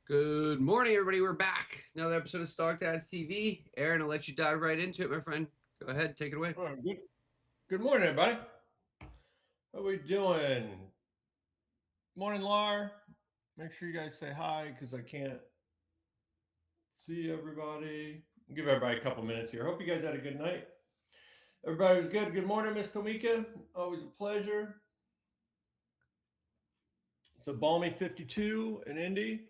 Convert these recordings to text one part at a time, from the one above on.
Good morning, everybody. We're back. Another episode of SDtv. Aaron, I'll let you dive right into it, my friend. Go ahead, take it away. All right, good morning, everybody. How we doing? Morning, Lar. Make sure you guys say hi because I can't see everybody. I'll give everybody a couple minutes here. Hope you guys had a good night. Everybody was good. Good morning, Miss Tomika. Always a pleasure. It's a balmy 52 in Indy,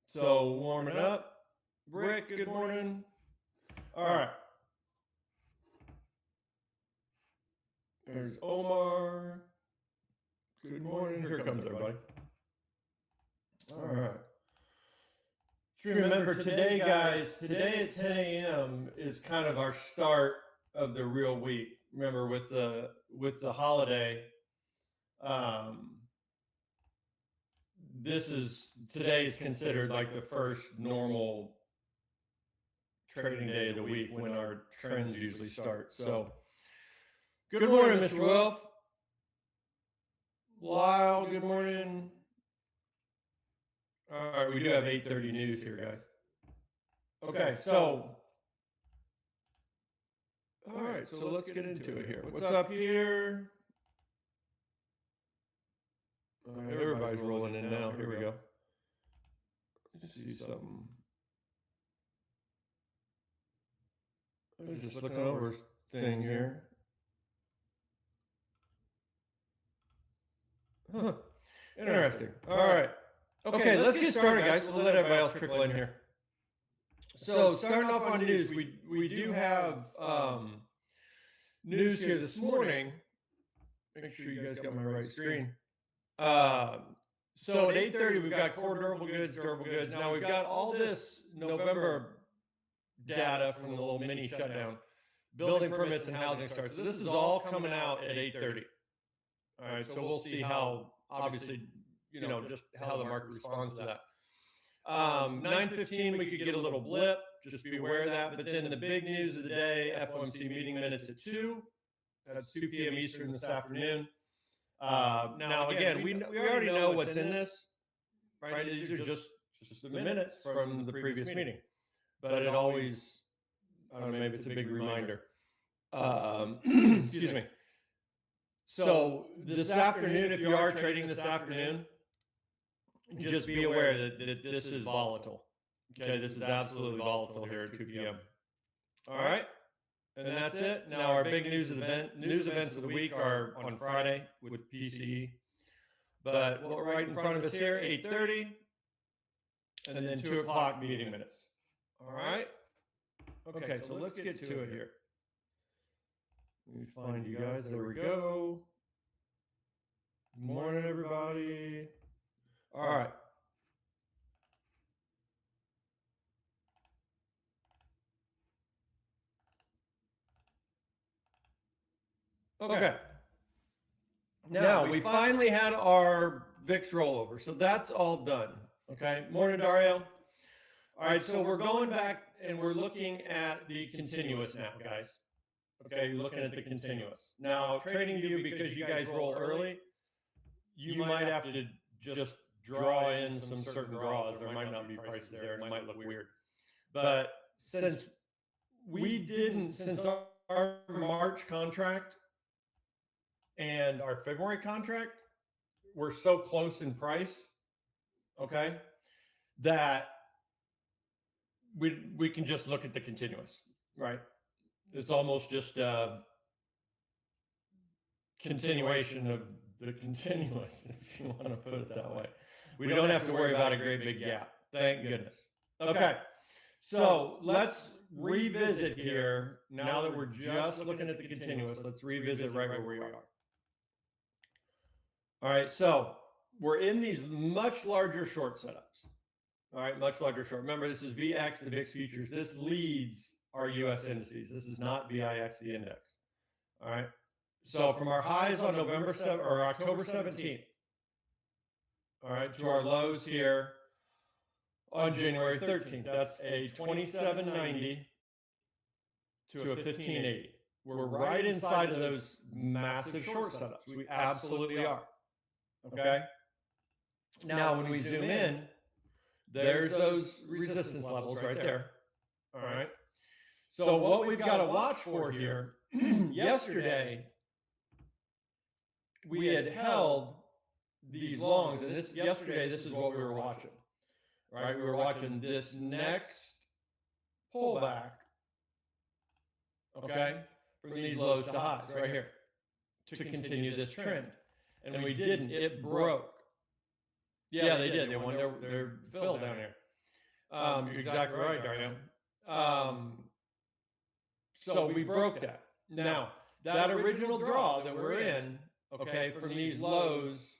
so warming up. Rick, good morning. All right. There's Omar. Good morning. Here comes everybody. All right. Just remember today, guys, today at 10 a.m. is kind of our start of the real week. Remember, with the holiday, today is considered like the first normal trading day of the week when our trends usually start. So, good morning, Mr. Wilf. Lyle, good morning. All right, we do have 8:30 news here, guys. Okay, so all right, so let's get into it here. What's up here? All right, everybody's rolling in now. Here we go. Let's see something. I was just looking over a thing here. Huh. Interesting. All right. Okay, let's get started, guys. We'll let everybody else trickle in here. So, starting off on news, we do have news here this morning. Make sure you guys got my right screen. So at 8:30, we've got core durable goods. Now we've got all this November data from the little mini shutdown, building permits and housing starts. So this is all coming out at 8:30. All right, so we'll see how, obviously, just how the market responds to that. 9:15, we could get a little blip. Just be aware of that. But then the big news of the day, FOMC meeting minutes at 2. That's 2 p.m. Eastern this afternoon. Now, again, we already know what's in this, right? These are just the minutes from the previous meeting. But it always, I don't know, maybe it's a big reminder. Excuse me. So this afternoon, if you are trading this afternoon, just be aware that this is volatile. Okay, this is absolutely volatile here at 2 p.m. All right, and that's it. Now our big news events of the week are on Friday with PCE. But what we're right in front of us here, 8:30, and then 2 o'clock meeting minutes. All right. Okay, so let's get to it here. Let me find you guys. There we go. Good morning, everybody. All right. Okay. Now, we finally had our VIX rollover, so that's all done. Okay. Morning, Dario. All right, so we're going back and we're looking at the continuous now, guys. Okay, you're looking at the continuous. Now, trading view, because you guys roll early, you might have to just draw in some certain draws. There might not be prices there, and it might look weird. But since our March contract and our February contract were so close in price, okay, that we can just look at the continuous, right? It's almost just a continuation of the continuous, if you want to put it that way. We don't have to worry about a great big gap. Thank goodness. Okay, so let's revisit here. Now that we're just looking at the continuous, let's revisit right where we are. All right, so we're in these much larger short setups. All right, much larger short. Remember, this is VX, the VIX futures. This leads our U.S. indices. This is not VIX, the index. All right. So from our highs on October 17th, all right, to our lows here on January 13th, that's a 2790 to a 1580. We're right inside of those massive short setups. We absolutely are. Okay. Now, when we zoom in, There's those resistance levels right there. All right. So what we've got to watch for here, yesterday, we had held these longs, and yesterday, this is what we were watching, right? We were watching this next pullback, okay, from these lows to highs right here to continue this trend. And we didn't. It broke. Yeah, they did. They won their fill down here. You're exactly right, Dario. So we broke that. Now, that original draw that we're in, okay, from these lows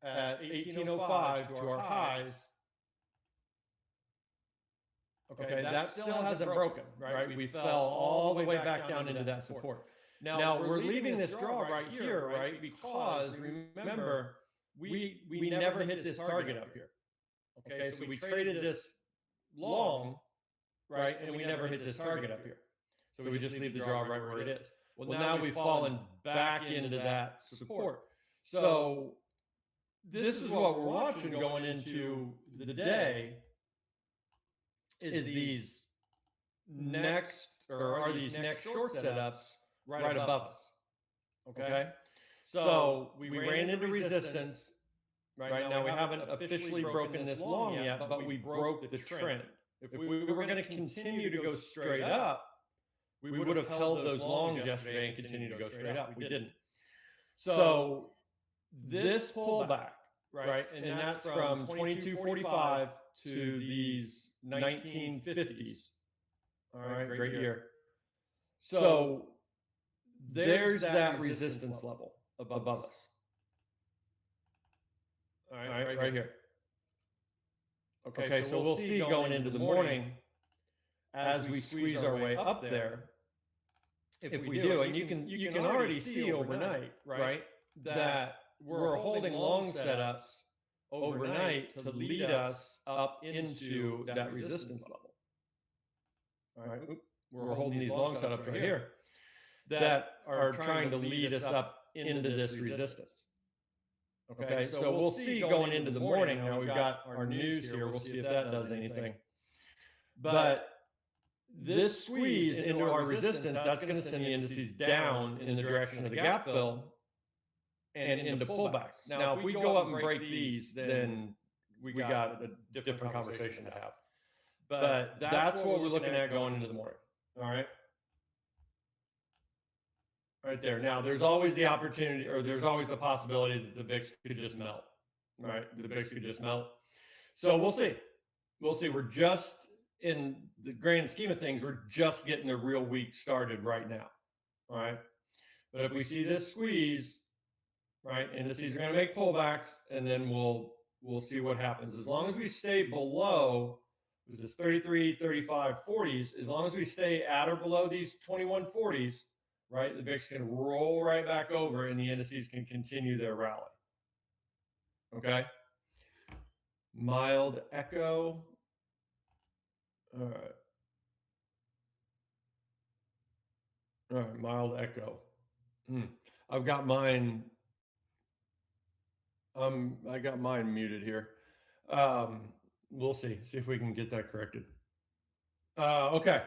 at 1805 to our highs, okay, that still hasn't broken, right? We fell all the way back down into that support. Now we're leaving this draw right here, right? Because remember, we never hit this target up here. Okay, so we traded this long, right? And we never hit this target up here. So we just leave the draw right where it is. Well, now we've fallen back into that support. So this is what we're watching going into the day, is these next short setups right above us. Okay? So we ran into resistance. Right now we haven't officially broken this long yet, but we broke the trend. If we were going to continue to go straight up, we would have held those longs yesterday and continued to go straight up. We didn't. So this pullback, right, and that's from 2245 to these 1950s. All right, great year. So there's that resistance level above us. All right, right here. Okay, so we'll see going into the morning as we squeeze our way up there. If we do, and you can already see overnight, right, that we're holding long setups overnight to lead us up into that resistance level. All right, we're holding these long setups right here that are trying to lead us up into this resistance. Okay, so we'll see going into the morning. Now we've got our news here. We'll see if that does anything. But this squeeze into our resistance, that's going to send the indices down in the direction of the gap fill and into pullbacks. Now, if we go up and break these, then we got a different conversation to have. But that's what we're looking at going into the morning. All right. Right there. Now, there's always the opportunity, or there's always the possibility that the VIX could just melt. Right? The VIX could just melt. So we'll see. We'll see. We're just, in the grand scheme of things, we're just getting the real week started right now. All right. But if we see this squeeze, right, indices are going to make pullbacks, and then we'll see what happens. As long as we stay below, this is 33, 35, 40s, as long as we stay at or below these 2140s, right, the VIX can roll right back over and the indices can continue their rally. Okay? Mild echo. All right. All right, mild echo. I've got mine. I got mine muted here. We'll see if we can get that corrected. Okay.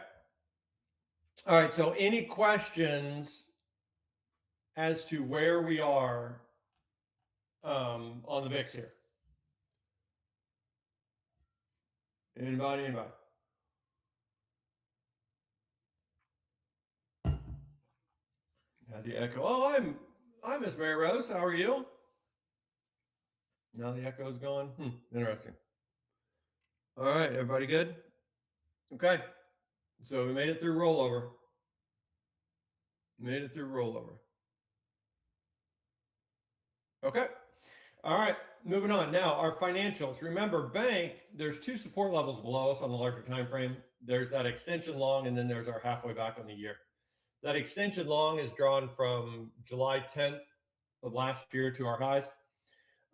All right. So, any questions as to where we are on the VIX here? Anybody? Had the echo. Oh, I'm Miss Mary Rose. How are you? Now the echo's gone. Interesting. All right, everybody good? Okay. So we made it through rollover. Okay. All right, moving on. Now, our financials. Remember, bank, there's two support levels below us on the larger time frame. There's that extension long, and then there's our halfway back on the year. That extension long is drawn from July 10th of last year to our highs.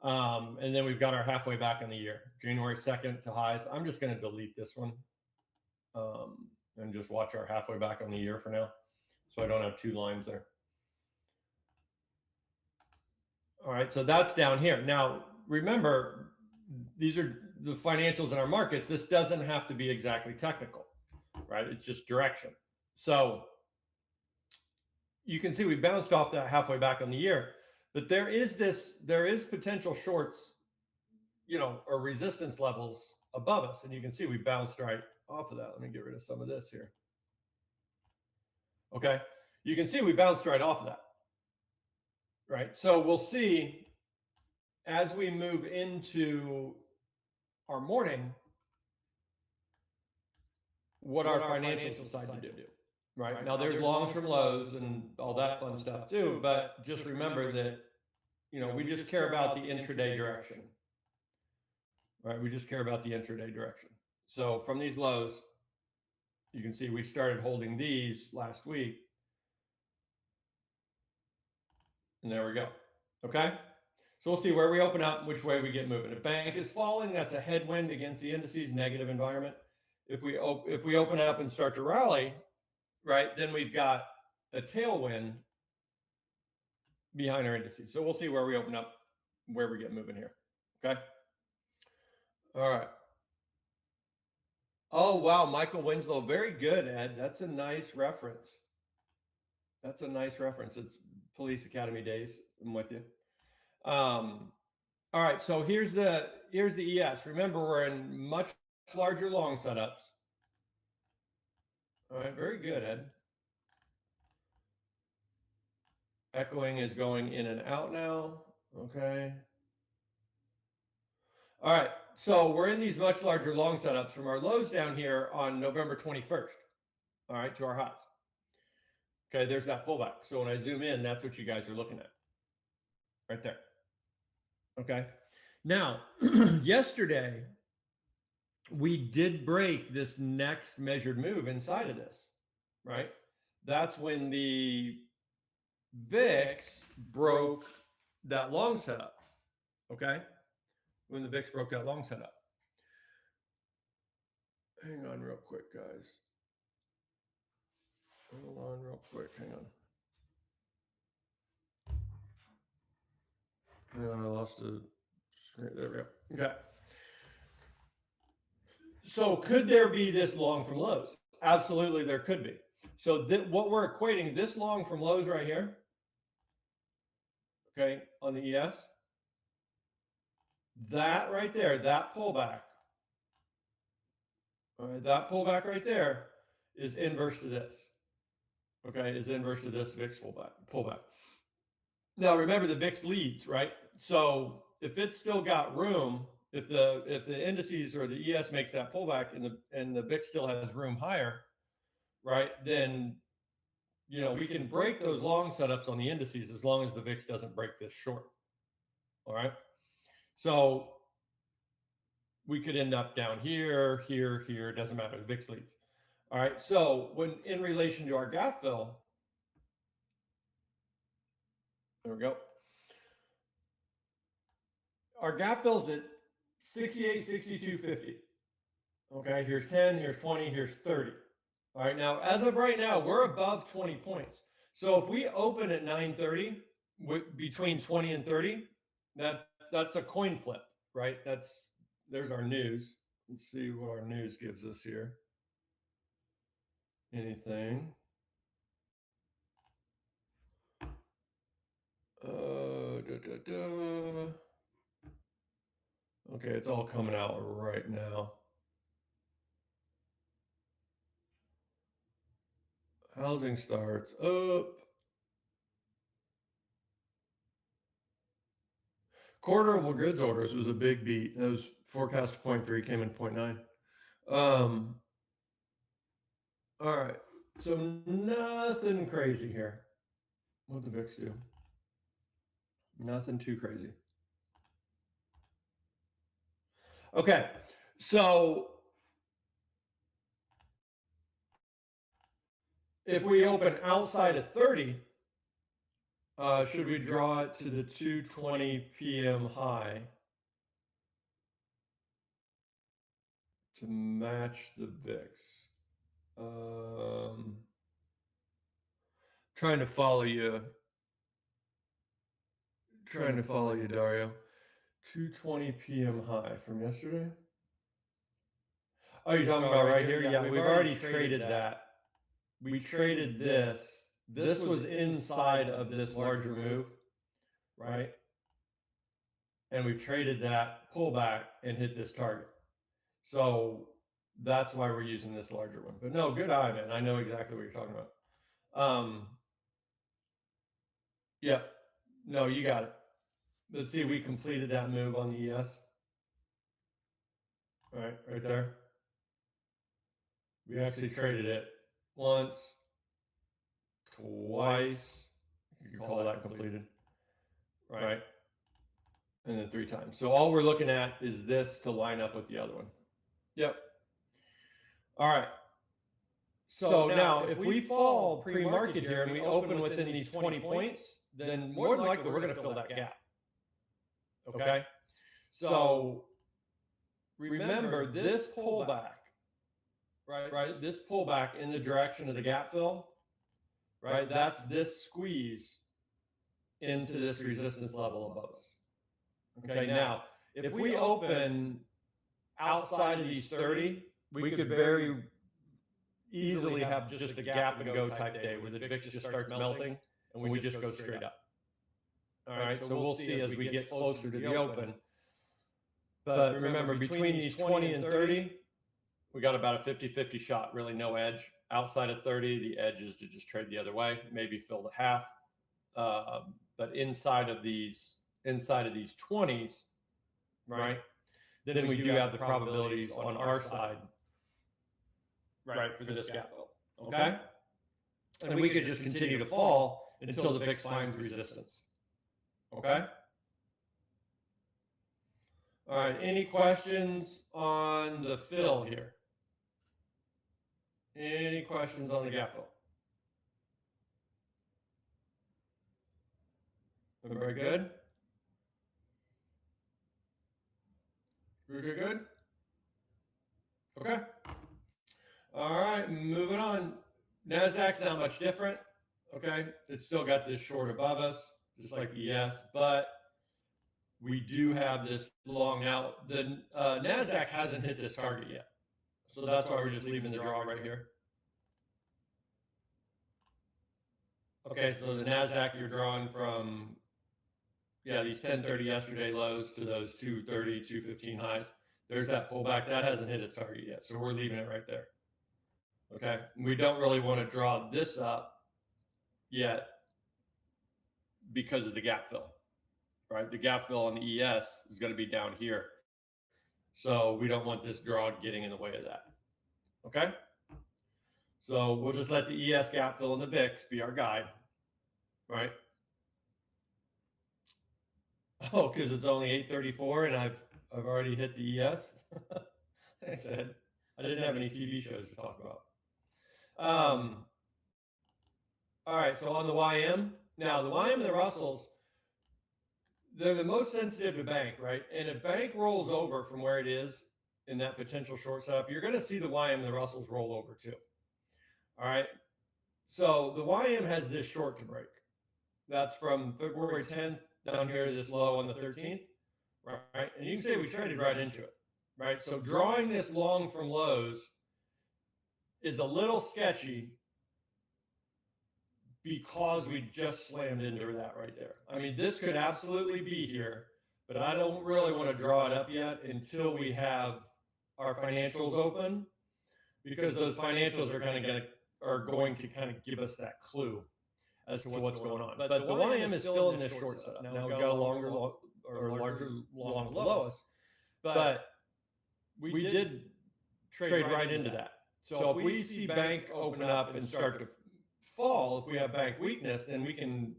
And then we've got our halfway back on the year, January 2nd to highs. I'm just going to delete this one and just watch our halfway back on the year for now, so I don't have two lines there. All right, so that's down here. Now, remember, these are the financials in our markets, this doesn't have to be exactly technical, right? It's just direction. So you can see we bounced off that halfway back on the year, but there is potential shorts, or resistance levels above us. And you can see we bounced right off of that. Let me get rid of some of this here. Okay. You can see we bounced right off of that. Right. So we'll see as we move into our morning what our financials decide to do. Right. Now there's longs from lows and all that fun stuff too. But just remember that, we just care about the intraday direction. Right. We just care about the intraday direction. So from these lows, you can see we started holding these last week. And there we go. Okay. So we'll see where we open up, which way we get moving. If bank is falling, that's a headwind against the indices, negative environment. If we open up and start to rally, right, then we've got a tailwind behind our indices. So we'll see where we open up, where we get moving here. Okay. All right. Oh, wow. Michael Winslow. Very good, Ed. That's a nice reference. That's a nice reference. It's Police Academy days. I'm with you. All right. So here's the ES. Remember, we're in much larger long setups. All right. Very good, Ed. Echoing is going in and out now. Okay. All right. So we're in these much larger long setups from our lows down here on November 21st. All right. To our highs. Okay. There's that pullback. So when I zoom in, that's what you guys are looking at. Right there. Okay. Now, yesterday, we did break this next measured move inside of this, right? That's when the VIX broke that long setup, okay? When the VIX broke that long setup. Hang on real quick, guys. Hold on real quick, hang on. I lost a screen. There we go. Okay. So could there be this long from lows? Absolutely, there could be. So what we're equating, this long from lows right here, okay, on the ES, that right there, that pullback, all right, that pullback right there is inverse to this, okay, is inverse to this VIX pullback. Now remember, the VIX leads, right? So if it's still got room, if the indices or the ES makes that pullback and the VIX still has room higher, right? Then we can break those long setups on the indices as long as the VIX doesn't break this short. All right. So we could end up down here, here, here. It doesn't matter. The VIX leads. All right. So when in relation to our gap fill, there we go. Our gap fill's at 68, 62, 50. Okay. Here's 10, here's 20, here's 30. All right. Now, as of right now, we're above 20 points. So if we open at 930, between 20 and 30, that's a coin flip, right? There's our news. Let's see what our news gives us here. Anything? Okay, it's all coming out right now. Housing starts up. Quarterable goods orders was a big beat. That was forecast 0.3, came in 0.9. All right, so nothing crazy here. What'd the VIX do? Nothing too crazy. Okay, so if we open outside of 30, should we draw it to the 2:20 p.m. high to match the VIX? Trying to follow you. Dario. 2:20 p.m. high from yesterday. Oh, you're talking about right here? Yeah, we've already traded that. We traded this. This was inside of this larger move, right? And we've traded that pullback and hit this target. So that's why we're using this larger one. But no, good eye, man. I know exactly what you're talking about. Yeah. No, you got it. Let's see, we completed that move on the ES. All right there. We actually traded it once, twice. You can call that completed, right? And then 3 times. So all we're looking at is this to line up with the other one. Yep. All right. So now if we fall pre-market here and we open within these 20 points, then more than likely we're going to fill that gap. Okay. So remember this pullback, right? This pullback in the direction of the gap fill, right? That's this squeeze into this resistance level above us. Okay, now if we open outside of these 30, we could very easily have just a gap and go type day where the VIX just starts melting and we just go straight up. All right, so we'll see as we get closer to the open. But remember, between these 20 and 30, we got about a 50-50 shot, really no edge. Outside of 30, the edge is to just trade the other way, maybe fill the half. But inside of these 20s, right, then we do have the probabilities on our side, right, for this gap fill, okay? And we could just continue to fall until the VIX finds resistance, okay? All right, any questions on the fill here? Any questions on the gap fill? Everybody good? We're good? Okay. All right, moving on. NASDAQ's not much different, okay? It's still got this short above us, just like the ES, but we do have this long out. The NASDAQ hasn't hit this target yet. So that's why we're just leaving the draw right here. Okay, so the NASDAQ, you're drawing from, yeah, these 1030 yesterday lows to those 230, 215 highs. There's that pullback. That hasn't hit its target yet, so we're leaving it right there. Okay, we don't really want to draw this up yet because of the gap fill, right? The gap fill on the ES is going to be down here. So we don't want this draw getting in the way of that. Okay? So we'll just let the ES gap fill and the VIX be our guide, right? Oh, because it's only 8:34 and I've already hit the ES. I said I didn't have any TV shows to talk about. All right, so on the YM, now the YM and the Russells, they're the most sensitive to bank, right? And if bank rolls over from where it is in that potential short setup, you're going to see the YM and the Russells roll over too. All right, so the YM has this short to break. That's from February 10th down here to this low on the 13th, right? And you can see we traded right into it, right? So drawing this long from lows is a little sketchy because we just slammed into that right there. I mean, this could absolutely be here, but I don't really want to draw it up yet until we have our financials open, because those financials are going to kind of give us that clue as to what's going on. But the YM is still in this short setup. Now we've got a larger long below us, but we did trade right into that. So if we see bank open up and start to fall, if we have bank weakness, then we can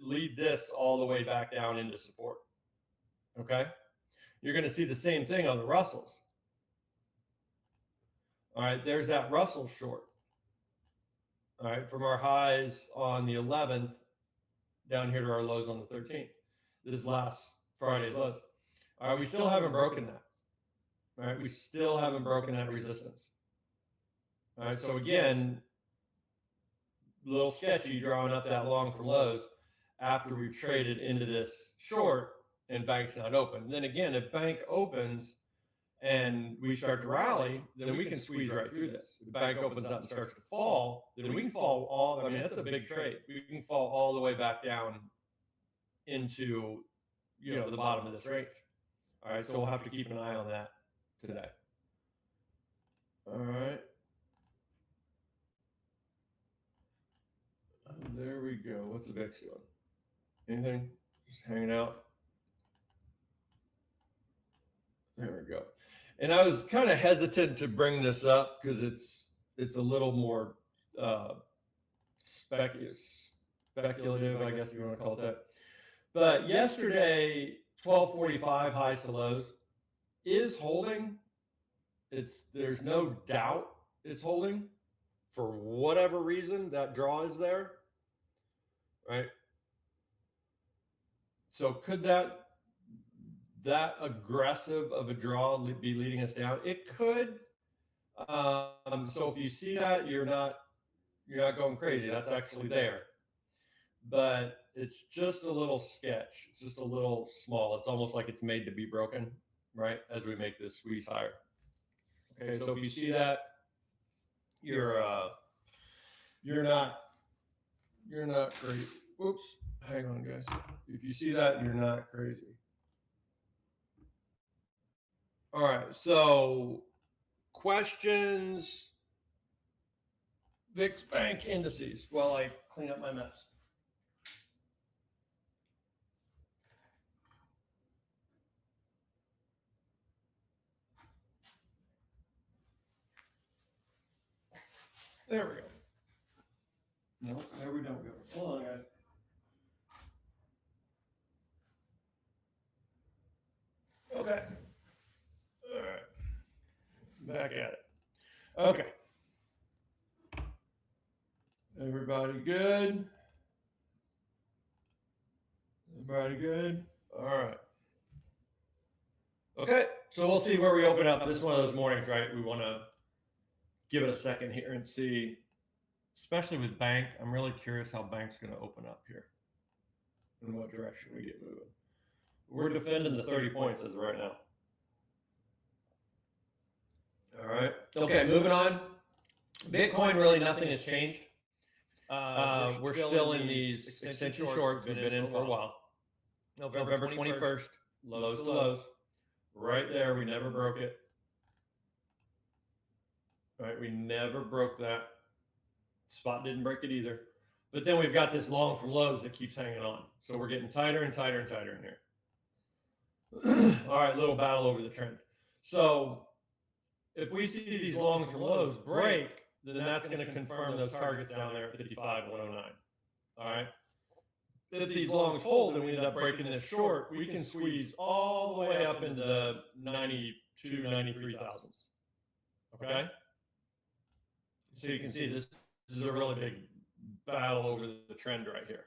lead this all the way back down into support. Okay? You're going to see the same thing on the Russells. All right, there's that Russell short. All right, from our highs on the 11th down here to our lows on the 13th. This is last Friday's lows. All right, we still haven't broken that. All right, we still haven't broken that resistance. All right, so again, a little sketchy drawing up that long from lows after we've traded into this short and bank's not open. Then again, if bank opens and we start to rally, then we can squeeze right through this. If the bank opens up and starts to fall, then we can fall all, I mean, that's a big trade. We can fall all the way back down into, the bottom of this range. All right, so we'll have to keep an eye on that today. All right. There we go. What's the VIX doing? Anything? Just hanging out. There we go. And I was kind of hesitant to bring this up because it's a little more speculative, I guess you want to call it that. But yesterday, 1245 highs to lows is holding. There's no doubt it's holding. For whatever reason, that draw is there, right? So could that aggressive of a draw be leading us down? It could. So if you see that, you're not going crazy. That's actually there, but it's just a little sketch. It's just a little small. It's almost like it's made to be broken, right? As we make this squeeze higher. Okay, so if you see that, you're not crazy. Oops, hang on, guys. If you see that, you're not crazy. All right, so questions, VIX bank indices while I clean up my mess. There we go. No, there we don't go. Hold on, guys. Okay. All right. Back at it. Okay. Everybody good? Everybody good? All right. Okay, so we'll see where we open up. This is one of those mornings, right? We want to give it a second here and see, especially with bank. I'm really curious how bank's going to open up here and what direction we get moving. We're defending the 30 points as of right now. All right. Okay, moving on. Bitcoin, really nothing has changed. We're still in these extension shorts. We've been in for a while. November 21st, lows to lows. Right there, we never broke it. Right, we never broke that. Spot didn't break it either. But then we've got this long from lows that keeps hanging on. So we're getting tighter and tighter and tighter in here. All right, little battle over the trend. So if we see these longs from lows break, then that's going to confirm those targets down there at 55 and 109. All right. If these longs hold and we end up breaking this short, we can squeeze all the way up into the 92, 93,000s. Okay. So you can see this is a really big battle over the trend right here.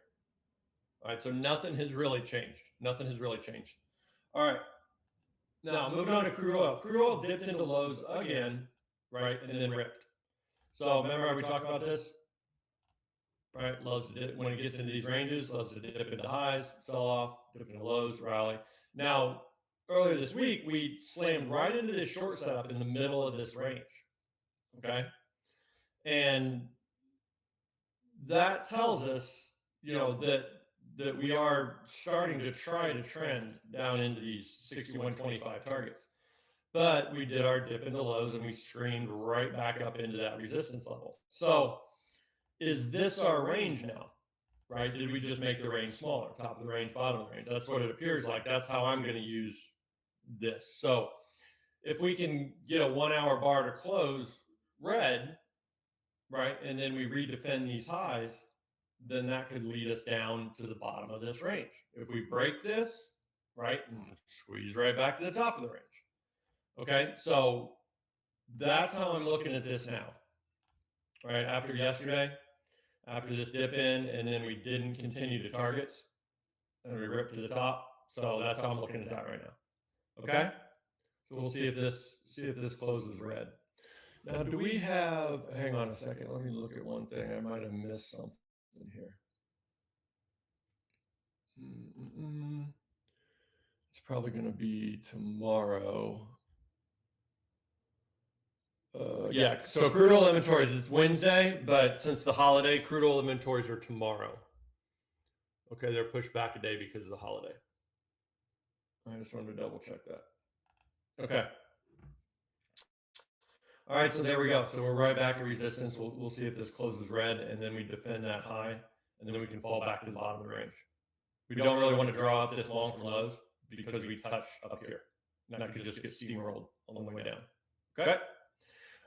All right. So nothing has really changed. Nothing has really changed. All right. Now moving on to crude oil. Crude oil dipped into lows again, right, and then ripped. So remember how we talked about this? Right, loves to dip when it gets into these ranges, loves to dip into highs, sell off, dip into lows, rally. Now, earlier this week, we slammed right into this short setup in the middle of this range. Okay. And that tells us, that we are starting to try to trend down into these 61.25 targets. But we did our dip into lows and we screamed right back up into that resistance level. So is this our range now, right? Did we just make the range smaller, top of the range, bottom of the range? That's what it appears like. That's how I'm going to use this. So if we can get a 1 hour bar to close red, right, and then we redefend these highs, then that could lead us down to the bottom of this range. If we break this, right, squeeze right back to the top of the range. Okay, so that's how I'm looking at this now, right? After yesterday, after this dip in, and then we didn't continue to targets, and we ripped to the top. So that's how I'm looking at that right now. Okay, so we'll see if this closes red. Now, do we have? Hang on a second. Let me look at one thing. I might have missed something here. It's probably going to be tomorrow. Yeah, so crude oil inventories, it's Wednesday, but since the holiday, crude oil inventories are tomorrow. Okay, they're pushed back a day because of the holiday. I just wanted to double check that. Okay. All right, so there we go. So we're right back at resistance. We'll see if this closes red, and then we defend that high, and then we can fall back to the bottom of the range. We don't really want to draw up this long from lows because we touch up here. And that could just get steamrolled on the way down. Okay?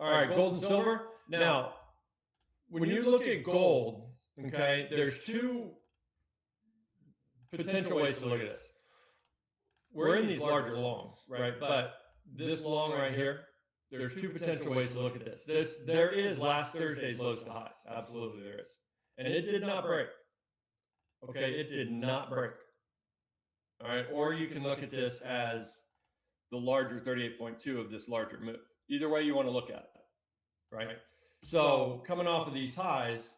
All right, gold and silver. Now, when you look at gold, okay, there's two potential ways to look at this. We're in these larger longs, right? But this long right here, there's two potential ways to look at this. There is last Thursday's lows to highs. Absolutely there is. And it did not break. Okay, it did not break. All right, or you can look at this as the larger 38.2 of this larger move. Either way you want to look at it, right? So coming off of these highs,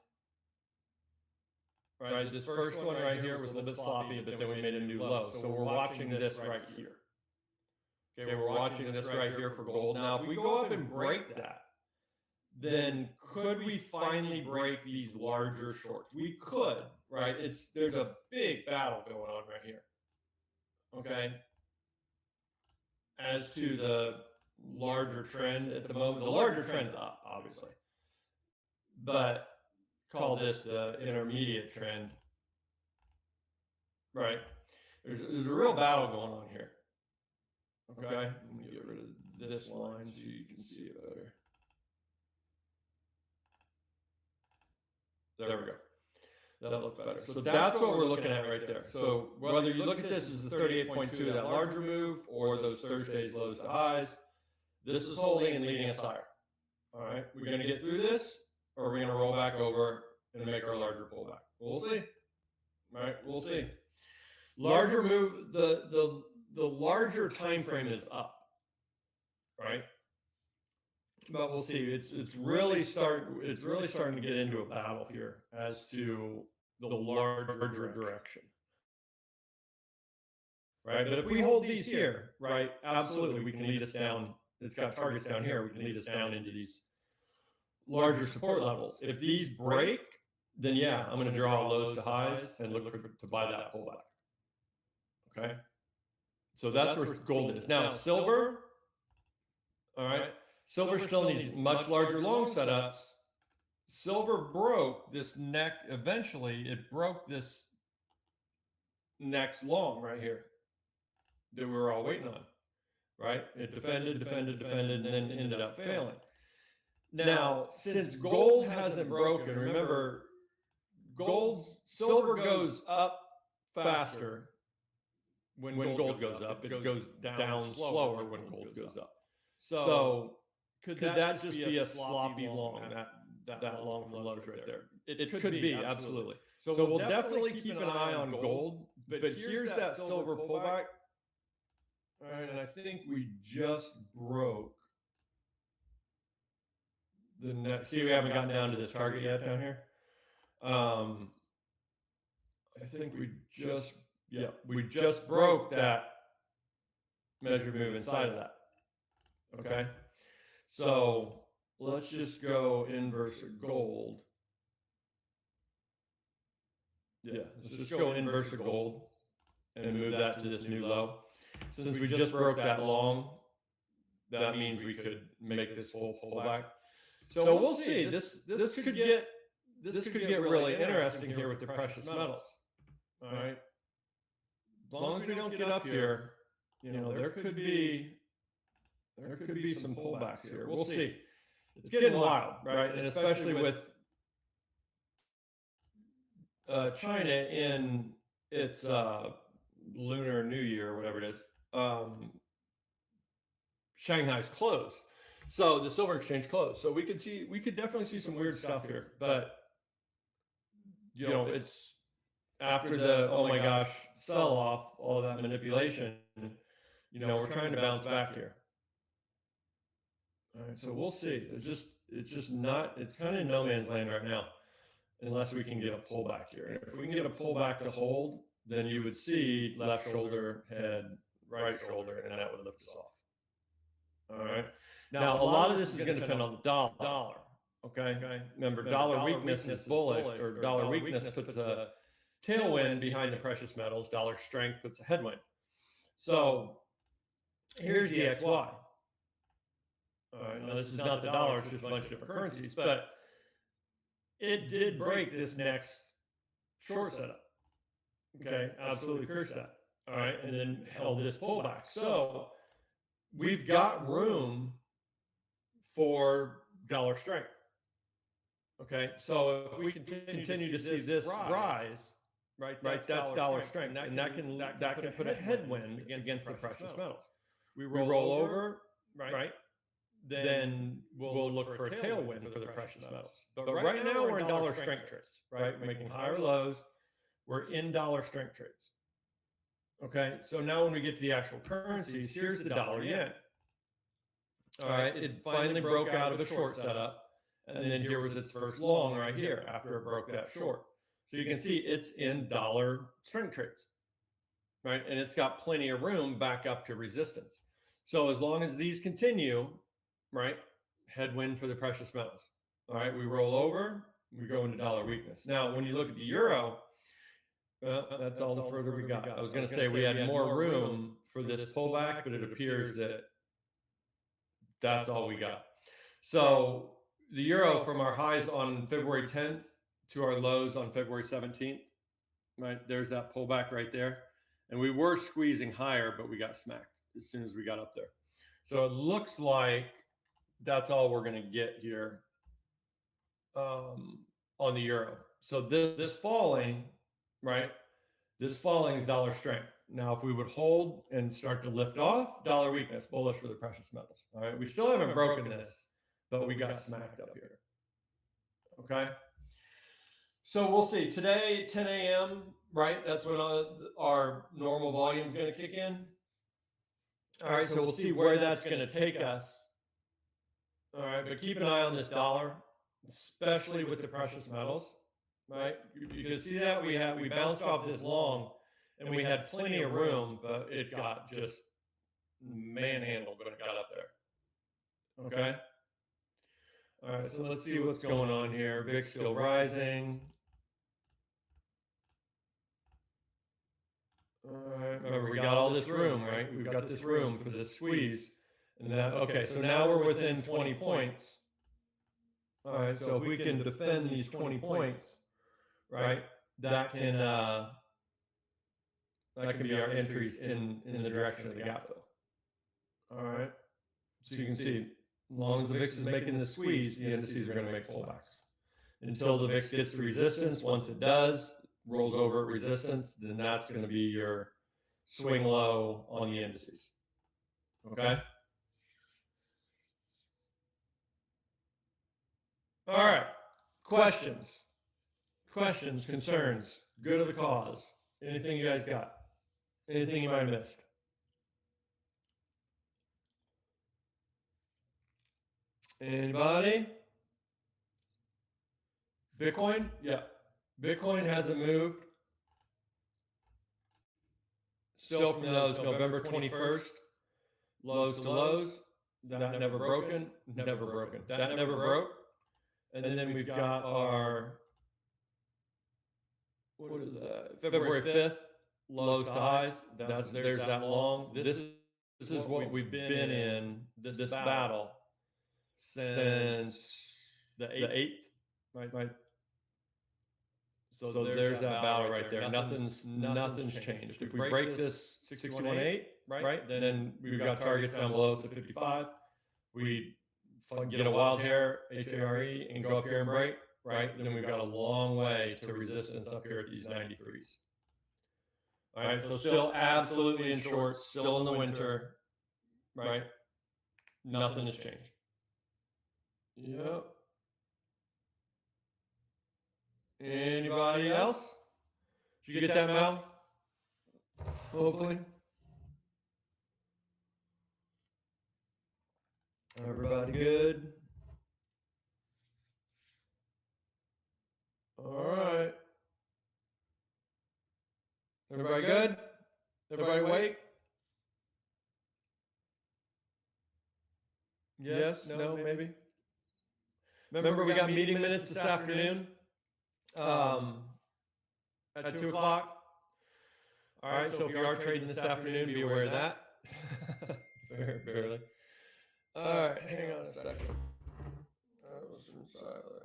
right, this first one right here was a little bit sloppy, but then we made a new low. So we're watching this right here. Okay, we're watching this right here for gold. Now, if we go up and break that, then could we finally break these larger shorts? We could, right? There's a big battle going on right here. Okay. As to the larger trend at the moment, the larger trend's up, obviously. But call this the intermediate trend. Right? There's a real battle going on here. Okay, let me get rid of this line so you can see it better. There we go. That looks better. So that's what we're looking at right there. So whether you look at this as the 38.2, that larger move, or those Thursday's lows to highs, this is holding and leading us higher. All right, we're going to get through this, or we're going to roll back over and make our larger pullback. We'll see. All right, we'll see. Larger move, the larger time frame is up, right? But we'll see. It's really starting to get into a battle here as to the larger direction, right? But if we hold these here, right, absolutely, we can lead us down. It's got targets down here. We can lead us down into these larger support levels. If these break, then yeah, I'm going to draw lows to highs and look to buy that pullback. Okay. So that's where gold is. Now, silver, all right, silver still needs much larger long setups. Silver broke this neck, eventually it broke this next long right here that we were all waiting on, right? It defended, and then ended up failing. Now, since gold hasn't broken, remember, silver goes up faster when gold goes up. It goes down slower when gold goes up. So could that just be a sloppy long, that long from lows right there? It could be, absolutely. So we'll definitely keep an eye on gold, but here's that silver pullback. All right, and I think we just broke the next. See, we haven't gotten down to this target yet down here. I think we just broke that measured move inside of that. Okay, so let's just go inverse of gold. Yeah, let's just go inverse of gold and move that to this new low. Since we just broke that long, that means we could make this full pullback. So we'll see. This could get really interesting here with the precious metals. All right. As long as we don't get up here, you know, there could be some pullbacks here. We'll see. It's getting wild, right? And especially with China in its Lunar New Year, or whatever it is. Shanghai's closed, so the silver exchange closed. So we could definitely see some weird stuff here. But you know, it's after the oh my gosh sell off, all that manipulation. You know, we're trying to bounce back here. All right, so we'll see. It's just not. It's kind of in no man's land right now, unless we can get a pullback here. If we can get a pullback to hold, then you would see left shoulder, head, right shoulder, and that would lift us off. All right. Now, a lot of this is going to depend on the dollar. Okay. Remember, dollar weakness is bullish, or dollar weakness puts a tailwind behind the precious metals. Dollar strength puts a headwind. So here's DXY. All right, now this is not the dollar; it's just a bunch of different currencies, but it did break this next short setup. Okay, absolutely pierced that. All right, and then held this pullback. So we've got room for dollar strength. Okay, so if we continue to see this rise, right, that's dollar strength, and that can put a headwind against the precious metals. We roll over, right, then we'll look for a tailwind for the precious metals. But right now we're in dollar strength trades, right? We're making higher lows. We're in dollar strength trades. Okay, so now when we get to the actual currencies, here's the dollar yen. All right, it finally broke out of a short setup, and then here was its first long right here after it broke that short. So you can see it's in dollar strength trades, right? And it's got plenty of room back up to resistance. So as long as these continue, right, headwind for the precious metals. All right, we roll over, we go into dollar weakness. Now, when you look at the euro, that's all the further we got. I was going to say we had more room for this pullback, but it appears that that's all we got. So the euro, from our highs on February 10th to our lows on February 17th, right? There's that pullback right there. And we were squeezing higher, but we got smacked as soon as we got up there. So it looks like that's all we're going to get here on the euro. So this falling, right? This falling is dollar strength. Now, if we would hold and start to lift off, dollar weakness, bullish for the precious metals. All right, we still haven't broken this, but we got smacked up here. Okay, so we'll see. Today, 10 a.m., right? That's when our normal volume is going to kick in. All right, so we'll see where that's going to take us. All right, but keep an eye on this dollar, especially with the precious metals. Right, you can see that we bounced off this long, and we had plenty of room, but it got just manhandled when it got up there. Okay. All right, so let's see what's going on here. VIX still rising. All right, remember we got all this room, right? We've got this room for this squeeze, and that. Okay, so now we're within 20 points. All right, so if we can defend these 20 points, right, that can be our entries in the direction of the gap fill. All right, so you can see, as long as the VIX is making the squeeze, the indices are going to make pullbacks until the VIX gets to resistance. Once it does, rolls over at resistance, then that's going to be your swing low on the indices. Okay. All right. Questions, concerns, good of the cause. Anything you guys got? Anything you might have missed? Anybody? Bitcoin? Yeah. Bitcoin hasn't moved. Still from those November 21st lows to lows. That never broken. That never broke. And then we've got our, what is that? February 5th lows to highs. There's that long. This is what we've been in this battle since the 8th, right? So there's that battle right there. Nothing's changed. If we break this 61.8, right, then we've got targets down below, so 55. We get a wild hair, HARE, and go up here and break, right? Then we've got a long way to resistance up here at these 93s. All right, so still absolutely in short, still in the winter, right? Nothing has changed. Yep. Anybody else? Did you get that, Mal? Hopefully. Everybody good? All right. Everybody good? Everybody awake? Yes, no, maybe. Remember, we got meeting minutes this afternoon at 2 o'clock. All right, so if you are trading this afternoon, be aware of that. Barely. All right, hang on a second. That was from Siler.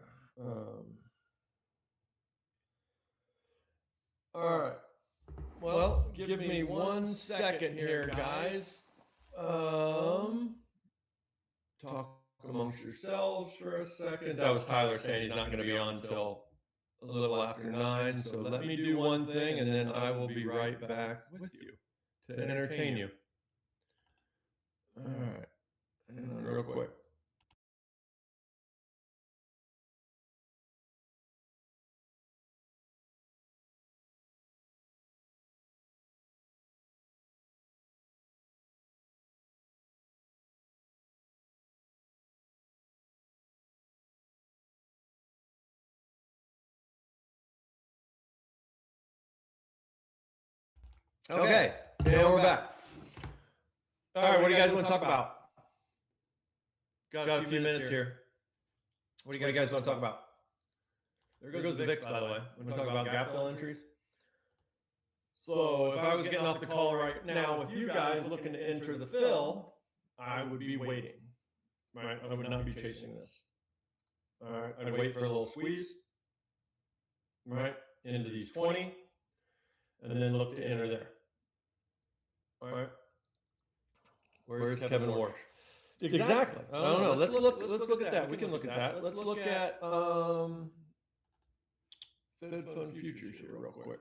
All right. Well, give me 1 second here, guys. Talk amongst yourselves for a second. That was Tyler saying he's not going to be on until a little after 9. So let me do one thing, and then I will be right back with you to entertain you. All right. Hang on real quick. Okay, now we're back. All right, what do you guys want to talk about? Got a few minutes here. What do you guys want to talk about? There goes the VIX, by the way. We're going to talk about gap fill entries. So if I was getting off the call right now with you guys looking to enter the fill, I would be waiting. Right? I would not be chasing this. All right, I'd wait for a little squeeze. Right? Into these 20, and then look to enter there. All right. Where's Kevin Warsh? Exactly. I don't know. Let's look at that. We can look at that. Let's look at Fed Fund futures here real quick.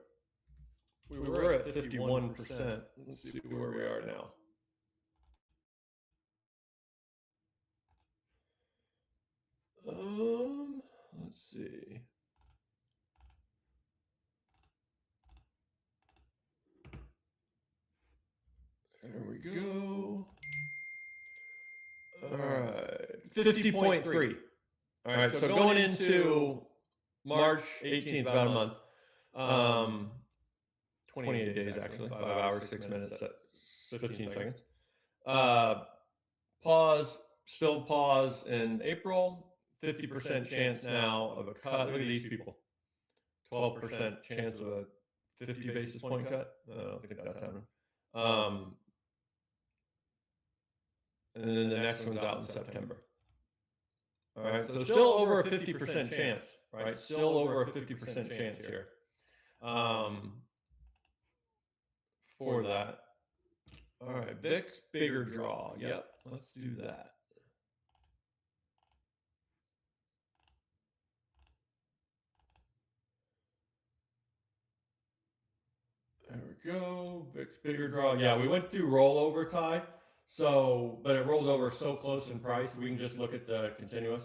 We were at 51%. Let's see where we are now. Let's see. There we go. All right, 50.3. All right, so going into March 18th, about a month. 28 days actually, 5 hours, 6 minutes, 15 seconds. Still pause in April. 50% chance now of a cut. Look at these people. 12% chance of a 50 basis point cut. I don't think that's happening. And then the next one's out in September. All right, so still over a 50% chance, right? Still over a 50% chance here for that. All right, VIX bigger draw. Yep, let's do that. There we go. VIX bigger draw. Yeah, we went through rollover, Ty. So, but it rolled over so close in price, we can just look at the continuous.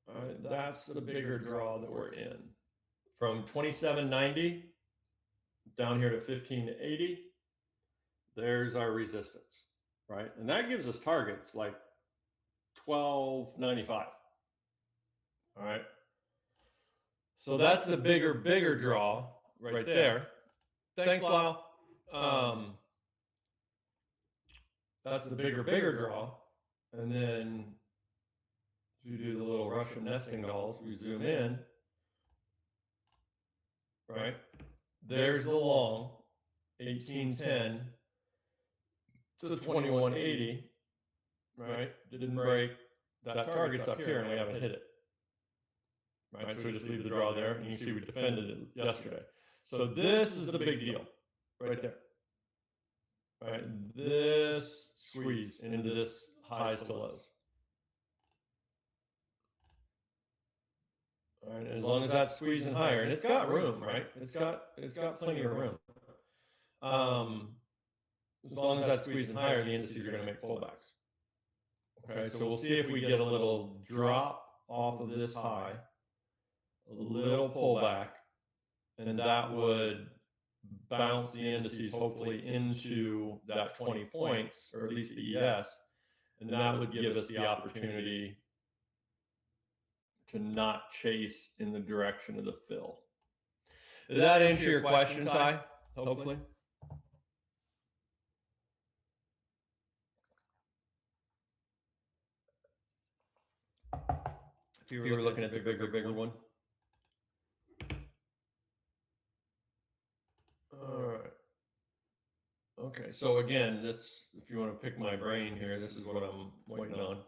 All right, that's the bigger draw that we're in. From 27.90 down here to 15.80. There's our resistance, right? And that gives us targets like 12.95. All right. So that's the bigger draw right there. Thanks, Lyle. That's the bigger draw. And then we do the little Russian nesting dolls. We zoom in, right? There's the long, 1810 to 2180, right? Didn't break. That target's up here and we haven't hit it. Right, so we just leave the draw there, and you see we defended it yesterday. So this is the big deal, right there. Right, this squeeze into this highs to lows. All right, as long as that's squeezing higher, and it's got room, right? It's got plenty of room. As long as that's squeezing higher, the indices are going to make pullbacks. Okay, so we'll see if we get a little drop off of this high, a little pullback, and that would bounce the indices hopefully into that 20 points, or at least the ES, and that would give us the opportunity to not chase in the direction of the fill. Does that answer your question, Ty? Hopefully. if you were looking at the bigger one. All right. Okay, so again, this, if you want to pick my brain here, this is what I'm waiting on.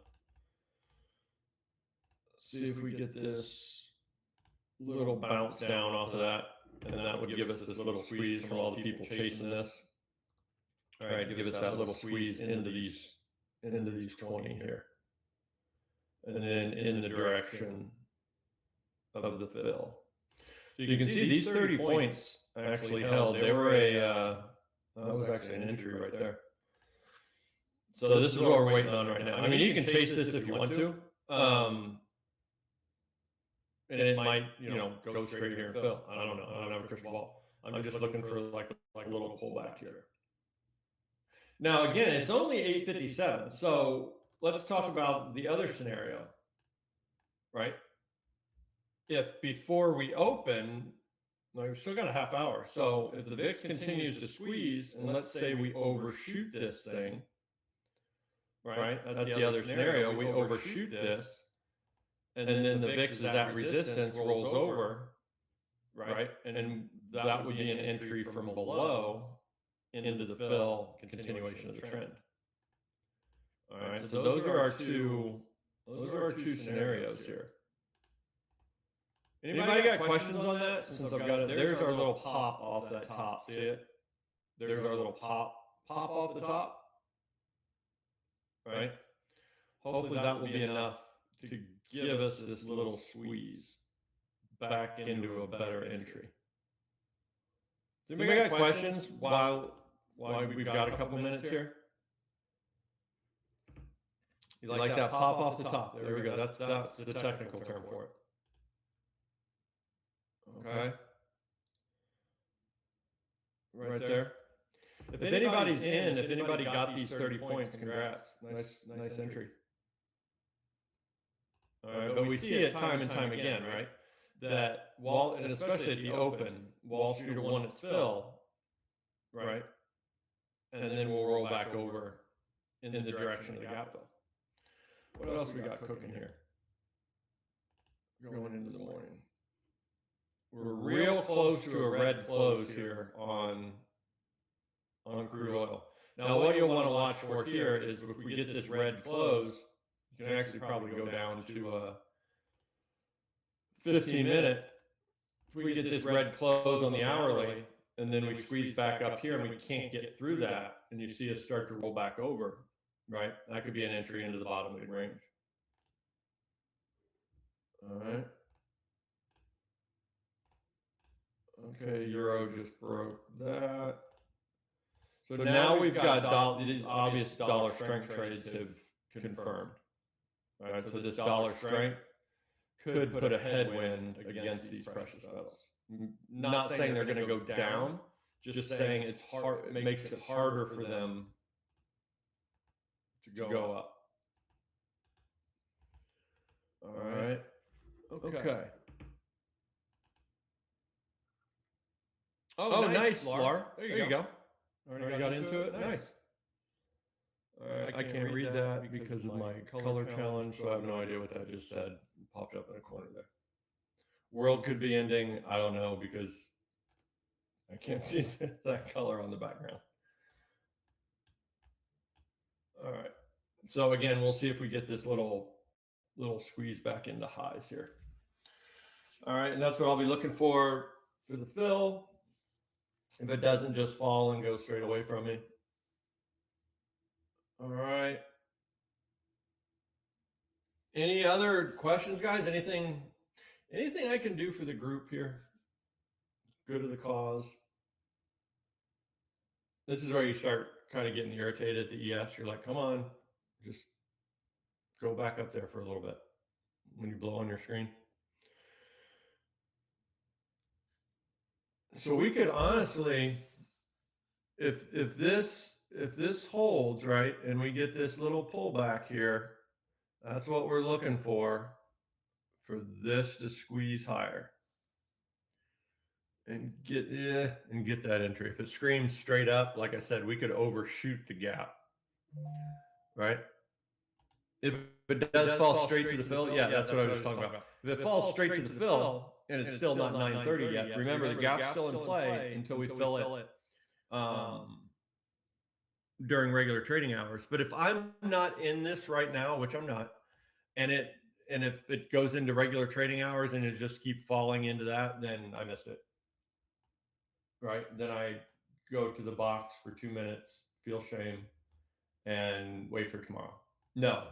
See if we get this little bounce down off of that, and that would give us this little squeeze from all the people chasing this. All right, give us that little squeeze into these 20 here, and then in the direction of the fill. So you can see these 30 points actually held. They were that was actually an entry right there. So this is what we're waiting on right now. I mean, you can chase this if you want to, and it might, go straight here and fill. I don't know. I don't have a crystal ball. I'm just looking for like a little pullback here. Now, again, it's only 8:57. So let's talk about the other scenario, right? If before we open, we've still got a half hour. So if the VIX continues to squeeze, and let's say we overshoot this thing, right? That's the other scenario. We overshoot this, and then the VIX is at resistance, rolls over, right? And that would be an entry from below into the fill, continuation of the trend. All right. So those are our two scenarios here. Anybody got questions on that? Since I've got it, there's our little pop off that top. See it? There's our little pop off the top. Right? Hopefully that will be enough to give us this little squeeze back into a better entry. Does anybody got questions while we've got a couple minutes here? You like that pop off the top? There we go. That's the technical term for it. Okay. Right there. If anybody's in, if anybody got these 30 points, congrats. Nice entry. All right, but we see it time and time again, right? That and especially at the open, Wall Street will want its fill, right? And then we'll roll back over in the direction of the gap fill. What else we got cooking here? Going into the morning. We're real close to a red close here on crude oil. Now, what you'll want to watch for here is if we get this red close, you can actually probably go down to a 15-minute. If we get this red close on the hourly, and then we squeeze back up here and we can't get through that, and you see us start to roll back over, right? That could be an entry into the bottom mid range. All right. Okay, Euro just broke that. So now we've got these obvious dollar strength trades have confirmed. All right, so this dollar strength could put a headwind against these precious metals. Not saying they're going to go down, just saying it's hard. It makes it harder for them to go up. All right. Okay. Oh, nice, Lar. There you go. Already got into it. Nice. All right, I can't read that because of my color challenge, so I have no idea what that just said. It popped up in a corner there. World could be ending. I don't know because I can't see that color on the background. All right. So again, we'll see if we get this little squeeze back into highs here. All right, and that's what I'll be looking for the fill. If it doesn't just fall and go straight away from me. All right. Any other questions, guys? Anything I can do for the group here? Good to the cause. This is where you start kind of getting irritated at the ES. You're like, come on, just go back up there for a little bit when you blow on your screen. So we could honestly, if this holds, right, and we get this little pullback here, that's what we're looking for this to squeeze higher and get that entry. If it screams straight up, like I said, we could overshoot the gap, right? If it does fall straight to the fill, yeah, that's what I was talking about. If it falls straight to the fill and it's still not 9:30 yet, remember the gap's still in play until we fill it during regular trading hours. But if I'm not in this right now, which I'm not, and if it goes into regular trading hours and it just keep falling into that, then I missed it. Right? Then I go to the box for 2 minutes, feel shame, and wait for tomorrow. No.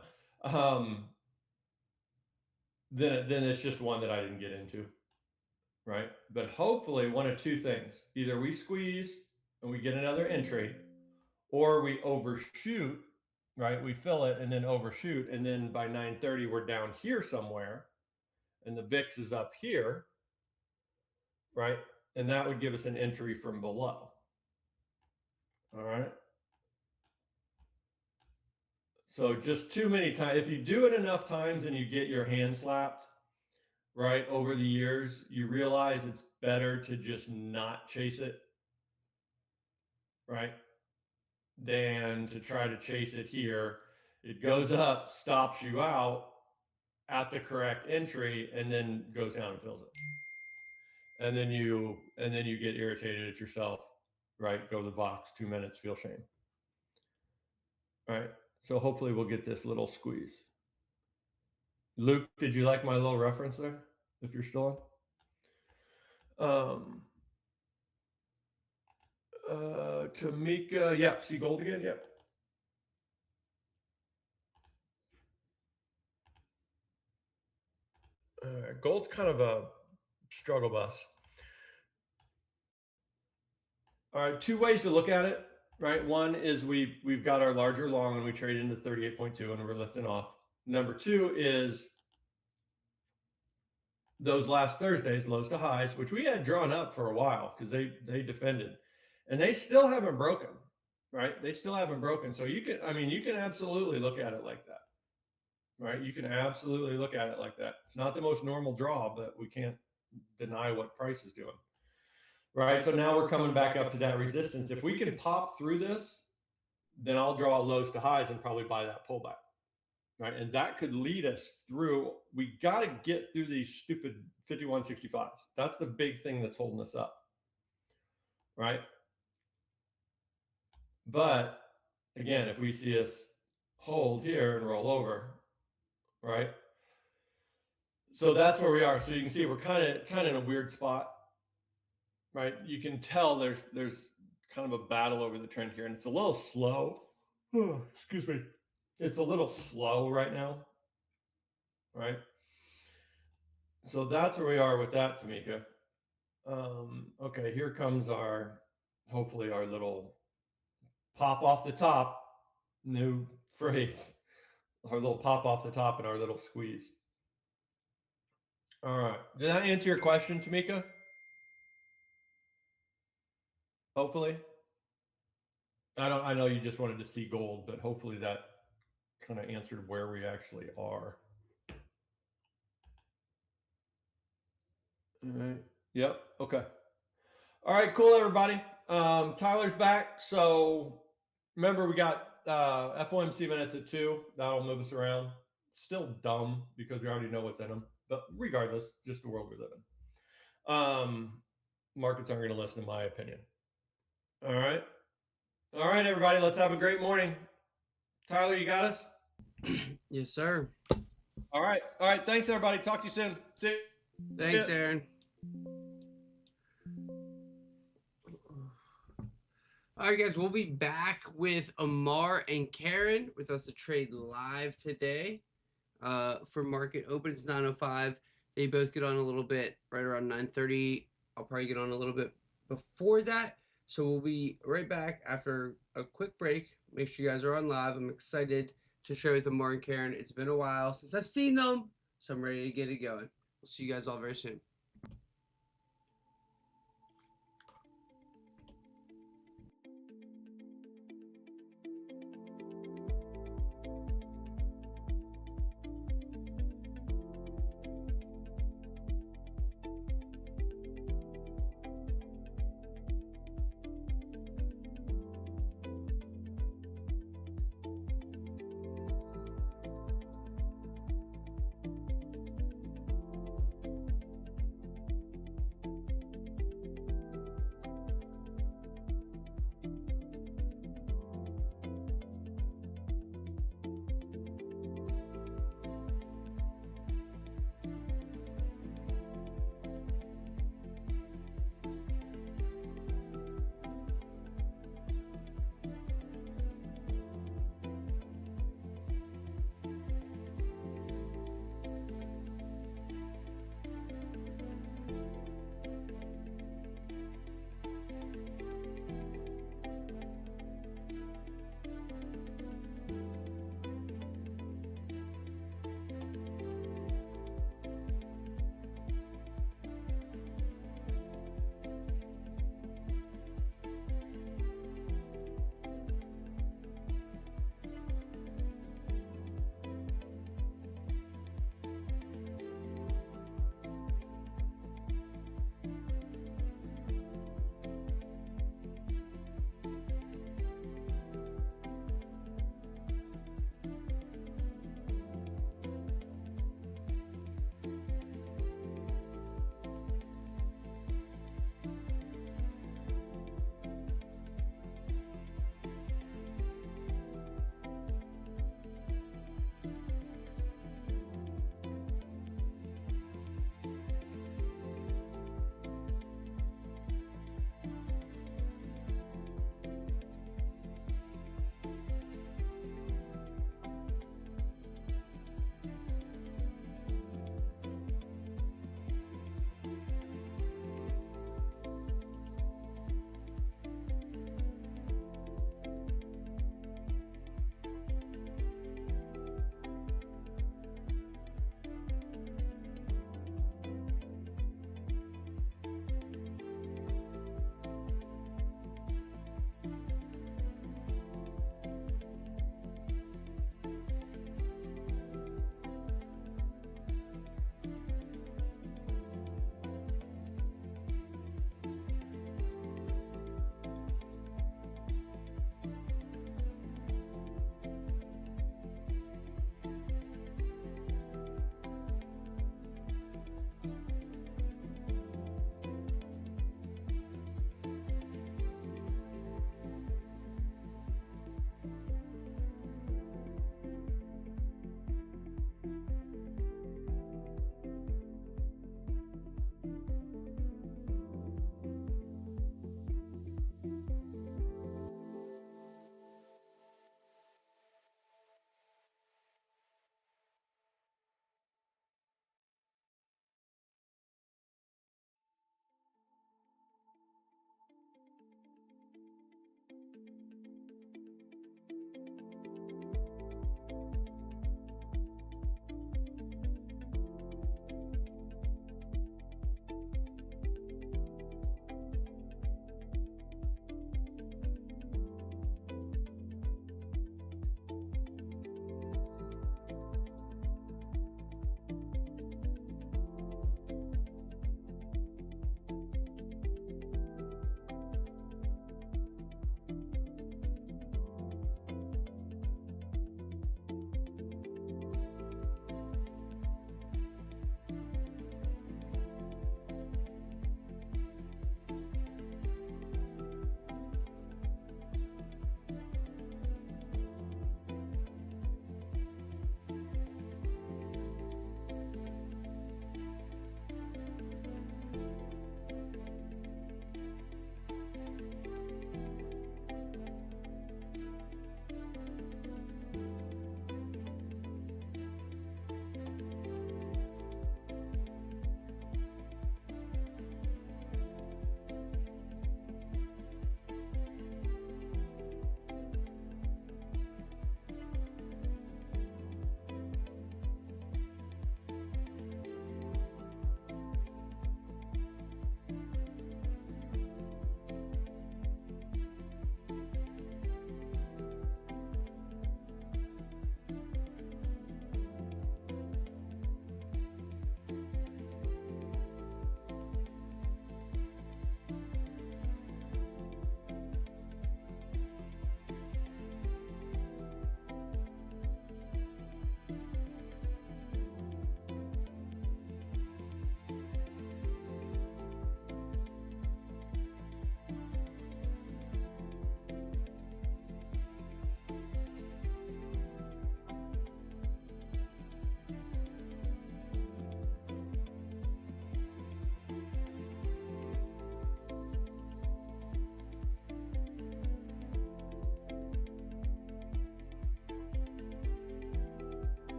Then it's just one that I didn't get into. Right? But hopefully one of two things. Either we squeeze and we get another entry, or we overshoot, right? We fill it and then overshoot, and then by 9:30 we're down here somewhere, and the VIX is up here, right? And that would give us an entry from below. All right. So just too many times. If you do it enough times and you get your hand slapped, right, over the years, you realize it's better to just not chase it, right, than to try to chase it here. It goes up, stops you out at the correct entry, and then goes down and fills it. And then you get irritated at yourself, right? Go to the box, 2 minutes, feel shame. Right? So hopefully we'll get this little squeeze. Luke, did you like my little reference there? If you're still on. Tamika, yeah, see gold again? Yep. Gold's kind of a struggle bus. All right, two ways to look at it, right? One is we've got our larger long and we trade into 38.2 and we're lifting off. Number two is those last Thursdays, lows to highs, which we had drawn up for a while because they defended, and they still haven't broken, right? They still haven't broken. So you can absolutely look at it like that, right? You can absolutely look at it like that. It's not the most normal draw, but we can't deny what price is doing. Right, so now we're coming back up to that resistance. If we can pop through this, then I'll draw lows to highs and probably buy that pullback, right? And that could lead us through. We got to get through these stupid 51.65s. That's the big thing that's holding us up, right? But again, if we see us hold here and roll over, right? So that's where we are. So you can see we're kind of in a weird spot. Right, you can tell there's kind of a battle over the trend here, and it's a little slow. Oh, excuse me, it's a little slow right now. Right, so that's where we are with that, Tamika. Okay, here comes hopefully our little pop off the top, new phrase, our little pop off the top and our little squeeze. All right, did that answer your question, Tamika? Hopefully. I know you just wanted to see gold, but hopefully that kind of answered where we actually are. All right. Yep. Okay. All right. Cool, everybody. Tyler's back. So remember, we got FOMC minutes at 2. That'll move us around. Still dumb because we already know what's in them. But regardless, just the world we live in. Markets aren't going to listen to my opinion. All right. All right, everybody. Let's have a great morning. Tyler, you got us? Yes, sir. All right. All right. Thanks, everybody. Talk to you soon. See you. Thanks, Aaron. All right, guys. We'll be back with Ammar and Karen with us to trade live today. For market opens 9:05. They both get on a little bit right around 9:30. I'll probably get on a little bit before that. So we'll be right back after a quick break. Make sure you guys are on live. I'm excited to share with Ammar and Karen. It's been a while since I've seen them, so I'm ready to get it going. We'll see you guys all very soon.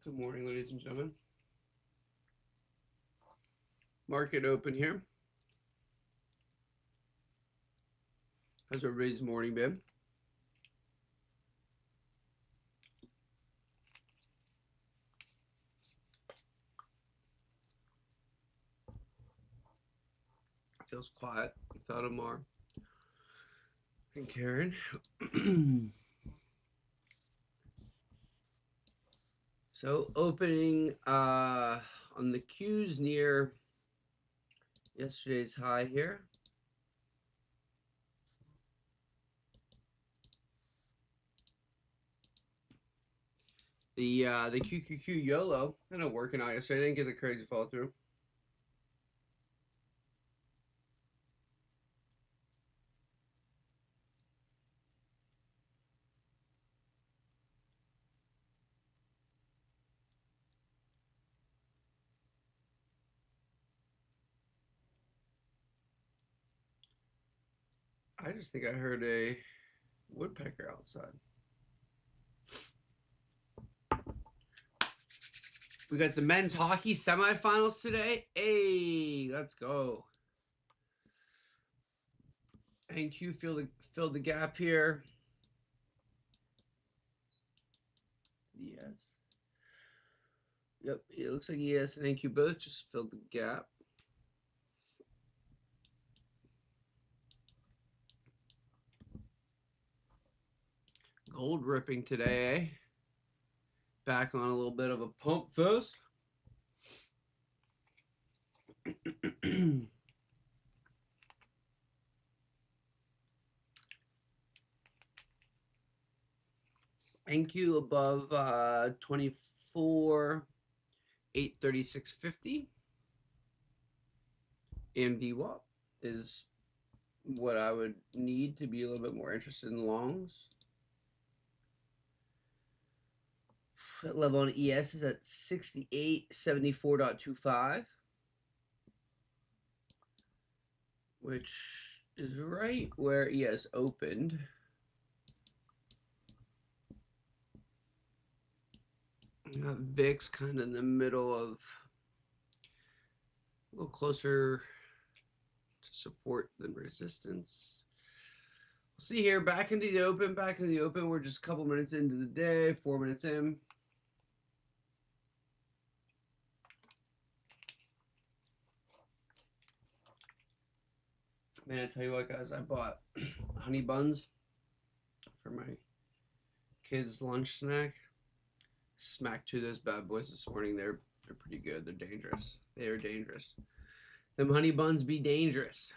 Good morning, ladies and gentlemen. Market open here. How's everybody's morning been? Feels quiet without Ammar and Karen. So opening on the Qs near yesterday's high here. The QQQ YOLO kind of working out yesterday. I didn't get the crazy fall through. I just think I heard a woodpecker outside. We got the men's hockey semifinals today. Hey, let's go. NQ filled the gap here. Yes. Yep, it looks like ES and NQ both just filled the gap. Gold ripping today, eh? Back on a little bit of a pump fest. NQ above 24, 836.50. And VWAP is what I would need to be a little bit more interested in longs. That level on ES is at 6874.25, which is right where ES opened. Got VIX kind of in the middle of a little closer to support than resistance. We'll see here. Back into the open. We're just a couple minutes into the day, 4 minutes in. Man, I tell you what, guys, I bought honey buns for my kids' lunch snack. Smacked two of those bad boys this morning. They're pretty good. They're dangerous. They are dangerous. Them honey buns be dangerous.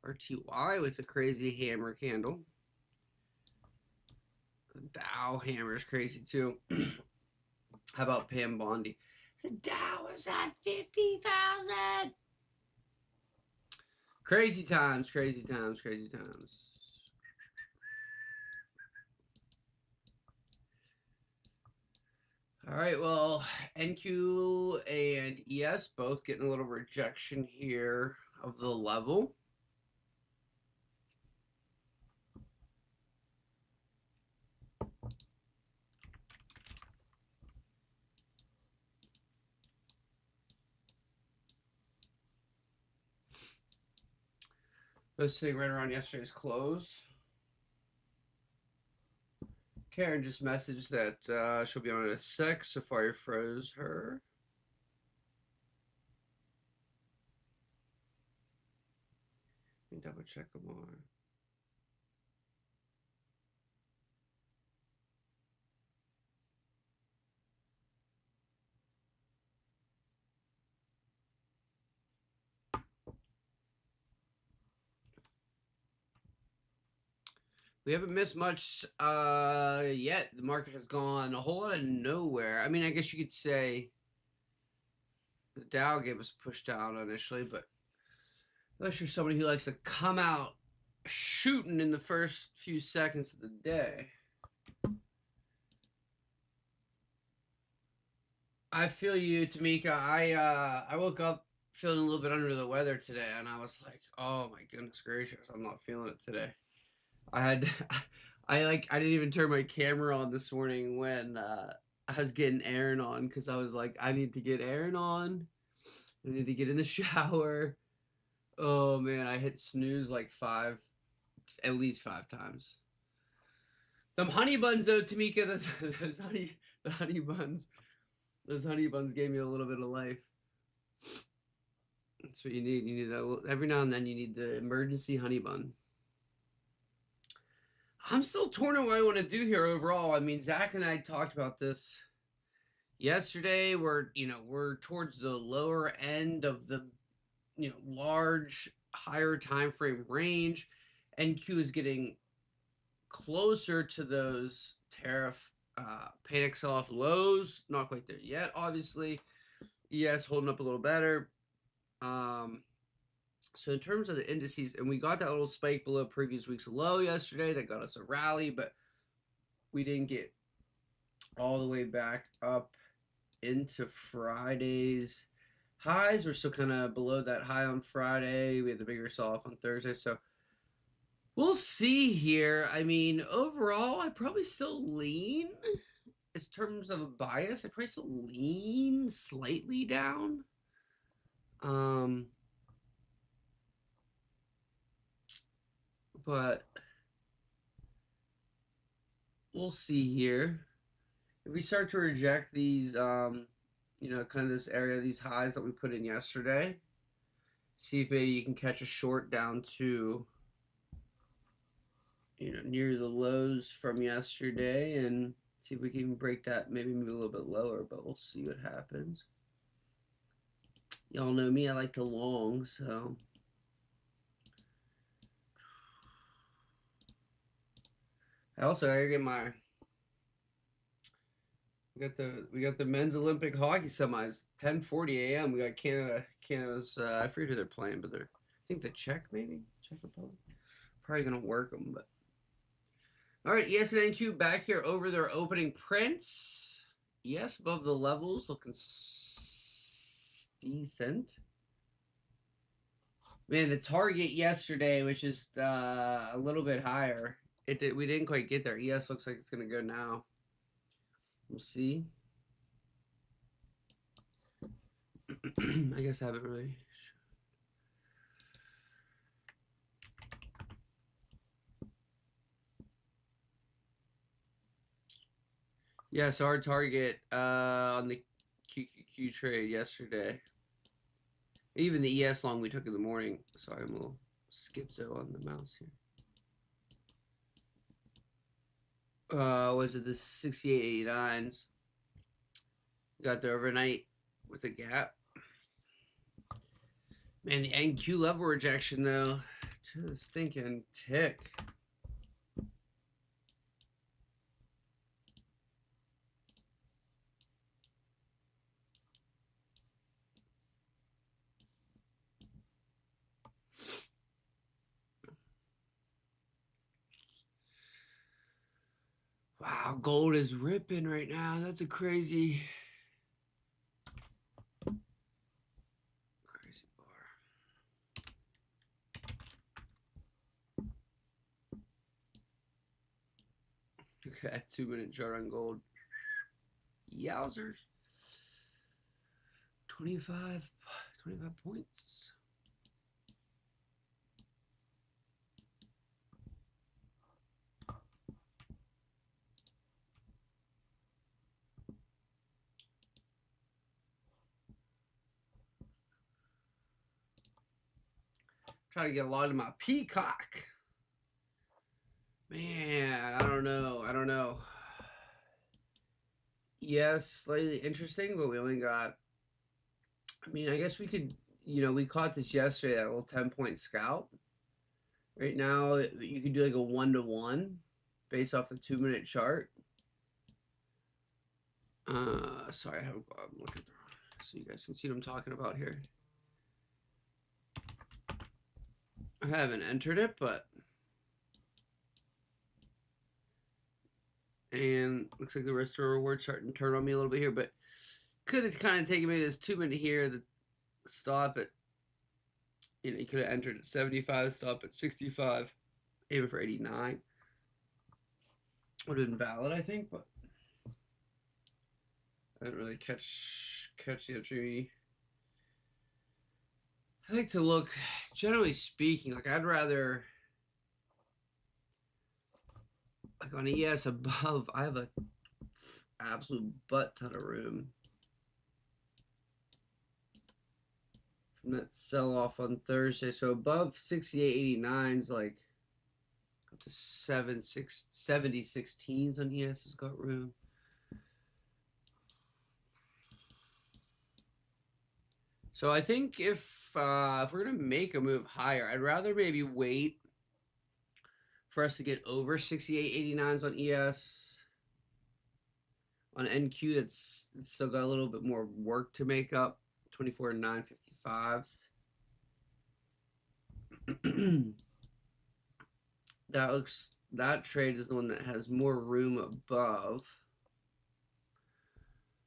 RTY with a crazy hammer candle. The Dow hammer is crazy too. How about Pam Bondi? The Dow is at 50,000. Crazy times, crazy times, crazy times. All right, well, NQ and ES both getting a little rejection here of the level. Both sitting right around yesterday's close. Karen just messaged that she'll be on at 6, so Fire froze her. Let me double check them more. We haven't missed much yet. The market has gone a whole lot of nowhere. I mean, I guess you could say the Dow gave us pushed down initially, but unless you're somebody who likes to come out shooting in the first few seconds of the day. I feel you, Tamika. I woke up feeling a little bit under the weather today, and I was like, oh my goodness gracious, I'm not feeling it today. I had I didn't even turn my camera on this morning when I was getting Aaron on because I was like, I need to get Aaron on. I need to get in the shower. Oh man, I hit snooze like at least 5 times. Them honey buns though, Tamika, the honey buns, those honey buns gave me a little bit of life. That's what you need. You need that every now and then. You need the emergency honey bun. I'm still torn on what I want to do here overall. I mean, Zach and I talked about this yesterday. We're towards the lower end of the large higher time frame range. NQ is getting closer to those tariff panic sell-off lows. Not quite there yet, obviously. ES holding up a little better. So in terms of the indices, and we got that little spike below previous week's low yesterday that got us a rally, but we didn't get all the way back up into Friday's highs. We're still kind of below that high on Friday. We had the bigger sell-off on Thursday, so we'll see here. I mean, overall, I probably still lean. In terms of a bias, I probably still lean slightly down. But we'll see here. If we start to reject these, kind of this area, these highs that we put in yesterday, see if maybe you can catch a short down to, near the lows from yesterday and see if we can break that, maybe move a little bit lower, but we'll see what happens. Y'all know me, I like the long, so. I gotta get my. We got the men's Olympic hockey semis. 10:40 a.m. We got Canada's. I forget who they're playing, but I think the Czech maybe Czech Republic. Probably gonna work them, but. All right, ES and NQ back here over their opening prints. ES above the levels, looking decent. Man, the target yesterday was just a little bit higher. We didn't quite get there. ES looks like it's gonna go now. We'll see. I guess I haven't really. Yeah, so our target on the QQQ trade yesterday, even the ES long we took in the morning. Sorry, I'm a little schizo on the mouse here. Was it the 68.89s? Got there overnight with a gap. Man, the NQ level rejection though, to the stinking tick. Wow, gold is ripping right now. That's a crazy bar. Okay, 2-minute chart on gold. Yowzers. 25 points. Try to get a lot of my peacock. Man, I don't know. Yes, slightly interesting, but we only got. I mean, I guess we could. We caught this yesterday, that little 10-point scalp. Right now, you could do like a 1-to-1 based off the 2-minute chart. Sorry, I'm looking so you guys can see what I'm talking about here. I haven't entered it, but and looks like the rest of the reward starting to turn on me a little bit here, but could have kind of taken maybe this 2-minute here, the stop at, you could have entered at 75, stop at 65, aiming for 89. Would have been valid, I think, but I didn't really catch the entry. I like to look, generally speaking, like I'd rather, like on ES above, I have a absolute butt ton of room from that sell off on Thursday. So above 68.89 is like up to 70.16s on ES has got room. So I think if we're gonna make a move higher, I'd rather maybe wait for us to get over 68.89s on ES. On NQ, it's still got a little bit more work to make up. 24.955s. That trade is the one that has more room above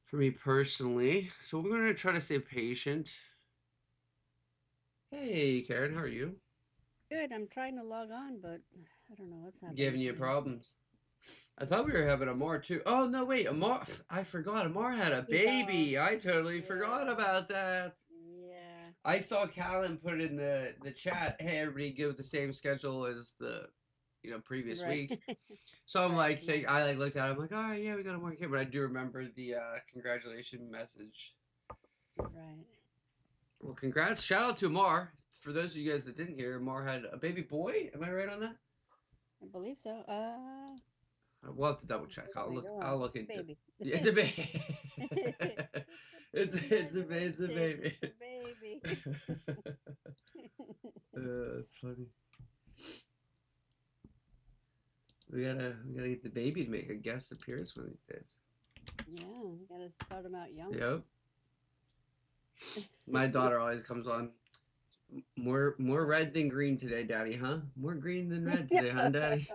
for me personally. So we're gonna try to stay patient. Hey Karen, how are you? Good. I'm trying to log on, but I don't know what's happening. Giving you problems. I thought we were having Ammar too. Oh no, wait, Ammar. I forgot. Ammar had a baby. I totally forgot about that. Yeah. I saw Callan put it in the chat. Hey, everybody, give the same schedule as the previous week. So I'm Right. I looked at it. I'm like, all right, yeah, we got Ammar and Karen. But I do remember the congratulations message. Right. Well, congrats. Shout out to Ammar. For those of you guys that didn't hear, Ammar had a baby boy. Am I right on that? I believe so. We'll have to double check. I'll look into it. Baby. Yeah, it's a baby. It's a baby. It's a baby. That's funny. We gotta get the baby to make a guest appearance one of these days. Yeah, we gotta start them out young. Yep. My daughter always comes on. More red than green today, Daddy, huh? More green than red today, huh, Daddy?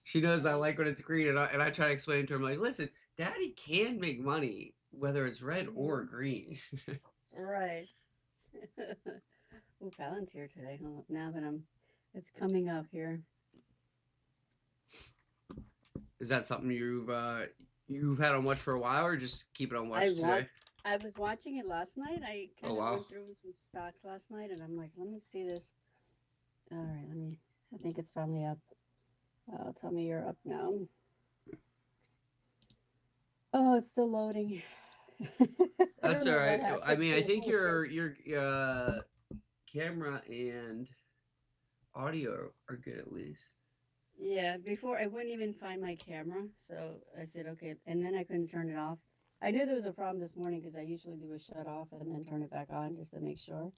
She knows I like when it's green, and I try to explain to her, I'm like, listen, Daddy can make money whether it's red or green. Right. Ooh, Palantir today. Now that it's coming up here. Is that something you've had on watch for a while, or just keep it on watch today? I was watching it last night. I kind of went through some stocks last night, and I'm like, let me see this. All right, I think it's finally up. Tell me you're up now. Oh, it's still loading. That's all right. I mean, I think your camera and audio are good at least. Yeah, before I wouldn't even find my camera, so I said okay, and then I couldn't turn it off. I knew there was a problem this morning because I usually do a shut off and then turn it back on just to make sure.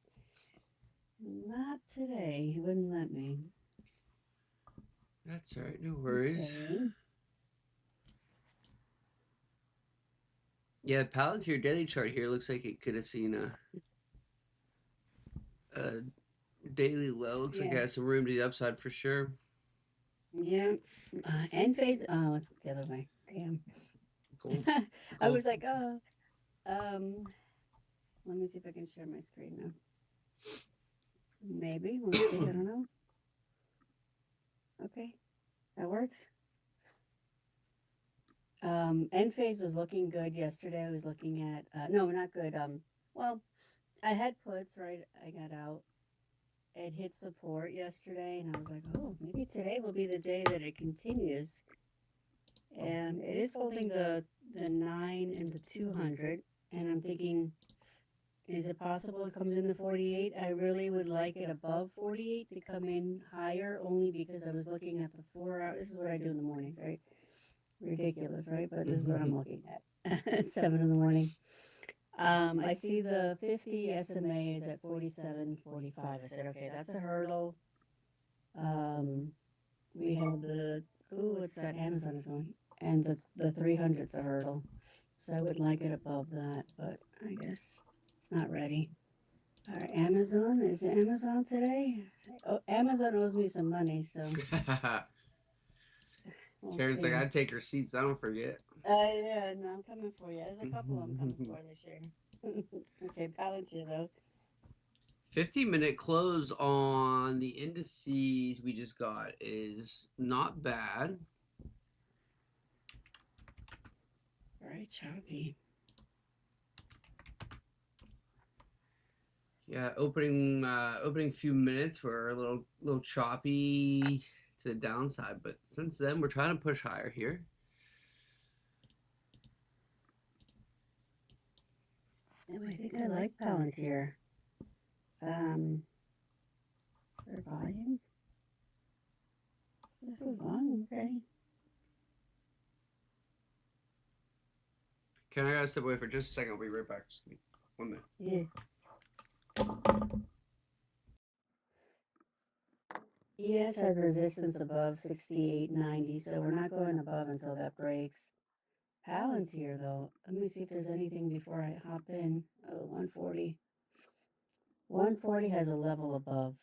Not today. He wouldn't let me. That's all right. No worries. Okay. Yeah, Palantir daily chart here looks like it could have seen a daily low. Looks like it has some room to the upside for sure. Yeah. End phase. Oh, it's the other way. Damn. Cool. I was like, let me see if I can share my screen now. Maybe. We'll see. I don't know. Okay. That works. End phase was looking good yesterday. I was looking at no, not good. Well, I had puts, right? I got out. It hit support yesterday, and I was like, oh, maybe today will be the day that it continues. And it is holding the 9 and the 200, and I'm thinking, is it possible it comes in the 48? I really would like it above 48 to come in higher, only because I was looking at the 4 hour. This is what I do in the mornings, right? Ridiculous, right? But this is what I'm looking at at 7 in the morning. I see the 50 SMA is at 47.45. I said, okay, that's a hurdle. We have the, what's that? Amazon is going. And the 300's a hurdle. So I would like it above that, but I guess it's not ready. All right, Amazon. Is it Amazon today? Oh, Amazon owes me some money, so. Karen's like, I'd take receipts. I don't forget. Yeah, no, I'm coming for you. There's a couple I'm coming for this year. Okay, Palantir though. 50-minute close on the indices we just got is not bad. It's very choppy. Yeah, opening few minutes were a little choppy to the downside, but since then we're trying to push higher here. Oh, I think I like Palantir. For volume. This is long, okay. Can I gotta step away for just a second? I'll be right back. Just give me 1 minute. Yeah. ES has resistance above 68.90, so we're not going above until that breaks. Palantir, though, let me see if there's anything before I hop in. Oh, 140. 140 has a level above.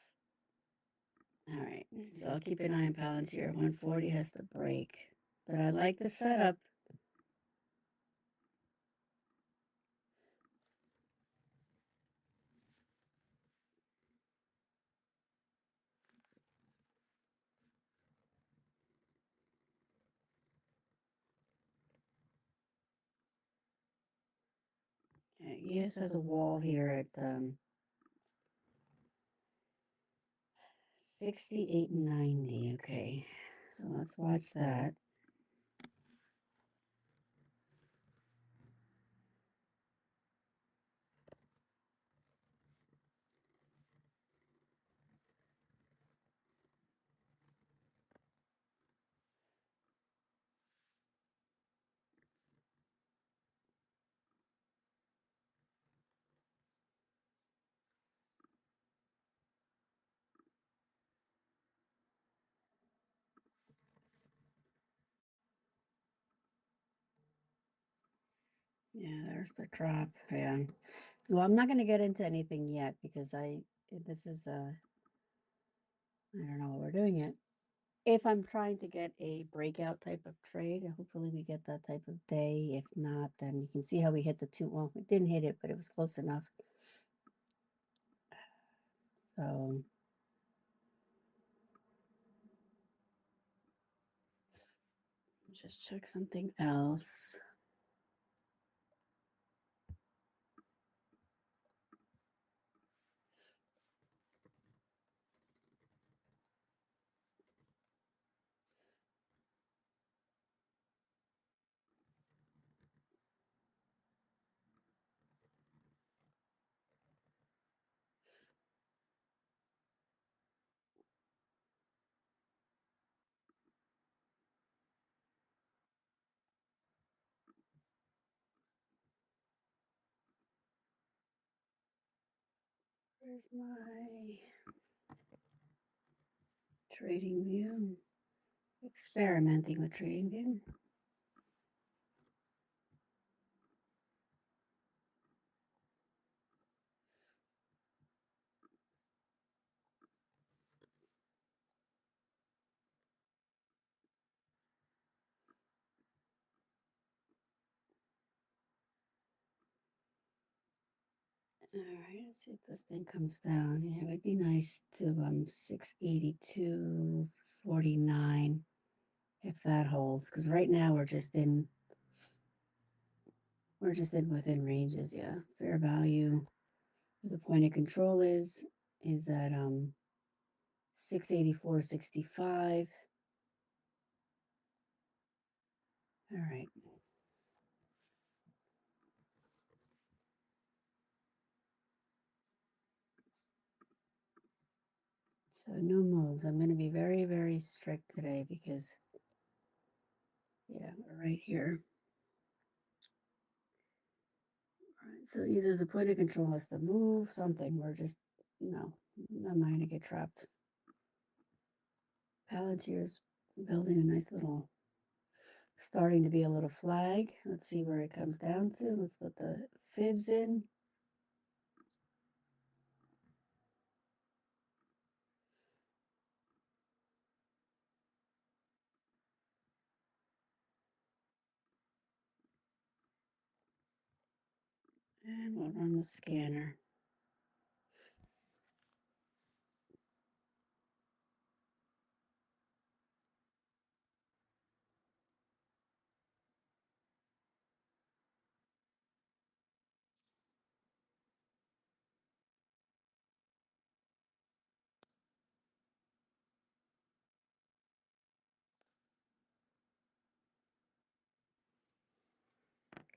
All right, so I'll keep an eye on Palantir. 140 has the break, but I like the setup. Okay, ES has a wall here at 68.90. Okay, so let's watch that. Yeah, there's the drop. Yeah. Well, I'm not going to get into anything yet because this is I don't know what we're doing yet. If I'm trying to get a breakout type of trade, hopefully we get that type of day. If not, then you can see how we hit the two. Well, we didn't hit it, but it was close enough. So just check something else. Where's my trading view? Experimenting with trading view. All right, let's see if this thing comes down. Yeah, it would be nice to 682.49 if that holds, because right now we're just in within ranges. Yeah, fair value. Where the point of control is at 684.65. All right. So no moves. I'm going to be very, very strict today because, yeah, we're right here. All right, so either the point of control has to move something. We're just, no, I'm not going to get trapped. Palantir's building a nice little, starting to be a little flag. Let's see where it comes down to. Let's put the fibs in. And we'll run the scanner.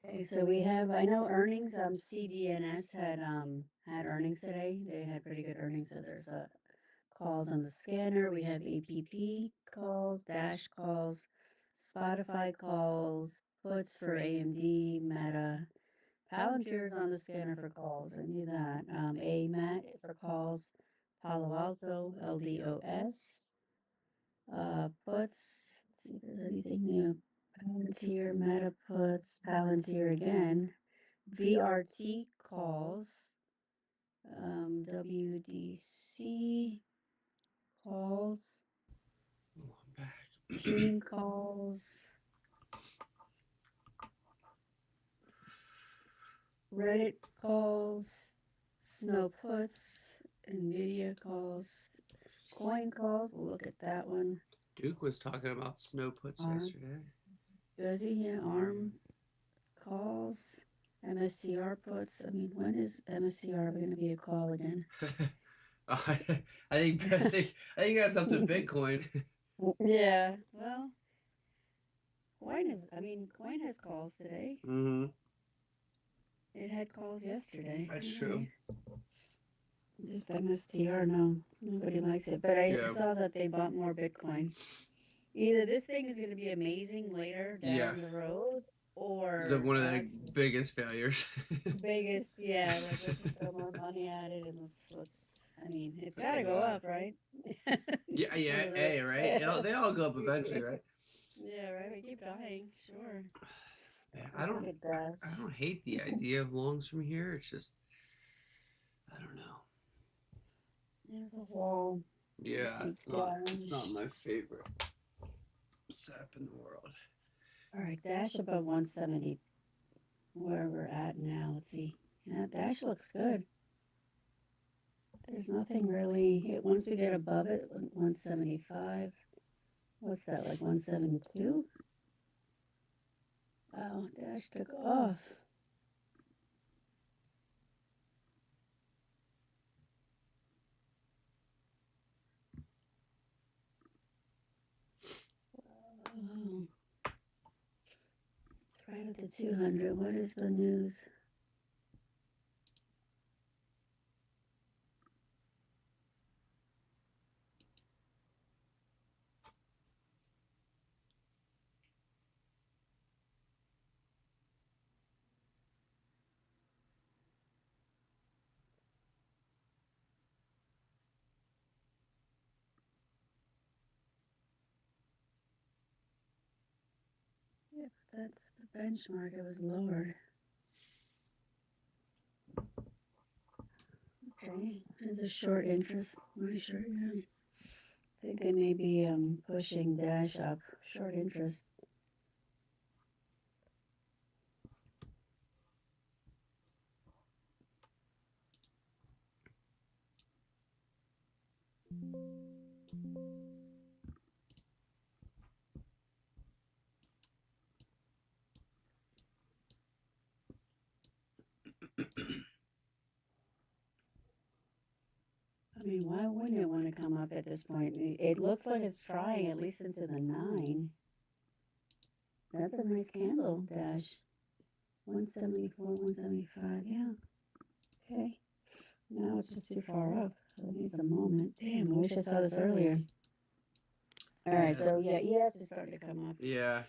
Okay, so we have, I know earnings, CDNS had earnings today. They had pretty good earnings, so there's calls on the scanner. We have APP calls, Dash calls, Spotify calls, puts for AMD, Meta, Palantir's on the scanner for calls. I knew that. AMAT for calls, Palo Alto, LDOS, puts. Let's see if there's anything new. Palantir, Meta puts, Palantir again. VRT calls, WDC calls, Oh, I'm back. team calls, Reddit calls, Snow puts, Nvidia calls, coin calls. We'll look at that one. Duke was talking about snow puts yesterday. Busy, yeah. ARM calls, MSTR puts. I mean, when is MSTR going to be a call again? I think that's up to Bitcoin. Yeah. Well, coin has calls today. Mm-hmm. It had calls yesterday. That's true. Just MSTR, no. Nobody likes it. But I saw that they bought more Bitcoin. Either this thing is going to be amazing later down the road, or one of the biggest failures. Biggest, yeah. Like, let's just throw more money at it and let's. I mean, it's got to go up, right? Yeah. Right. They all go up eventually, right? Yeah, right. We keep trying, sure. Man, I don't hate the idea of longs from here. It's just, I don't know. There's a wall. Yeah, it's not my favorite setup in the world. All right, Dash above 170. Where we're at now. Let's see. Yeah, Dash looks good. There's nothing really. Once we get above it, 175. What's that, like 172? Wow, Dash took off. Oh. Right at the 200. What is the news? Yeah, that's the benchmark. It was lowered. Okay, there's a short interest. My short, yeah. I think they may be pushing Dash up. Short interest. I mean, why wouldn't it want to come up at this point? It looks like it's trying at least into the 9. That's a nice candle, Dash. 174, 175, yeah. Okay. Now it's just too far up. So it needs a moment. Damn, I wish I saw this earlier. All right, so yeah, ES is starting to come up. Yeah.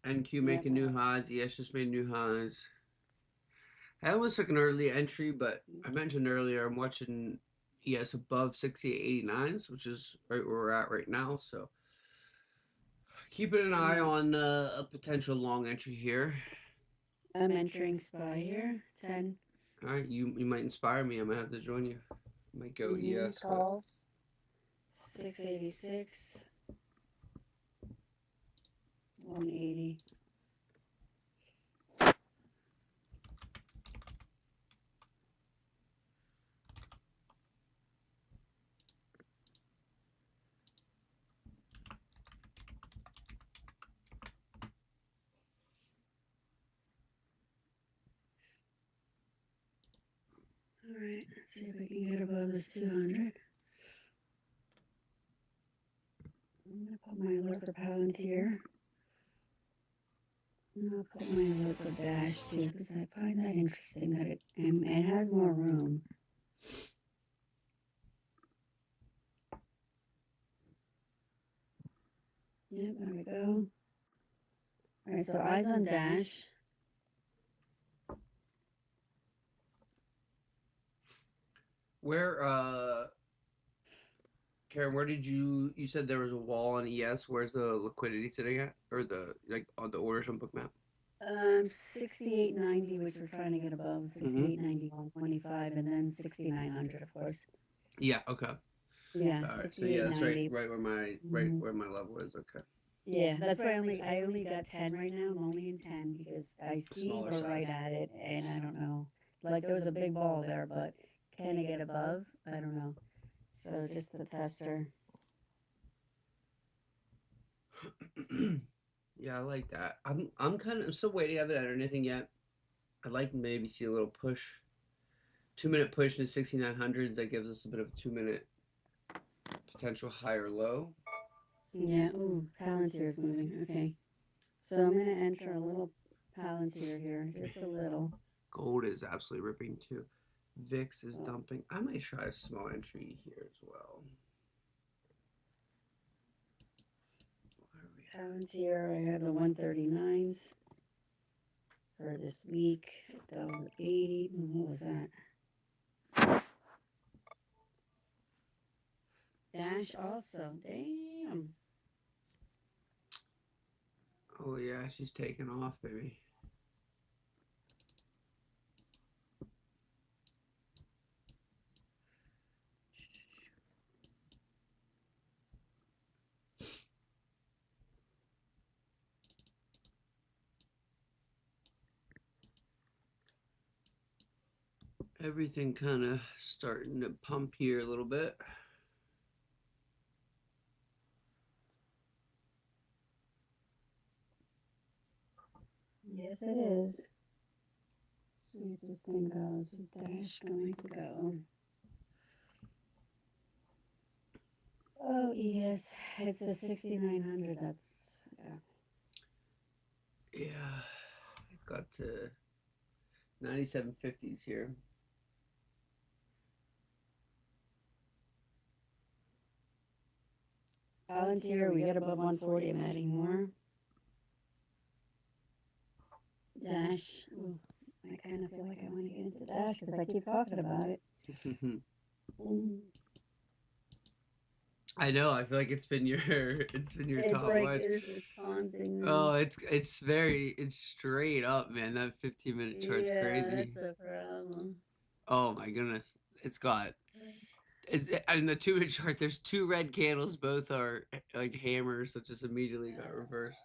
NQ making new highs. ES just made new highs. I almost took an early entry, but I mentioned earlier I'm watching ES above 68.89s, which is right where we're at right now. So keeping an eye on a potential long entry here. I'm entering SPY here. 10. All right, you might inspire me. I might have to join you. I might go ES. Calls. 686. 180. All right, let's see if we can get above this 200. I'm gonna put my alert for Palantir. And I'll put my alert for Dash too, because I find that interesting that it has more room. Yep, there we go. All right, so eyes on Dash. Where, Karen, where did you said there was a wall on ES? Where's the liquidity sitting at, or the like on the orders on Bookmap? 6890, which we're trying to get above 6890, 125, and then 6900, of course. Yeah. Okay. Yeah, All right. So yeah, that's right. 6890. Right where my level is. Okay. Yeah, that's why I only got 10 right now. I'm only in 10 because I see Smaller we're size. right at it, and I don't know. Like there was a big ball there, but can I get above? I don't know. So just the tester. Yeah, I like that. I'm still waiting. I haven't entered anything yet. I'd like to maybe see a little push, 2 minute push into 6900s. That gives us a bit of a 2 minute potential higher low. Yeah. Ooh, Palantir's moving. Okay. So I'm gonna enter a little Palantir here, just a little. Gold is absolutely ripping too. VIX is dumping. I might try a small entry here as well. Palantir, I have the 139s for this week. $1.80. What was that? Dash also. Damn. Oh yeah, she's taking off, baby. Everything kind of starting to pump here a little bit. Yes, it is. Let's see if this thing goes. Is Dash going to go? Oh, yes. It's the 6900. That's, Yeah, I've got to 9750s here. Palantir, we get above 140. I'm adding more. Dash. Ooh, I kind of feel like I want to get into Dash because I keep talking about it. I know. I feel like it's been your top like watch. this is taunting me. Oh, it's straight up, man. That 15-minute chart's crazy. That's the problem. Oh my goodness, it's got. It's in the 2-minute chart. There's two red candles. Both are like hammers that just immediately got reversed.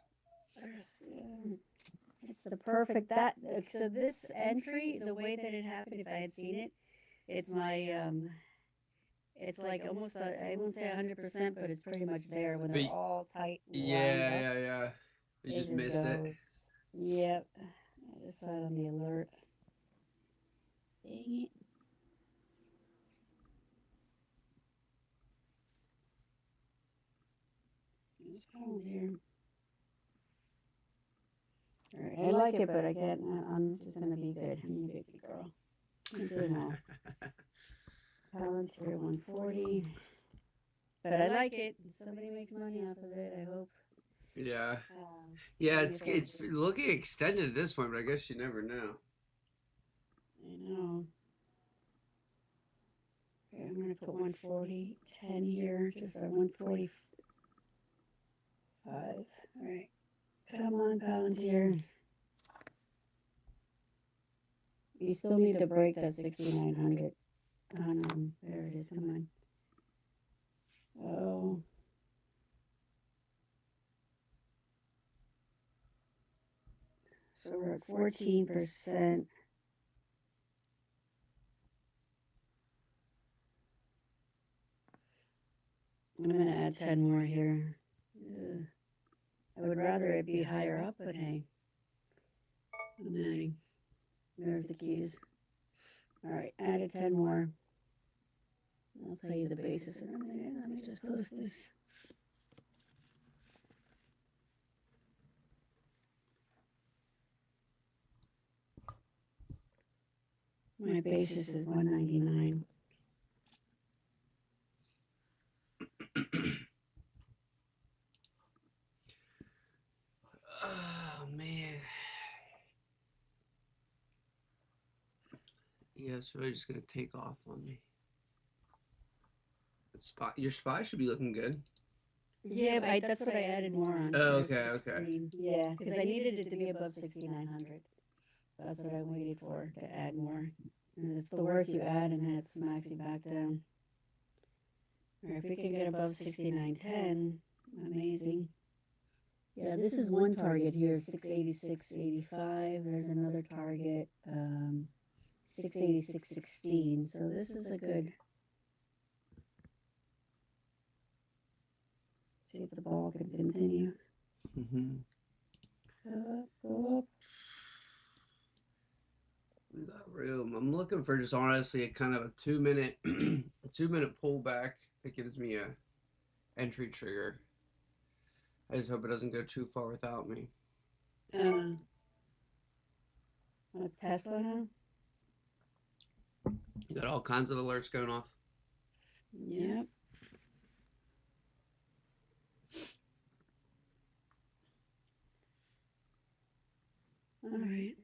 It's the perfect that. So this entry, the way that it happened, if I had seen it, it's my it's like almost I won't say 100%, but it's pretty much there when they're all tight. Yeah. You just missed it. Yep. I just saw it on the alert. Dang it. It's cold here. All right, I like it, but I can't. I'm just gonna be good. I'm a big girl. I'm doing well. Palantir 140. But I like it. Somebody makes money off of it, I hope. Yeah. Yeah, it's looking extended at this point, but I guess you never know. I know. Okay, I'm gonna put 140, 10 here, just at 145. All right. Come on, Palantir. You still need to break that 6900. Oh no, there it is. Come on. Oh. So we're at 14%. I'm going to add 10 more here. I would rather it be higher up, but hey, I'm adding. There's the keys. All right, added 10 more. I'll tell you the basis in a minute. Let me just post this. My basis is 199. Oh man. Yeah, it's really just gonna take off on me. Your spy should be looking good. Yeah, that's what I added more on. Oh, okay, okay. Yeah, because I needed it to be above 6,900. That's what I waited for, to add more. And it's the worse you add, and then it smacks you back down. Or if we can get above 69.10, amazing. Yeah, this is one target here, 686.85. There's another target, 686.16. So this is a good. See if the ball can continue. Go up. We got room. I'm looking for just honestly a kind of a 2 minute, a 2 minute pullback that gives me a entry trigger. I just hope it doesn't go too far without me. What's Tesla now? You got all kinds of alerts going off. Yep. All right.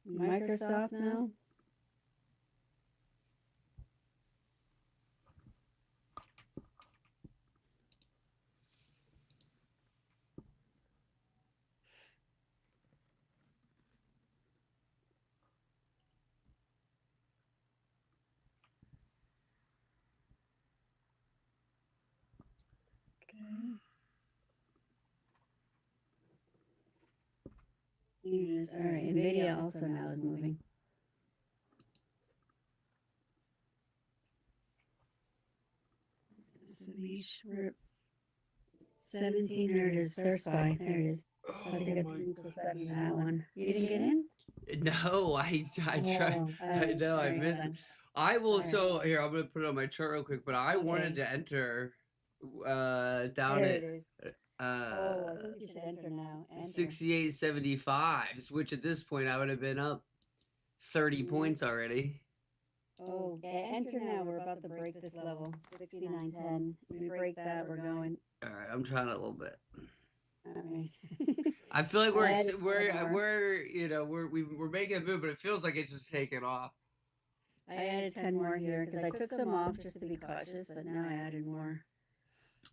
Microsoft now. Okay. All right. NVIDIA also now is moving. SMH, we're at 17. There it is. Their spy. There it is. I think it's equal 7 that one. You didn't get in? No, I tried. I know I missed. I will. So here, I'm gonna put it on my chart real quick. But I wanted to enter down There at it is. I think you should enter now. 68.75, which at this point I would have been up 30 points already. Oh, enter now. We're about to break this level. 69.10. When we break that, we're going. All right, I'm trying a little bit. All right. I feel like we're making a move, but it feels like it's just taking off. I added 10 more here because I took some off just to be cautious, but now I added more.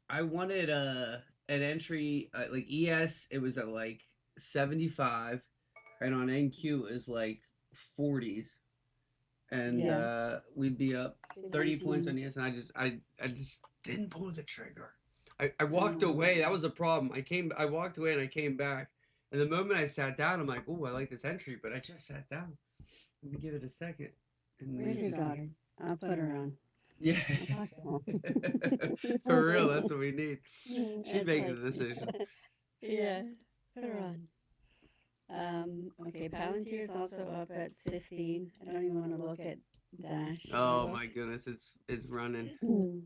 I wanted an entry like ES. It was at like 75, and on NQ is like 40s, and we'd be up 30 points on ES, and I just didn't pull the trigger. I walked away. That was the problem. I walked away and I came back. And the moment I sat down, I'm like, oh, I like this entry, but I just sat down. Let me give it a second. And where's your daughter? I'll put her on. Yeah. For real, that's what we need. She'd make the decision. Yeah, put her on. Okay, Palantir's also up at 15. I don't even want to look at Dash. Oh my goodness, it's running.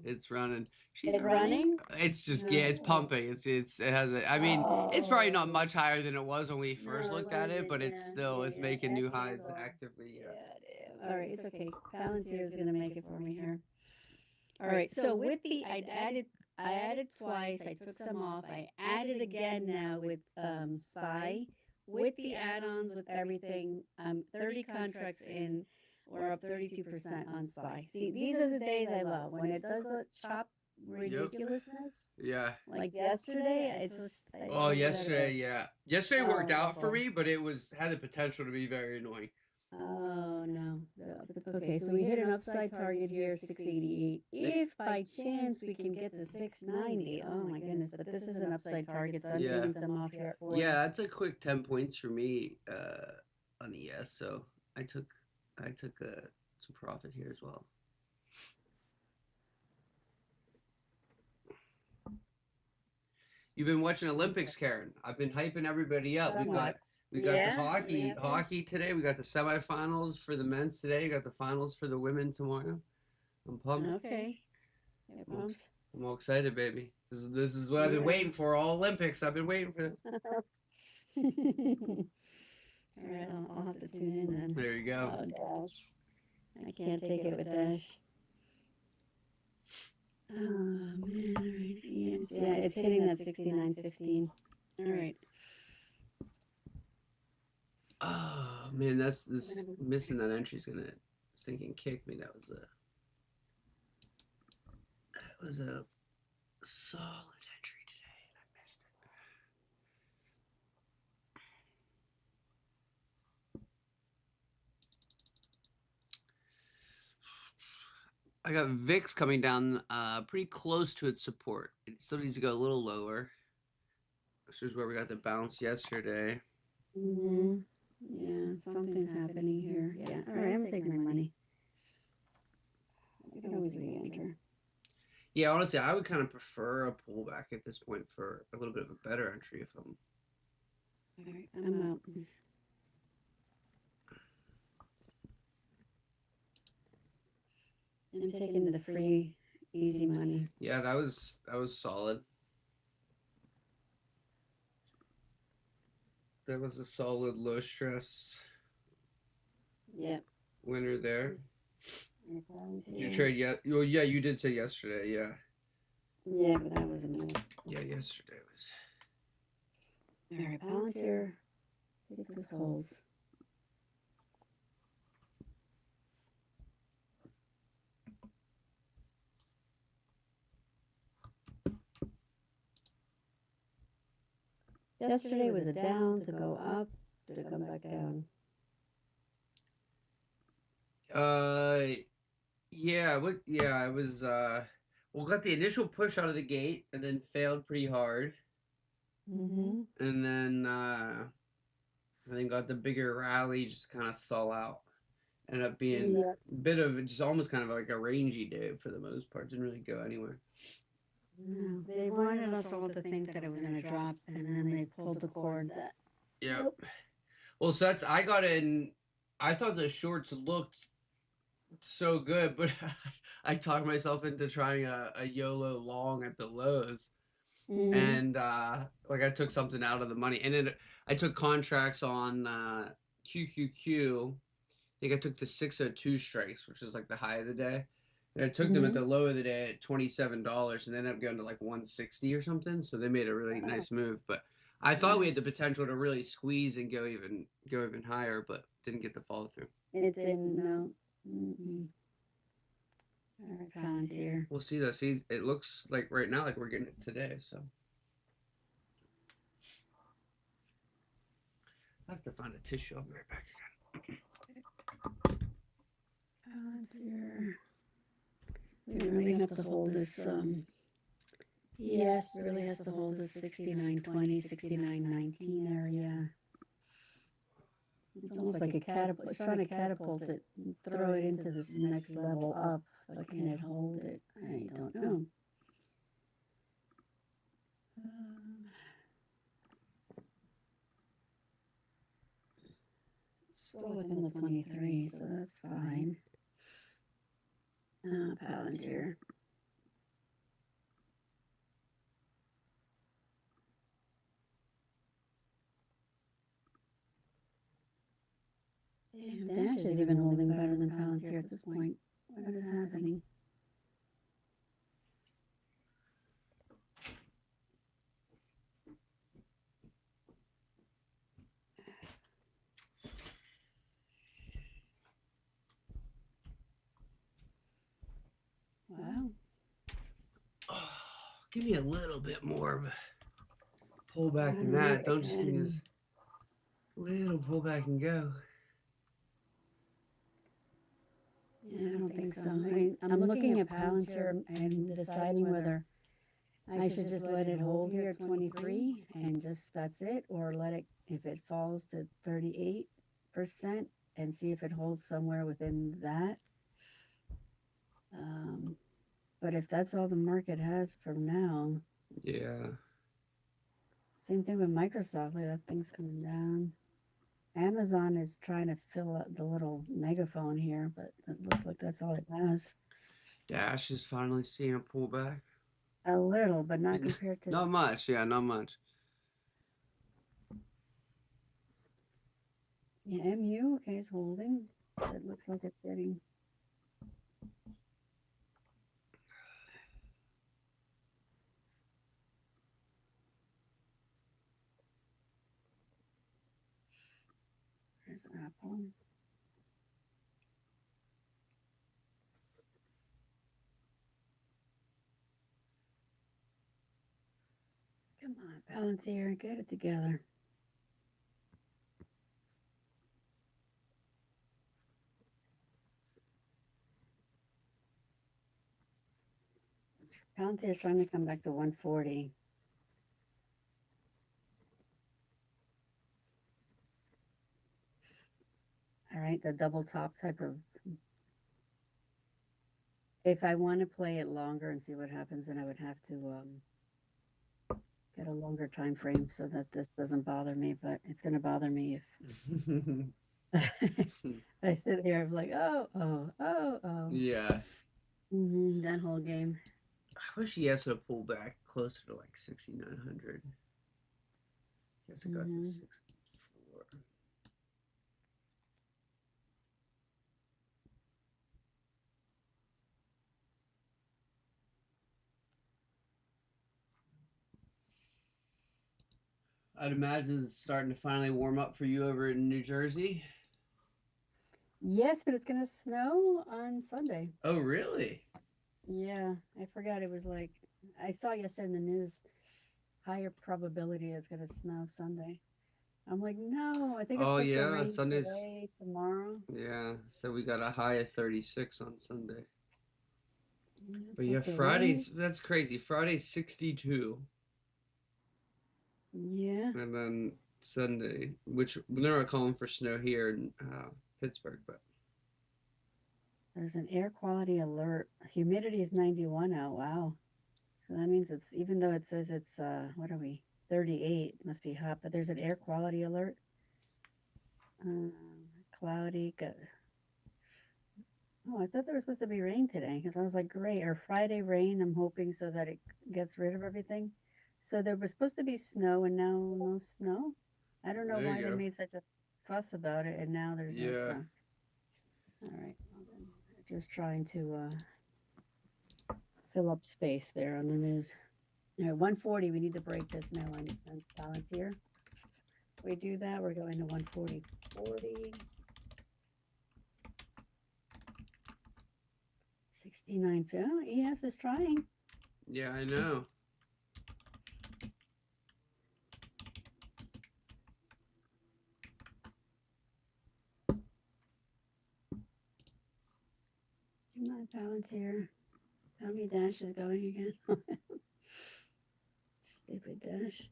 It's running. It's running? It's just it's pumping. It has a, I mean, it's probably not much higher than it was when we first looked at it, but it's still it's making new highs actively. Yeah. All right, it's okay. Palantir is gonna make it for me here. All right, so with the I added twice. I took some off. I added again now with Spy, with the add-ons, with everything. 30 contracts in. We're up 32% on Spy. See, these are the days I love when it does the chop ridiculousness. Yeah. Like yesterday, it's just. Yesterday worked out for me, but it had the potential to be very annoying. Oh no. Okay, so we hit an upside target here, 688. If by chance we can get the 690, oh my goodness! But this is an upside target, so I'm doing some off here at 40. Yeah, that's a quick 10 points for me on ES. So I took some profit here as well. You've been watching Olympics, Karen. I've been hyping everybody up. Somewhat. We got the Yeah, we have to. hockey today. We got the semifinals for the men's today. We got the finals for the women tomorrow. I'm pumped. Okay. Get I'm, pumped. I'm all excited, baby. This is what I've been Yeah. waiting for all Olympics. I've been waiting for this. All right, I'll have to tune in then. There you go. Oh gosh, I can't take it with Dash. Oh man, all right. Yes, yeah, it's hitting that 69.15. All right. Oh man, that's this missing that entry's gonna stinking kick me. That was a solid entry today, and I missed it. I got VIX coming down pretty close to its support. It still needs to go a little lower. This is where we got the bounce yesterday. Mm-hmm. Yeah, something's happening here. Yeah, all right, I'm taking my money. I can always re-enter. Yeah, honestly, I would kind of prefer a pullback at this point for a little bit of a better entry if I'm. All right, I'm out. I'm taking the free, easy money. Yeah, that was solid. That was a solid low stress. Yep. Winner there. Did you Yeah. trade yet? Oh yeah, you did say yesterday. Yeah. Yeah, but that was a miss. Yeah, yesterday was. All right, Palantir. See if this holds. Yesterday was a down to go up to come back down. Yeah, it was well, got the initial push out of the gate and then failed pretty hard. Mm-hmm. And then I think got the bigger rally, just kind of stall out. Ended up being a bit of just almost kind of like a rangy day for the most part. Didn't really go anywhere. No, they wanted us all to think that it was going to drop, and then they pulled the cord that. Yeah. Nope. Well, so I got in. I thought the shorts looked so good, but I talked myself into trying a YOLO long at the lows. Mm-hmm. And like I took something out of the money, and I took contracts on QQQ. I think I took the 602 strikes, which is like the high of the day, and I took them at the low of the day at $27, and then ended up going to like 160 or something. So they made a really nice move. But I thought we had the potential to really squeeze and go even higher, but didn't get the follow through. It didn't. No. Mm-mm. All right, Palantir. We'll see though. See, it looks like right now like we're getting it today. So I have to find a tissue. I'll be right back again. Palantir. We really have to hold this. Yes, really has to hold this 69.20, 69.19 area. It's almost like a catapult. It's trying to catapult it, throw it into this next level up. But can it hold it? I don't know. It's still within the 23, so that's fine. Palantir. Damn, Dash is even holding better than Palantir at this point. What is happening? Wow. Oh, give me a little bit more of a pullback than that. Don't just give me this little pullback and go. Yeah, I don't think so. I'm looking at Palantir and deciding whether I should just let it hold here at 23 and just that's it, or let it, if it falls to 38% and see if it holds somewhere within that. But if that's all the market has for now. Yeah. Same thing with Microsoft. Like that thing's coming down. Amazon is trying to fill up the little megaphone here, but it looks like that's all it has. Dash is finally seeing a pullback. A little, but not compared to. Not much. Yeah, not much. Yeah, MU, okay, is holding. It looks like it's getting. There's Apple. Come on, Palantir, get it together. Palantir is trying to come back to 140. All right, the double top type of. If I want to play it longer and see what happens, then I would have to get a longer time frame so that this doesn't bother me. But it's going to bother me if I sit here. I'm like, oh. Yeah. That whole game. I wish he has to pull back closer to like 6,900. Guess I got to 64. I'd imagine it's starting to finally warm up for you over in New Jersey. Yes, but it's going to snow on Sunday. Oh, really? Yeah, I forgot it was like, I saw yesterday in the news, higher probability it's going to snow Sunday. I'm like, no, I think it's supposed to rain today, tomorrow. Yeah, so we got a high of 36 on Sunday. Yeah, But yeah, Friday's, that's crazy. Friday's 62. Yeah. And then Sunday, which they're not calling for snow here in Pittsburgh, but. There's an air quality alert. Humidity is 91 out. Wow. So that means it's, even though it says it's, what are we, 38, must be hot, but there's an air quality alert. Cloudy. Oh, I thought there was supposed to be rain today because I was like, great. Or Friday rain, I'm hoping so that it gets rid of everything. So there was supposed to be snow and now no snow. I don't know why they made such a fuss about it and now there's no snow. All right. Well, then, just trying to fill up space there on the news. All right, 140. We need to break this now on Palantir. If we do that, we're going to 140.40. 69. Oh, ES is trying. Yeah, I know. Come on, Palantir. How many Dash is going again? Stupid Dash.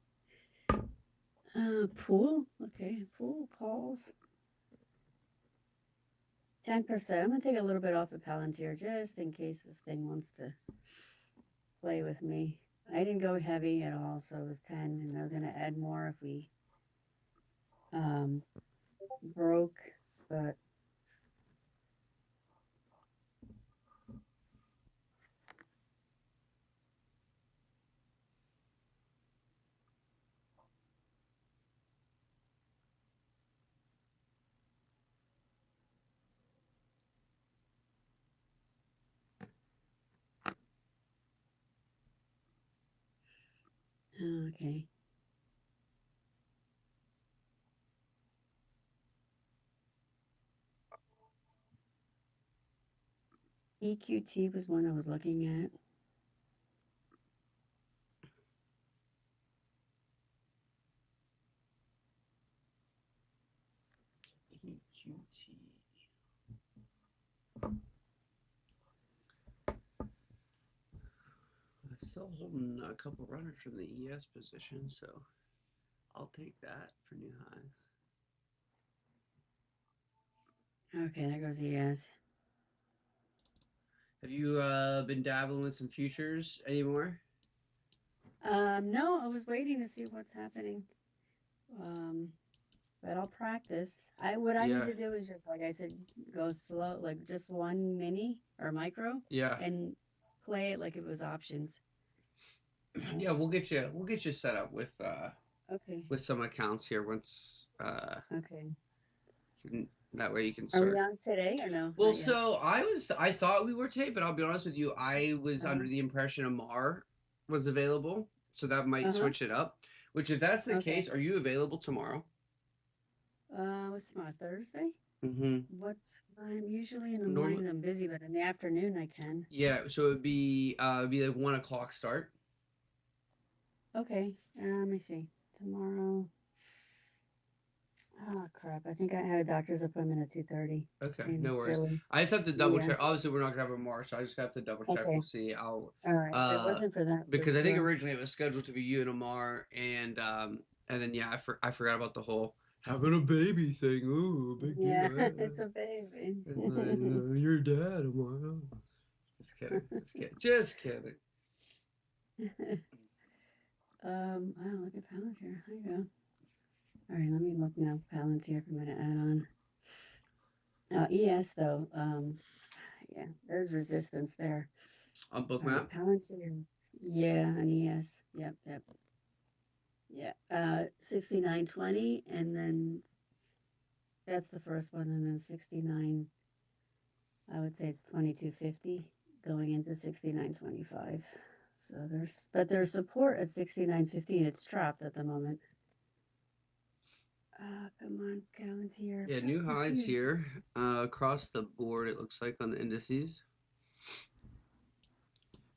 Pool. Okay, pool calls. 10%. I'm going to take a little bit off of Palantir just in case this thing wants to play with me. I didn't go heavy at all, so it was 10, and I was going to add more if we broke, but okay. EQT was one I was looking at. EQT. Still holding a couple runners from the ES position, so I'll take that for new highs. Okay, there goes ES. Have you been dabbling with some futures anymore? No, I was waiting to see what's happening. Um, but I'll practice. What I need Yeah, to do is just like I said, go slow, like just one mini or micro, yeah, and play it like it was options. yeah. We'll get you set up Okay. with some accounts here once Okay. that way you can Are we start. on today or no? Well, Not yet. so I thought we were today, but I'll be honest with you, I was Uh-huh. under the impression Ammar was available, so that might Uh-huh. switch it up. Which, if that's the Okay. case, are you available tomorrow? What's tomorrow? Thursday? Mm-hmm. What's I'm usually in the Normal. mornings I'm busy, but in the afternoon I can. Yeah. So it'd be like 1 o'clock start. Okay. Let me see. Tomorrow. Oh crap. I think I have a doctor's appointment at 2:30 Okay, in no worries. Philly. I just have to double check. Yes. Obviously, we're not gonna have a Ammar, so I just have to double check. We'll Okay. see. I'll All right. If it uh wasn't for that, for because I think sure. originally it was scheduled to be you and Ammar, and then yeah, I forgot about the whole having a baby thing. Ooh, big Yeah, deal. it's a baby. And like, your dad. I'm like, oh. Just kidding. Just kidding. Just kidding. Oh, look at Palantir. There you go. All right, let me look now. Palantir for a minute. Add on. ES though. Yeah, there's resistance there. On All right, Bookmap. Palantir. Yeah, an ES. Yep, yep. Yeah. 69.20, and then that's the first one, and then 69. I would say it's 22.50 going into 69.25. So there's support at 69.15. It's trapped at the moment. Come on, Palantir. Yeah, new highs Palantir. here across the board. It looks like on the indices.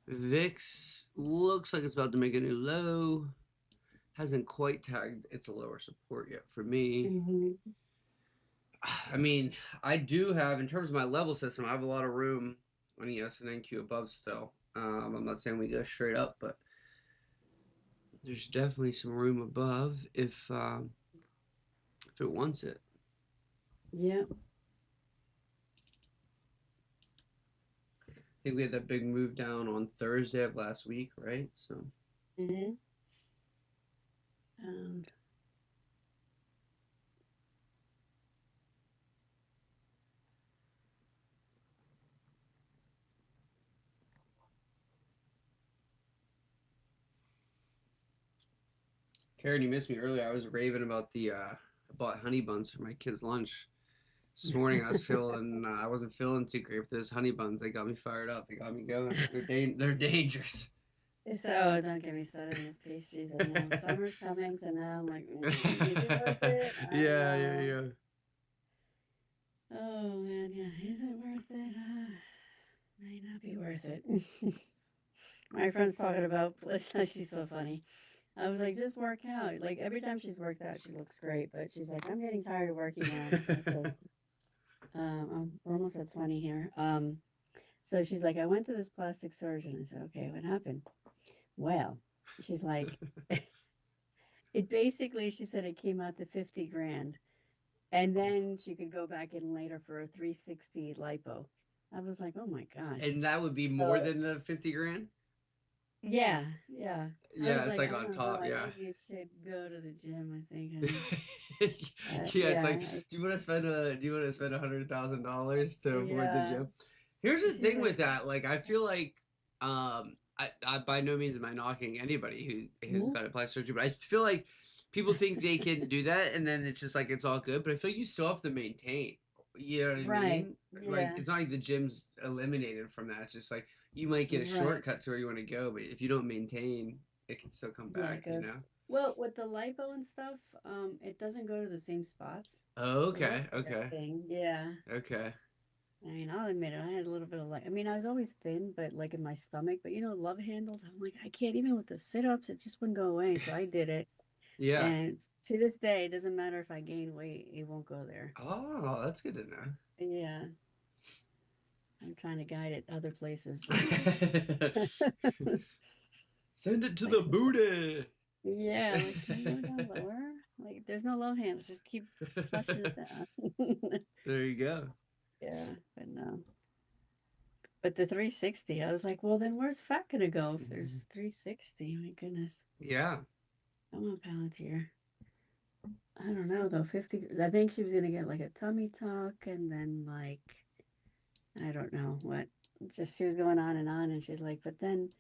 VIX looks like it's about to make a new low. Hasn't quite tagged its lower support yet for me. Mm-hmm. I mean, I do have, in terms of my level system, I have a lot of room on ES and NQ above still. I'm not saying we go straight up, but there's definitely some room above if it wants it. Yeah. I think we had that big move down on Thursday of last week, right? So. Mm-hmm. And Karen, you missed me earlier. I was raving about I bought honey buns for my kids' lunch. This morning I wasn't feeling too great, but those honey buns, they got me fired up. They got me going. They're dangerous. so don't get me started on these pastries. I know summer's coming, so now I'm like, is it worth it? I don't Yeah. know. Oh man, yeah, is it worth it? May not be worth it. My friend's talking about, she's so funny. I was like, just work out. Like every time she's worked out, she looks great. But she's like, I'm getting tired of working out. I said, okay. We're almost at 20 here. So she's like, I went to this plastic surgeon. I said, okay, what happened? Well, she's like, it basically, she said it came out to 50 grand. And then she could go back in later for a 360 lipo. I was like, oh my gosh. And that would be more So than the 50 grand? yeah, yeah. I Yeah, was it's like, like I on don't know. top, I yeah. think you should go to the gym. I think. Honey. Yeah, it's Yeah, like, do you want to spend $100,000 to afford the yeah. gym? Here's the She's thing like, with that. Like, I feel like, I by no means am I knocking anybody who has "Mhm, got a plastic surgery, but I feel like people think they can do that, and then it's just like it's all good. But I feel like you still have to maintain. You know what I right, mean? Like, yeah, it's not like the gym's eliminated from that. It's just like you might get a right, shortcut to where you want to go, but if you don't maintain, it can still come yeah." back. It goes well with the lipo and stuff. It doesn't go to the same spots, Oh, so that's okay, the good okay, thing. Yeah. okay. I mean, I'll admit it. I had a little bit of like, I mean, I was always thin, but like in my stomach. But love handles. I'm like, I can't even with the sit-ups. It just wouldn't go away. So I did it, Yeah. and to this day, it doesn't matter if I gain weight, it won't go there. Oh, that's good to Yeah, I'm trying to guide it other places, but know. Send it to like, the booty. yeah, like, can you go down lower? Like, there's no love handles. Just keep flushing it down. There you go. Yeah, but no. But the 360, I was like, well, then where's fat gonna go if there's 360? My goodness. Yeah. Come on, Palantir. I don't know though. 50. I think she was gonna get like a tummy tuck, and then like I don't know what. Just she was going on, and she's like, but then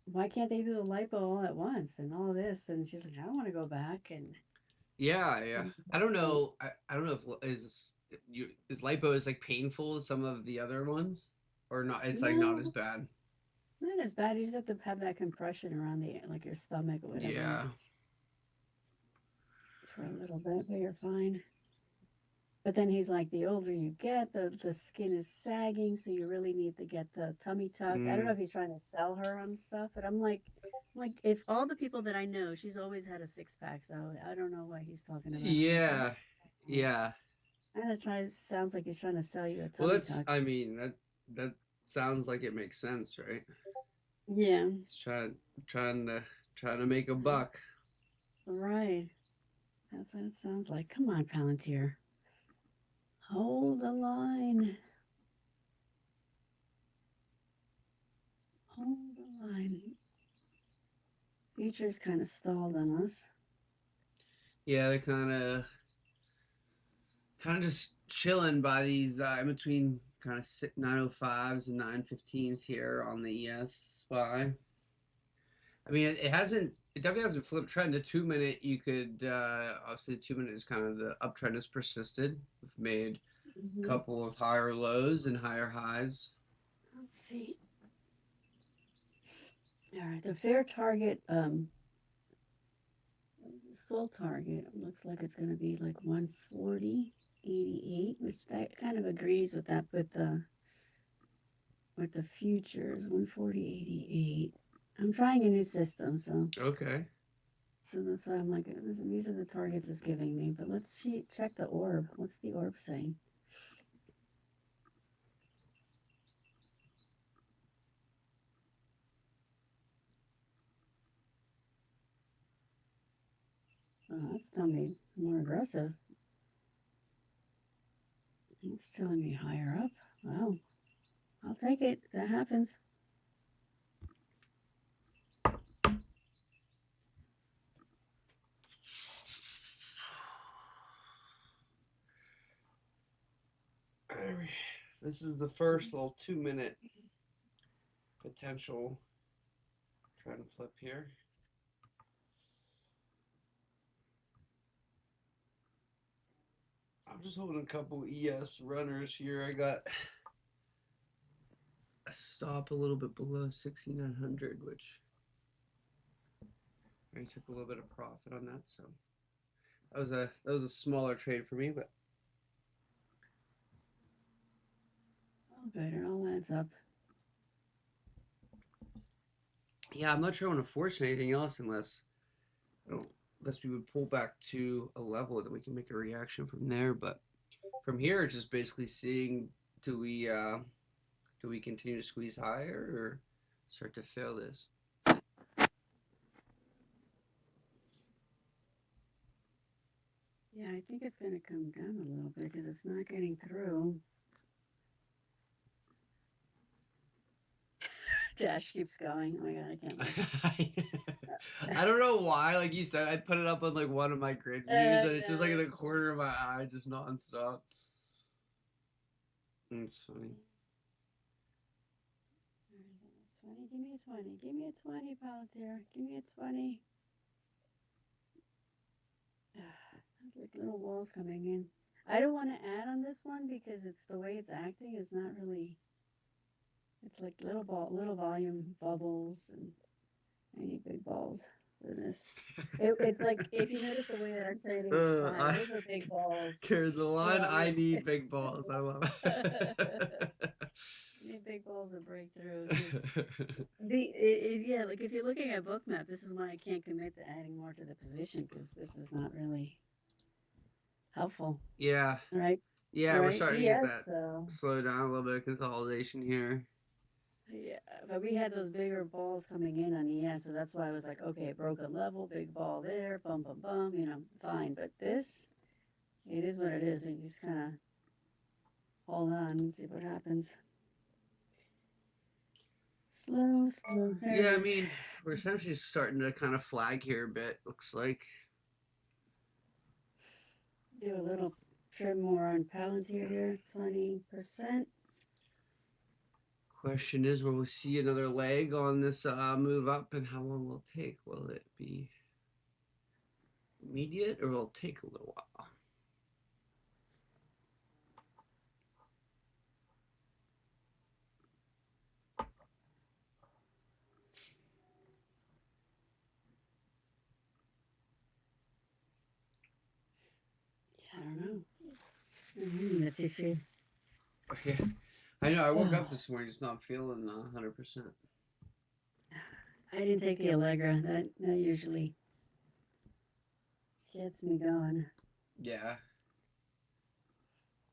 why can't they do the lipo all at once and all this? And she's like, I don't want to go back. And Yeah. I don't so know. I don't know if is lipo is like painful as some of the other ones, or not. It's like not as no, bad. not as bad. You just have to have that compression around the like your stomach or whatever Yeah. for a little bit, but you're fine. But then he's like, the older you get, the skin is sagging, so you really need to get the tummy tuck. I don't know if he's trying to sell her on stuff, but I'm like, if all the people that I know, she's always had a 6-pack, so I don't know what he's talking about. Yeah. Yeah. Sounds like he's trying to sell you a Well, tummy that's. tuck. I mean that sounds like it makes sense, right? Yeah, He's trying to make a buck. right. That's what it sounds like. Come on, Palantir. Hold the line. Hold the line. Future's kind of stalled on us. Yeah, they're kind of just chilling by these in between kind of 905s and 915s here on the SPY. I mean, it hasn't. It definitely hasn't flipped trend. The 2-minute, you could obviously the 2-minute is kind of the uptrend has persisted. We've made a couple of higher lows and higher highs. Let's see. All right, the fair target. This full target looks like it's going to be like 140.88, which that kind of agrees with that with the futures 140.88. I'm trying a new system, so Okay. so that's why I'm like, these are the targets it's giving me. But let's check the orb. What's the orb saying? Oh, that's telling me more aggressive. It's telling me higher up. Well, I'll take it. That happens. This is the first little 2-minute potential. Trying to flip here. I'm just holding a couple ES runners here. I got a stop a little bit below 6,900, which I took a little bit of profit on that. So that was a smaller trade for me, but Oh, good. It all adds up. yeah, I'm not sure I want to force anything else unless we would pull back to a level that we can make a reaction from there. But from here, it's just basically seeing do we continue to squeeze higher or start to fail this? Yeah, I think it's going to come down a little bit because it's not getting through. Dash keeps going. Oh my god, I can't look. I don't know why. Like you said, I put it up on like one of my grid views, and it's just like in the corner of my eye, just nonstop. It's funny. 20. Give me a 20. Give me a 20, Palantir. Give me a 20. There's like little walls coming in. I don't want to add on this one because it's the way it's acting is not really. It's like little volume bubbles, and I need big balls for this. It's like if you notice the way that I'm trading the spy, those are big balls. Karen, the line I need big balls. I love it. You need big balls to break through. Yeah, like if you're looking at Bookmap, this is why I can't commit to adding more to the position because this is not really helpful. Yeah. Right. Yeah, we're starting to get that so slow down a little bit of consolidation here. yeah, but we had those bigger balls coming in on ES, so that's why I was like, okay, it broke a level, big ball there, bum bum bum, fine. But this, it is what it is. You just kind of hold on and see what happens. Slow, slow. There Yeah, it I is. mean, we're essentially starting to kind of flag here a bit, looks like. Do a little trim more on Palantir here, 20%. Question is, will we see another leg on this move up, and how long will it take? Will it be immediate, or will it take a little while? I don't know. The tissue. Yeah, I know. I woke up this morning just not feeling 100%. I didn't take the Allegra. That usually gets me going Yeah.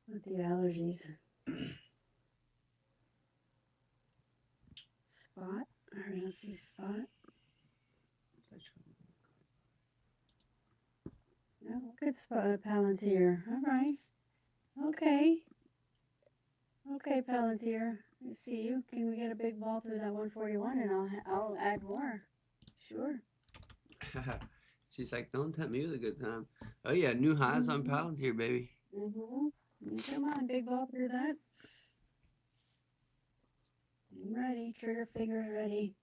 with the allergies. Spot. All right, let's see spot. No, good spot, Palantir. All right. Okay. Okay, Palantir. I see you. Can we get a big ball through that 141 and I'll add more. Sure. She's like, don't tempt me with a good time. Oh yeah, new highs on Palantir, baby. Come on, big ball through that. I'm ready. Trigger finger ready.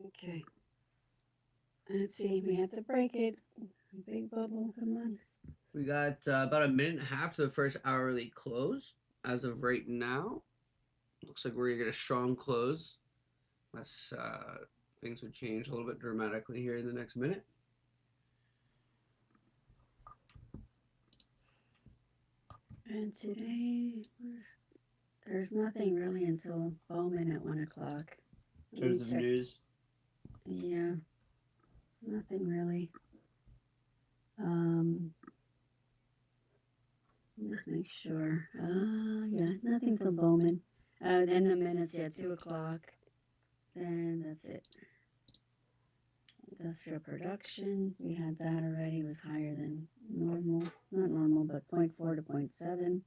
Okay. Let's see. We have to break it. Big bubble. Come on. We got about a minute and a half to the first hourly close as of right now. Looks like we're gonna get a strong close, unless things would change a little bit dramatically here in the next minute. And today, there's nothing really until Bowman at 1 o'clock. In terms of news. Yeah, nothing really. Let's make sure. Yeah, nothing till Bowman. In the minutes, yeah, 2 o'clock. Then that's it. Industrial production, we had that already. It was higher than normal. Not normal, but 0.4 to 0.7.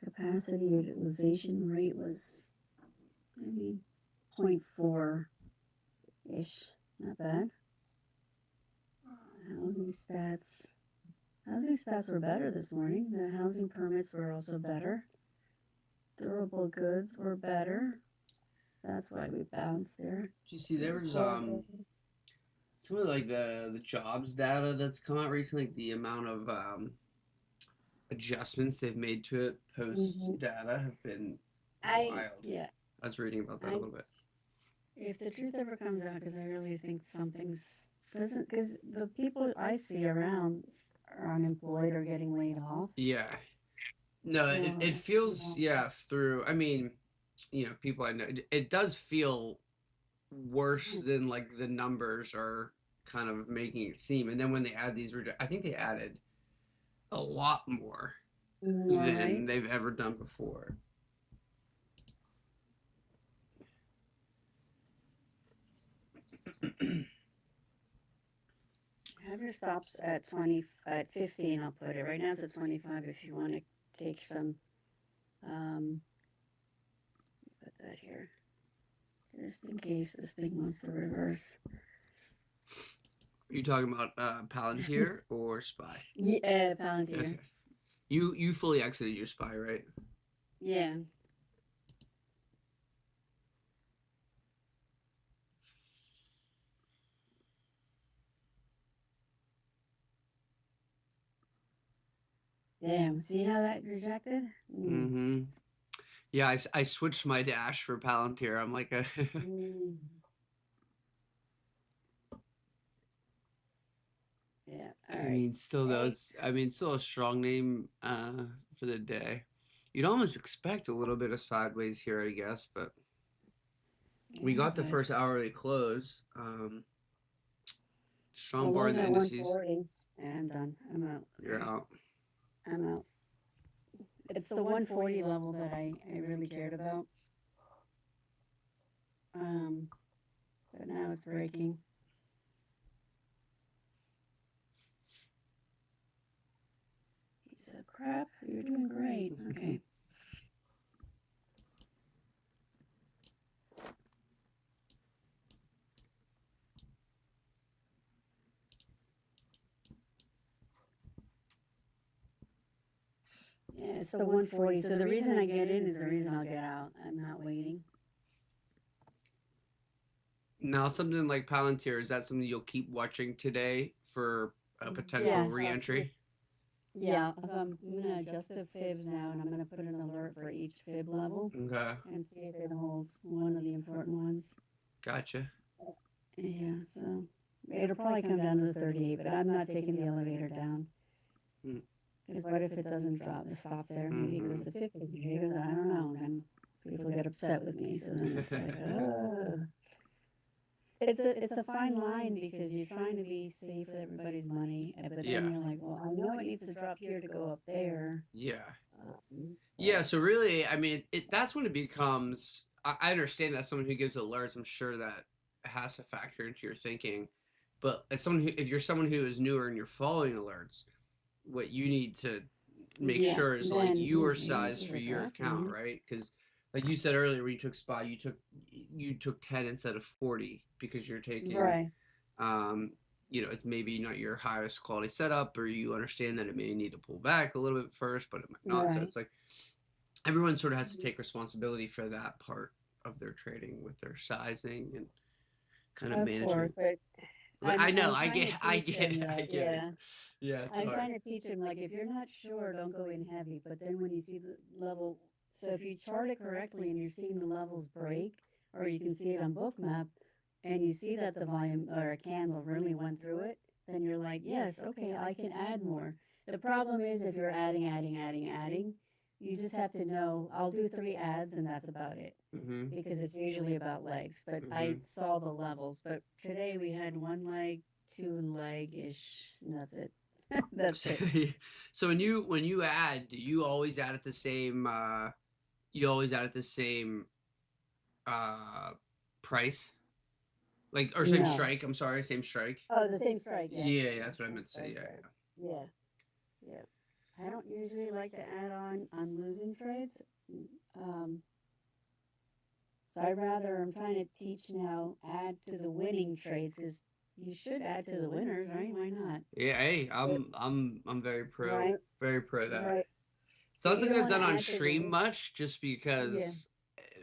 Capacity utilization rate was, 0.4-ish. Not bad. Housing stats. Housing stats were better this morning. The housing permits were also better. Durable goods were better. That's why we bounced there. You see, there was some of like the jobs data that's come out recently, like the amount of adjustments they've made to it post data have been wild. Yeah. I was reading about that a little bit. If the truth ever comes out, because I really think something's doesn't, because the people I see around are unemployed or getting laid off. Yeah. No, So, it feels through. I mean, people I know. It does feel worse than like the numbers are kind of making it seem. And then when they add these, I think they added a lot more than they've ever done before. Have your stops at 15. I'll put it right now. It's at 25. If you want to take some, put that here, just in case this thing wants to reverse. Are you talking about Palantir or SPY? Yeah, Palantir. Okay. You fully exited your SPY, right? Yeah. Damn, see how that rejected? Mm-hmm. Yeah, I switched my dash for Palantir. I'm like Yeah. I mean, still though, still a strong name for the day. You'd almost expect a little bit of sideways here, I guess, but we got the first hourly close. Strong bar in the indices. Yeah, I'm done. I'm out. You're out. I'm out. It's the 140 level that I really cared about. But now it's it's breaking. Piece of crap. You're doing great. Okay. Yeah, it's the 140. So the reason I get in is the reason I'll get out. I'm not waiting. Now, something like Palantir, is that something you'll keep watching today for a potential Yes. re-entry? Yeah, so I'm gonna adjust the fibs now, and I'm gonna put an alert for each fib level Okay, and see if it holds one of the important ones. gotcha. Yeah, so it'll probably come down to the 38, but I'm not taking the elevator down. Mm. Because what if it doesn't stop there? Maybe it goes to 50. Maybe, I don't know. Then people get upset with me. So then it's like, it's a fine line because you're trying to be safe with everybody's money, but then Yeah. you're like, well, I know it needs to drop here to go up there. Yeah. Yeah, so really, I mean, that's when it becomes. I understand that someone who gives alerts, I'm sure that has to factor into your thinking. But as someone who, if you're someone who is newer and you're following alerts, what you need to make Yeah, sure is like then, your this size is for a your drop. account, right? Because like you said earlier, when you took SPY, you took 10 instead of 40 because you're taking Right. you know, it's maybe not your highest quality setup, or you understand that it may need to pull back a little bit first, but it might not. So Right. it's like everyone sort of has to take responsibility for that part of their trading with their sizing and kind of Of managing. course, But I know, I'm trying to I teach get, him, I get yeah. it. Yeah, it's I'm hard. trying to teach him, like, if you're not sure, don't go in heavy. But then when you see the level, so if you chart it correctly and you're seeing the levels break, or you can see it on Bookmap, and you see that the volume or a candle really went through it, then you're like, yes, okay, I can add more. The problem is if you're adding, you just have to know, I'll do 3 ads and that's about it. Mm-hmm. Because it's usually about legs. But I saw the levels. But today we had 1 leg, 2 leg-ish, and that's it. That's it. So when you add, do you always add at the same you always add at the same price? Like, or same No. strike, I'm sorry, same strike. Oh, the same strike. Yeah, Yeah, that's what I meant to say. Yeah. Yeah. I don't usually like to add on losing trades. So I'm trying to teach now, add to the winning trades because you should add to the winners, right? Why not? Yeah, hey, I'm very pro, Right. very pro that. Right. So I You wasn't either gonna done wanna on add to the stream win- much, just because,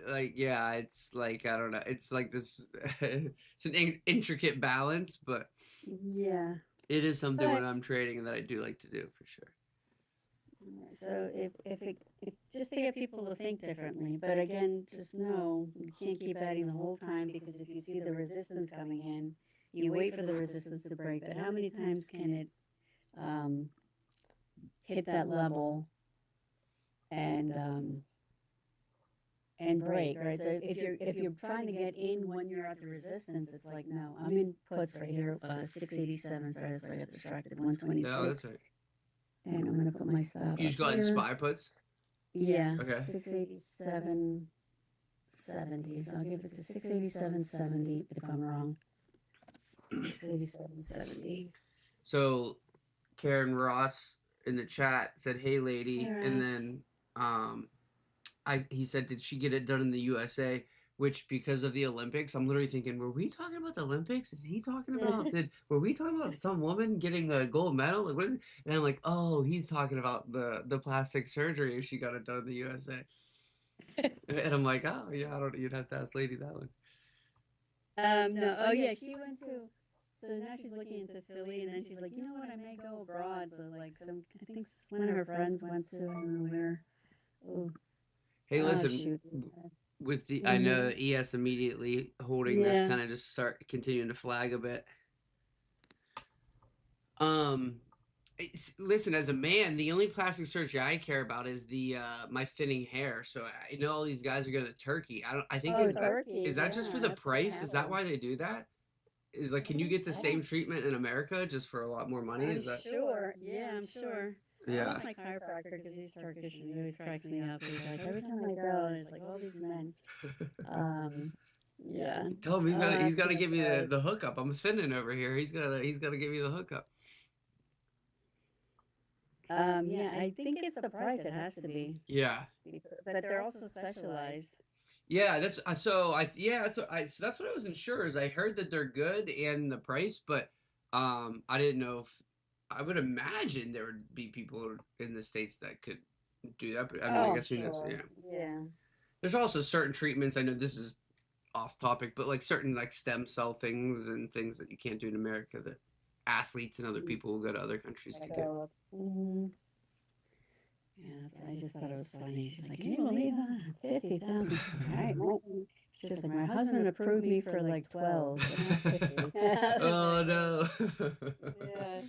like, yeah, it's like I don't know, it's like this, it's an intricate balance, but Yeah. it is something when But- I'm trading that I do like to do for sure. So if just to get people to think differently, but again, just know you can't keep adding the whole time because if you see the resistance coming in, you wait for the resistance to break. But how many times can it hit that level and break, right? So if you're trying to get in when you're at the resistance, it's like no, I'm in puts right here, 687. Sorry, that's why I got distracted. 126. No, that's right. And I'm gonna put my stop. You just go ahead and SPY puts. Yeah. Okay. 687.70. So I'll give it to 687.70 if I'm wrong. 687.70. So Karen Ross in the chat said, "Hey, lady," Hey, and Ross. then he said, "Did she get it done in the USA?" Which, because of the Olympics, I'm literally thinking, were we talking about the Olympics? Is he talking about? Were we talking about some woman getting a gold medal? Like, what is it? And I'm like, oh, he's talking about the plastic surgery if she got it done in the USA. And I'm like, oh yeah, I don't. You'd have to ask Lady that one. No. Oh yeah, she went to. So now she's looking into Philly, and then she's like, you know what? I may go abroad. So like I think one of her friends went to I don't know where. Oh. Hey, listen. Shoot. With the, I know ES immediately holding this kind of just start continuing to flag a bit. Listen, as a man, the only plastic surgery I care about is the my thinning hair. So I know all these guys are going to Turkey. I think is that just for the price? Is that why they do that? Is like, can you get the same treatment in America just for a lot more money? Is that sure? Yeah, I'm sure. Yeah. That's my chiropractor because he's Turkish and he always cracks me up. He's like, every time I go, it's like all these men. Yeah. Tell him I'll he's ask gotta him give me about the it. hookup. I'm thinning over here. He's gotta give me the hookup. Yeah, I think it's the price. It has to be. Yeah. But they're also specialized. Yeah, that's so I yeah, that's what I wasn't sure is I heard that they're good and the price, but I didn't know if I would imagine there would be people in the States that could do that, but I mean I Oh, guess who knows? sure. Yeah. Yeah. There's also certain treatments. I know this is off topic, but like certain like stem cell things and things that you can't do in America that athletes and other people will go to other countries to get. Mm-hmm. Yeah, I just thought it was funny. She's like, "Can you believe that? 50,000." She's like, "I know." She's like, "My husband approved me for like 12, but not 50." I was Oh like, no. yeah.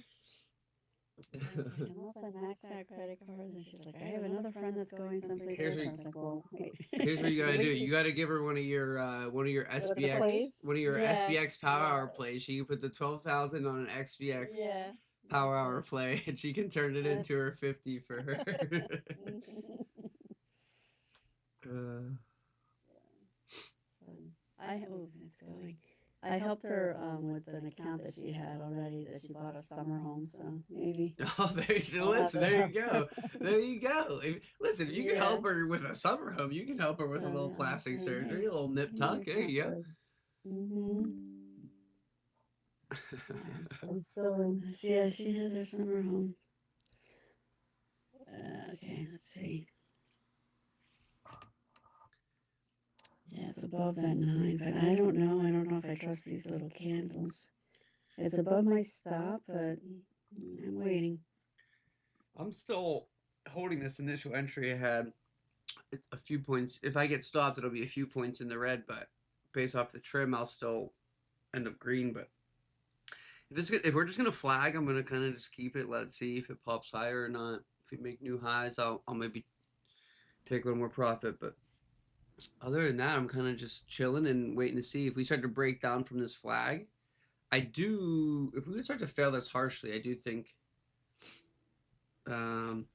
I was like, "Unless I max out credit cards," and she's like, "I have another friend that's going someplace Here's else." what I was like, "Well, wait." Here's what you gotta do. We You just gotta give her one of your go to the place. Yeah, SBX power yeah, hour plays. She can put the 12,000 on an XBX yeah. power That's hour it. play, and she can turn it That's into her 50 for her. uh, so it's going. I helped her with an account that she had already that she bought a summer home, so maybe oh, I'll have listen. to There you help. go. There you go. Listen, if you can Yeah. help her with a summer home, you can help her with So a little yeah, I'll plastic say, surgery, hey, a little nip here's tuck. There your you go. password. Mm-hmm. I'm still in this. Yeah, she has her summer home. Okay, let's see. Yeah, it's above that 9, but I don't know. I don't know if I trust these little candles. It's above my stop, but I'm waiting. I'm still holding this initial entry I had. It's a few points. If I get stopped, it'll be a few points in the red, but based off the trim, I'll still end up green. But if we're just gonna flag, I'm gonna kind of just keep it. Let's see if it pops higher or not. If we make new highs, I'll maybe take a little more profit. But other than that, I'm kind of just chilling and waiting to see if we start to break down from this flag. I do. If we start to fail this harshly, I do think um,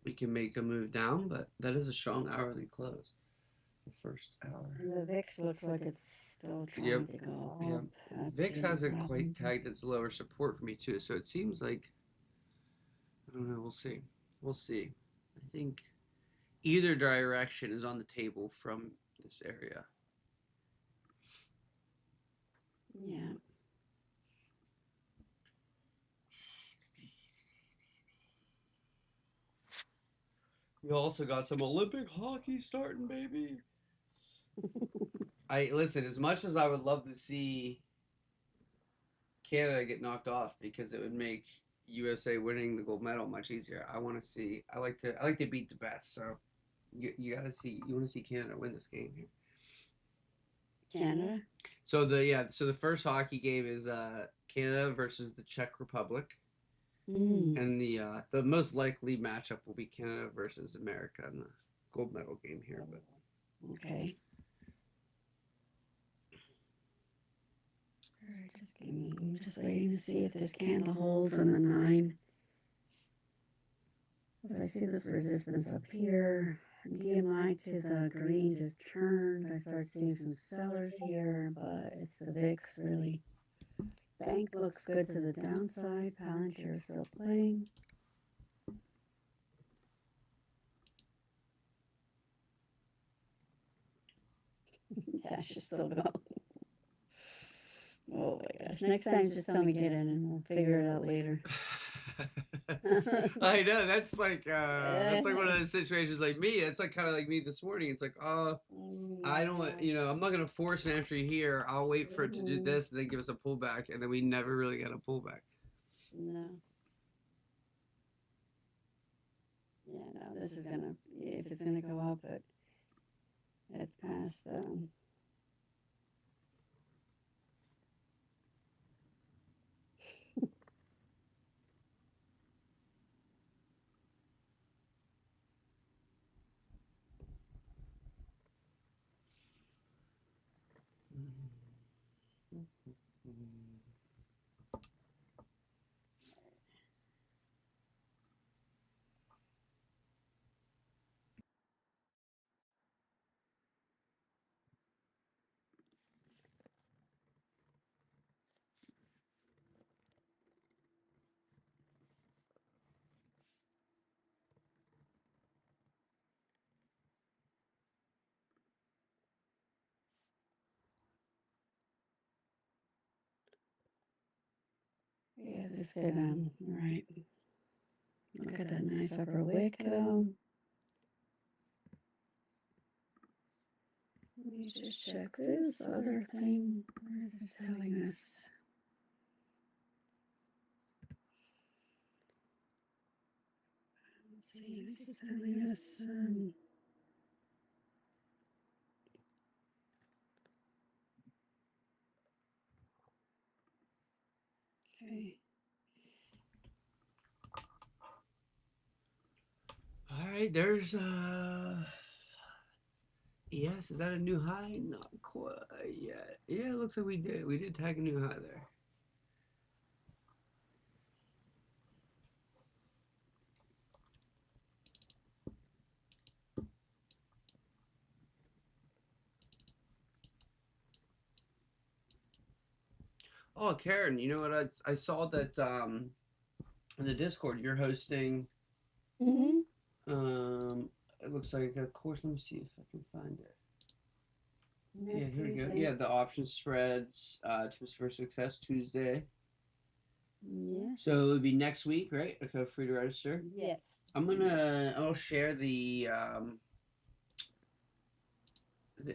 we can make a move down. But that is a strong hourly close. The first hour. And the VIX looks like it's still Yep. trying to go Yeah. up. That's VIX the hasn't problem. quite tagged its lower support for me too, so it seems like I don't know. We'll see. We'll see. I think either direction is on the table from this area. Yeah. We also got some Olympic hockey starting, baby. I listen. As much as I would love to see Canada get knocked off because it would make USA winning the gold medal much easier. I want to see. I like to beat the best. So you gotta see. You want to see Canada win this game here. Canada? So the first hockey game is Canada versus the Czech Republic, and the most likely matchup will be Canada versus America in the gold medal game here. But Okay. I'm just waiting to see if this candle holds on the 9. As I see this resistance up here, DMI to the green just turned. I start seeing some sellers here, but it's the VIX really. Bank looks good to the downside. Palantir is still playing. Cash is still going. Oh my gosh. Next time, just tell me get in and we'll figure it out later. I know that's like one of those situations like me. It's like kind of like me this morning. It's like I don't I'm not gonna force an entry here. I'll wait for it to do this and then give us a pullback, and then we never really get a pullback. No. Yeah, no, this is gonna, if it's gonna go up, but it's past, Yeah, this could, right. Look at that nice upper wick. Let me just check this other thing. What is this telling us? Let's see, this is telling us, okay. All right, there's yes, is that a new high? Not quite yet. Yeah, it looks like we did. We did tag a new high there. Oh, Karen, you know what? I saw that in the Discord you're hosting. Mm-hmm. It looks like a course. Let me see if I can find it. Yeah, Next here we go. Tuesday. Yeah, the option spreads tips for success Tuesday. Yes. So it would be next week, right? Okay, free to register. Yes. I'll share the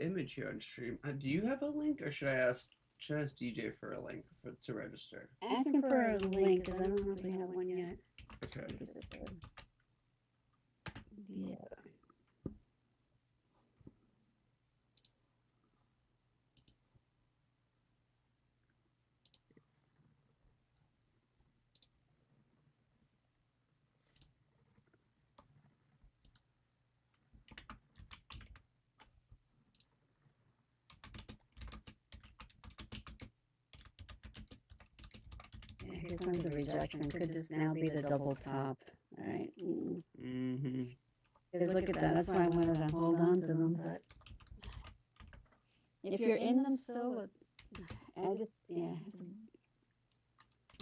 image here on stream. Do you have a link, or should I ask DJ for a link to register? Ask him for a link because I don't know if we have one yet. Okay. Yeah. Yeah, here comes the rejection. Could this now be the double top? All right. Mm-hmm. Because look at that. That's why I wanted to hold on to them. But if you're in them still, I just, yeah.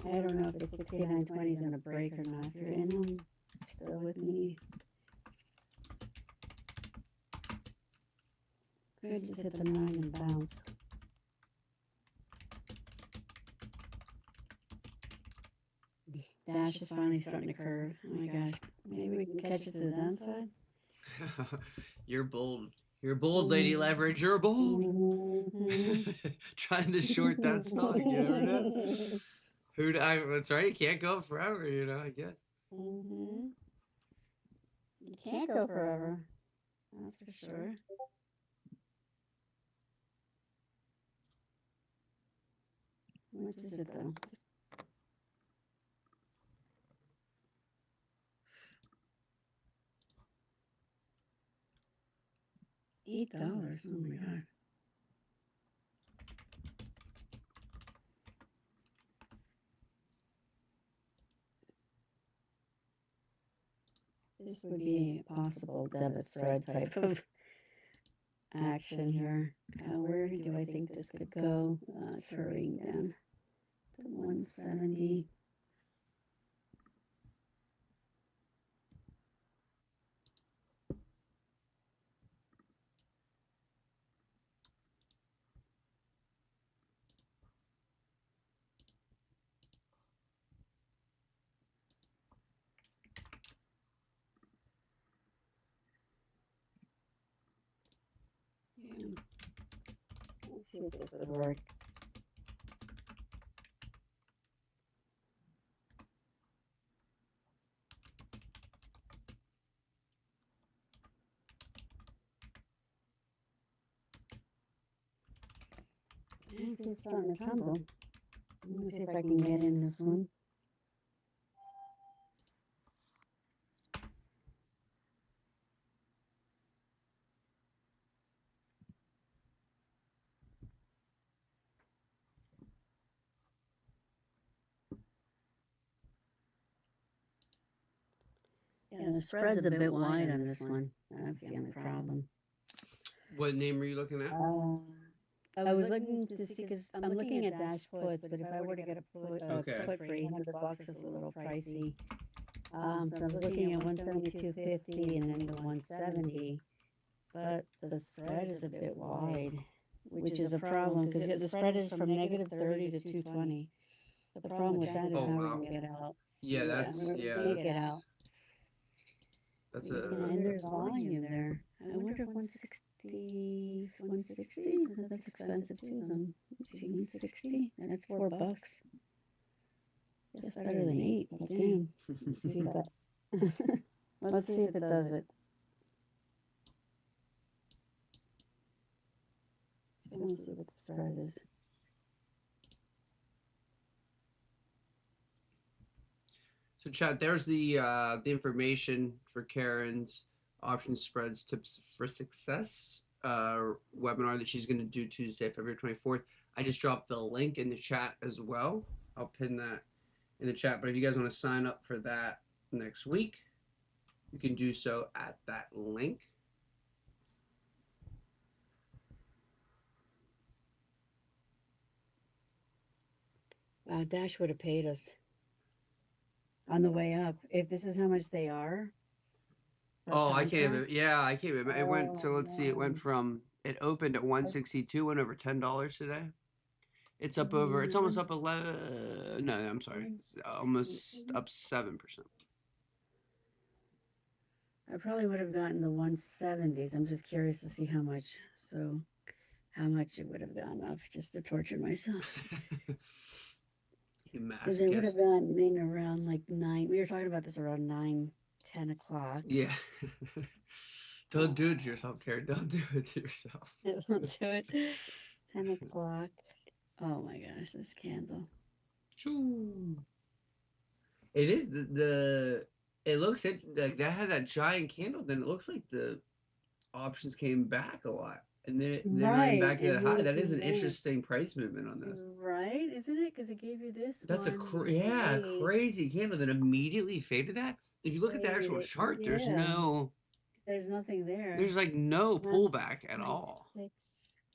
I don't know if the 6920 is going to break or not. If you're in them, still with me. Could just hit the 9 and bounce. Dash is finally starting to curve. Oh my gosh. Maybe we can catch it to the downside. You're bold. You're bold, Lady Leverage. You're bold. Mm-hmm. Trying to short that stock. You never know. That's right. You can't go forever, I guess. Mm-hmm. You can't go forever. That's for sure. How much is it though? $8. Oh my god. This would be a possible debit spread type of action here. Where do I think this could go? It's hurrying down to 170. Yeah. Let's see if this would work. It's starting to tumble. Let me see if I can get in this one. Yeah, the spread's a bit wide on this one. That's the only problem. What name are you looking at? I was looking to see because I'm looking at dash puts, but if I were to get a put for $800, it's a little pricey. So I was looking at 172.50 and then the 170, but the spread is a bit wide, which is a problem because the spread is from -30 to 220. But the problem with that is Oh, how we're wow. gonna get out. Yeah, we can't get out. That's And there's volume there. I wonder if 160, 160? That's expensive too. 160? That's $4. That's better than 8, but damn. Let's see if that. Let's see if it does it. Just want to see what the spread is. So chat, there's the information for Karen's option spreads tips for success webinar that she's going to do Tuesday, February 24th. I just dropped the link in the chat as well. I'll pin that in the chat. But if you guys want to sign up for that next week, you can do so at that link. Wow, Dash would have paid us on the way up. If this is how much they are. Oh, I can't even. Yeah, I can't even. It went. So let's see. It went from. It opened at 162. Went over $10 today. It's up over. It's almost up 11. No, I'm sorry. It's almost up 7%. I probably would have gotten the 170s. I'm just curious to see how much. So, how much it would have gone up just to torture myself. You Because it would have masochist. gone in around like 9. We were talking about this around 9, 10 o'clock. Yeah. Don't do it to yourself, Karen. Don't do it to yourself. Don't do it. 10 o'clock. Oh my gosh, this candle. Choo. It is the it looks like that had that giant candle. Then it looks like the options came back a lot, and then it went back to that high. That is an interesting price movement on this. Right, isn't it? Because it gave you this. That's a crazy candle that immediately faded that. If you look at the actual chart, there's nothing there. There's like no pullback at all.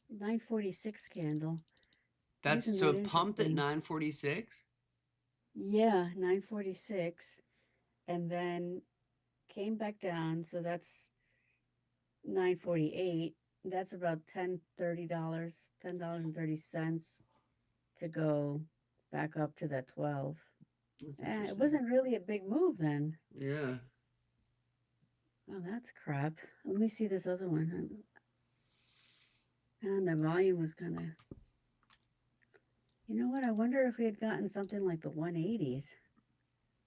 946 candle. That's so it pumped at 946. Yeah, 946, and then came back down. So that's 948. That's about $10.30 to go back up to that 12. It wasn't really a big move then. Yeah. Oh, that's crap. Let me see this other one. And the volume was kind of. You know what? I wonder if we had gotten something like the 180s.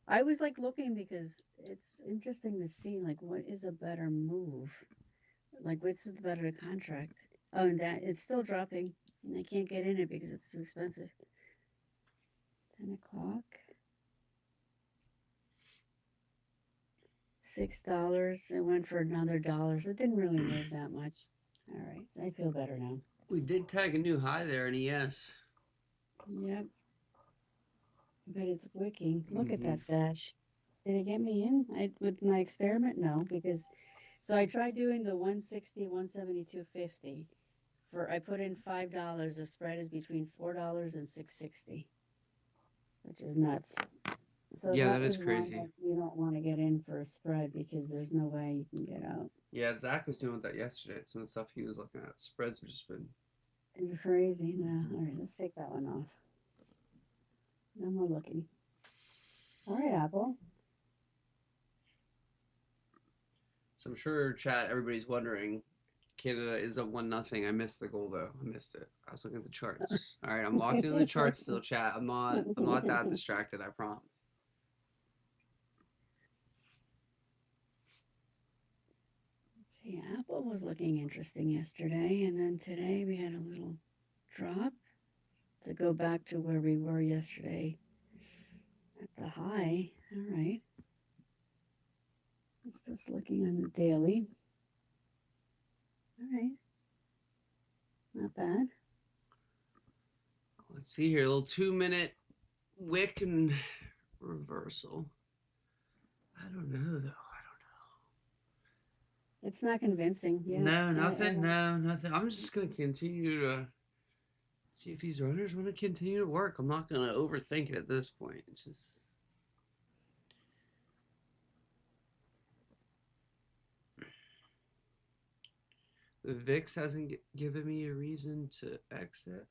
I was like looking because it's interesting to see like what is a better move. Like what's the better contract? Oh, and that it's still dropping. And I can't get in it because it's too expensive. 10 o'clock. $6. It went for another $1. So it didn't really move that much. All right, so I feel better now. We did tag a new high there in ES. Yep. But it's wicking. Look at that dash. Did it get me in? With my experiment? No, because so I tried doing the 160, 172.50. I put in $5. The spread is between $4 and $6.60, which is nuts. So yeah, that is crazy. You don't want to get in for a spread because there's no way you can get out. Yeah, Zach was doing that yesterday. Some of the stuff he was looking at. Spreads have just been crazy. No, all right, let's take that one off. No more looking. All right, Apple. So I'm sure, chat, everybody's wondering. Canada is up 1-0. I missed the goal though. I missed it. I was looking at the charts. All right, I'm locked into the charts still, chat. I'm not that distracted. I promise. See, Apple was looking interesting yesterday, and then today we had a little drop to go back to where we were yesterday at the high. All right. It's just looking on the daily. All right. Not bad. Let's see here. A little 2-minute wick and reversal. I don't know, though. It's not convincing. Yeah. No, nothing. No, nothing. I'm just going to continue to see if these runners want to continue to work. I'm not going to overthink it at this point. It's just. The VIX hasn't given me a reason to exit.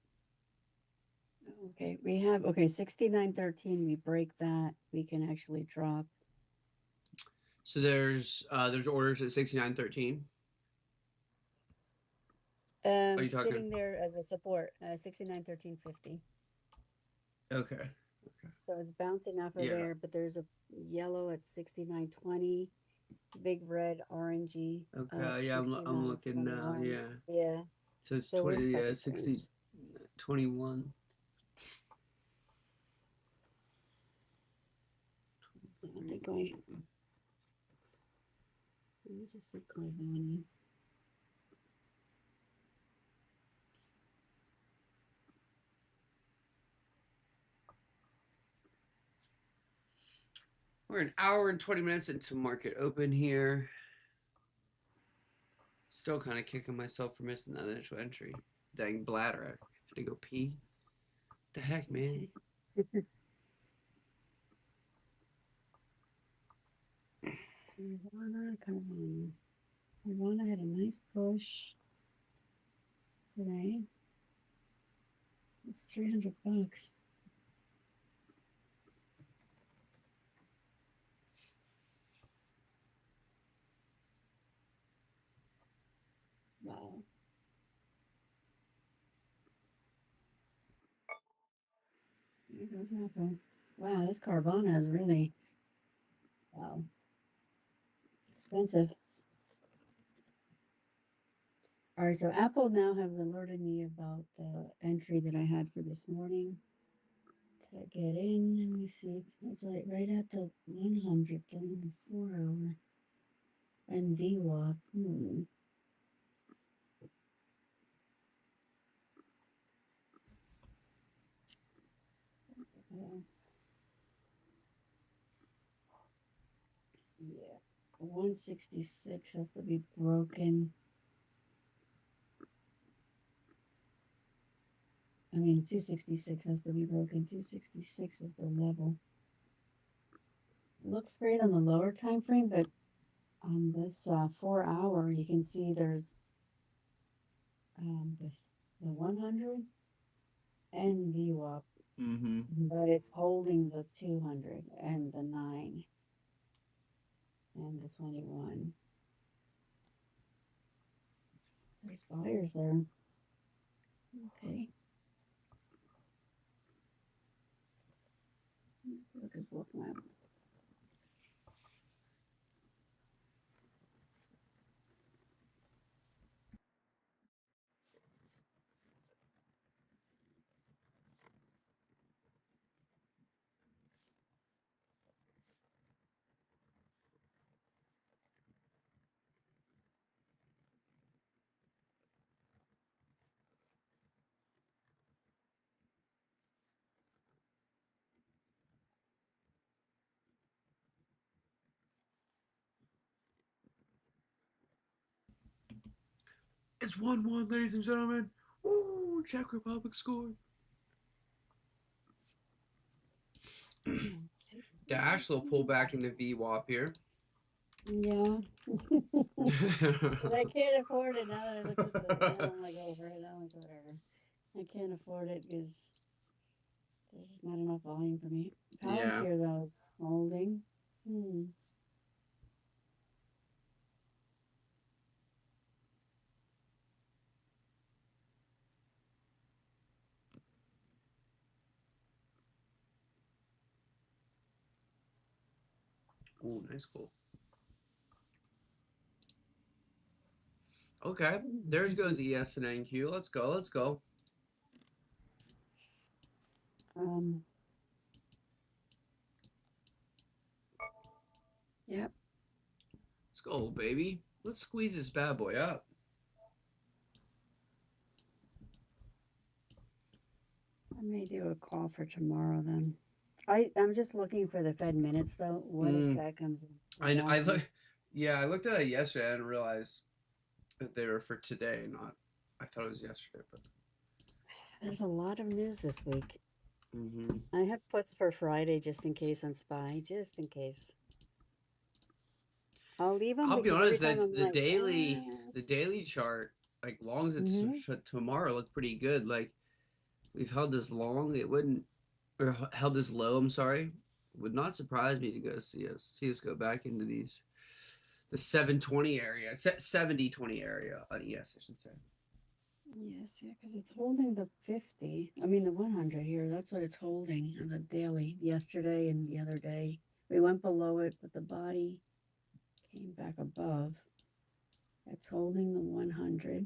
Oh, Okay, we have 69.13. We break that, we can actually drop. So there's orders at 69.13. Are you talking? Sitting there as a support, 69.13.50. Okay. So it's bouncing off of Yeah. there, but there's a yellow at 69.20, big red orangey. Okay. Yeah, I'm looking now. 69.21. Yeah. Yeah. So it's So we're 20. stuck Yeah, at 60, 21. I think let me just see Carvana. We're an hour and 20 minutes into market open here. Still kind of kicking myself for missing that initial entry. Dang bladder. I had to go pee. What the heck, man? Carvana. Carvana had a nice push today. It's $300. Wow. There goes Apple. Wow, this Carvana is really, wow, expensive. All right, so Apple now has alerted me about the entry that I had for this morning to get in. Let me see. It's like right at the 100, the 4 hour. And VWAP. Yeah. Yeah. 166 has to be broken. I mean, 266 has to be broken. 266 is the level. Looks great on the lower time frame, but on this 4 hour, you can see there's the 100 and VWAP, Mm-hmm. but it's holding the 200 and the 9 and the 21. There's buyers there. Okay. Let's look at book map. It's 1-1, ladies and gentlemen. Ooh, Czech Republic scored. Dash will pull back into VWAP here. Yeah. But I can't afford it now that I looked at the. Now I'm like over it. I'm like whatever. I can't afford it because there's just not enough volume for me. Pounds Yeah. here though is holding. Ooh, nice goal. Okay, there goes ES and NQ. Let's go. Let's go. Yep. Let's go, baby. Let's squeeze this bad boy up. I may do a call for tomorrow then. I'm just looking for the Fed minutes though. What if that comes in? I look. Yeah, I looked at it yesterday. I didn't realize that they were for today. Not. I thought it was yesterday, but. There's a lot of news this week. Mm-hmm. I have puts for Friday just in case on SPY, just in case. I'll leave them. I'll be honest. That the like, the daily chart, like long as it's tomorrow, looked pretty good. Like we've held this long, it wouldn't, or held this low. I'm sorry, would not surprise me to go see us go back into the 720 area, 70-20 area on ES, I should say. Yes, yeah, because it's holding the 50. I mean, the 100 here. That's what it's holding on the daily. Yesterday and the other day, we went below it, but the body came back above. It's holding the 100.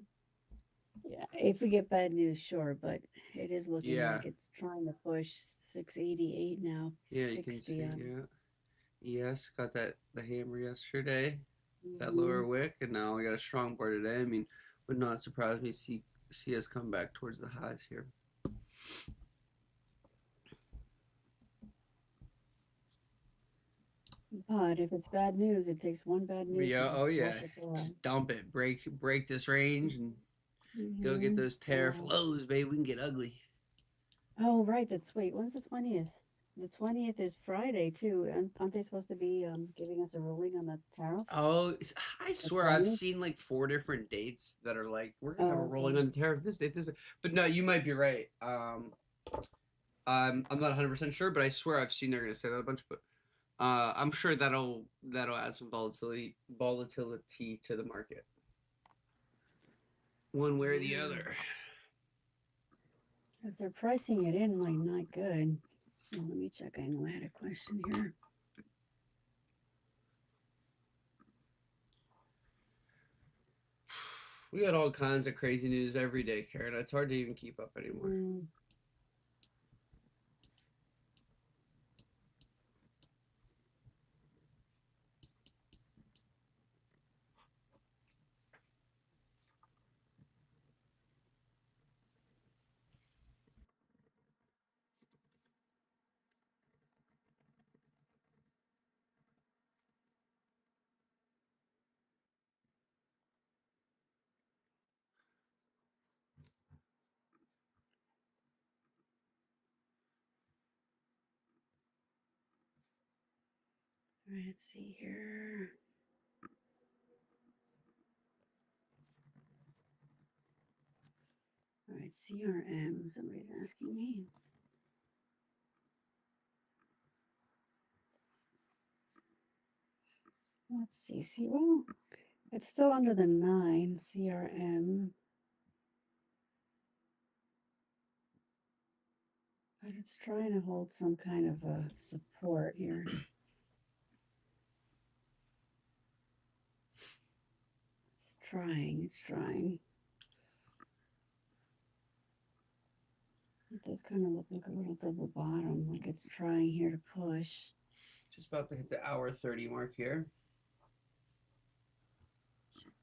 Yeah, if we get bad news, sure, but it is looking Yeah, like it's trying to push 688 now, yeah, you can 60 see. on. Yeah, ES got the hammer yesterday, that Mhm. lower wick, and now we got a strong bar today. I mean, would not surprise me see us come back towards the highs here. But if it's bad news, it takes one bad news to Yeah, oh just yeah, push it down. just dump it, break this range, and go get Mm-hmm. those tariff lows, baby. We can get ugly. Oh, right. That's wait. When's the 20th? The 20th is Friday too. Aren't they supposed to be giving us a ruling on the tariffs? Oh, I The swear I've 20th? seen like 4 different dates that are like we're gonna have a Oh, rolling okay. on the tariff this date, this. But no, you might be right. I'm not 100% sure, but I swear I've seen they're gonna say that a bunch. But I'm sure that'll add some volatility to the market, one way or the Yeah, other. because they're pricing it in like not good. Oh, let me check. I know I had a question here. We got all kinds of crazy news every day, Karen. It's hard to even keep up anymore. Mm, all right, let's see here. All right, CRM. Somebody's asking me. Let's see. See, well, it's still under the 9 CRM, but it's trying to hold some kind of a support here. It's trying. It's trying. It does kind of look like a little double bottom, like it's trying here to push. Just about to hit the hour 30 mark here.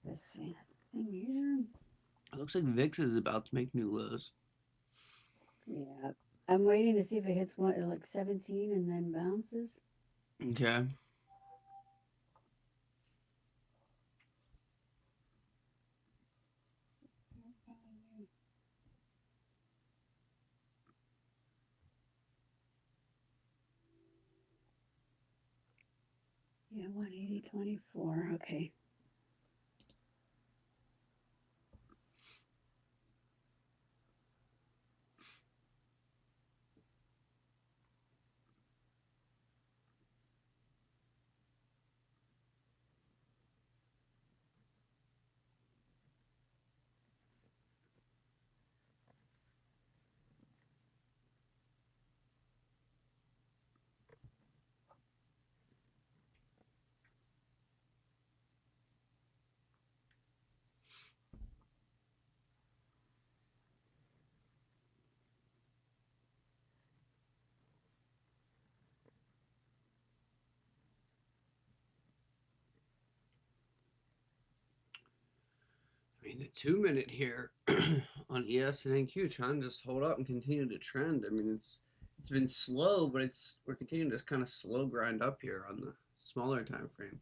This thing here. It looks like VIX is about to make new lows. Yeah. I'm waiting to see if it hits one like 17 and then bounces. Okay. Yeah, 180.24. Okay. I mean, the 2 minute here on ES and NQ trying to just hold up and continue to trend. I mean, it's been slow, but we're continuing to kind of slow grind up here on the smaller time frame.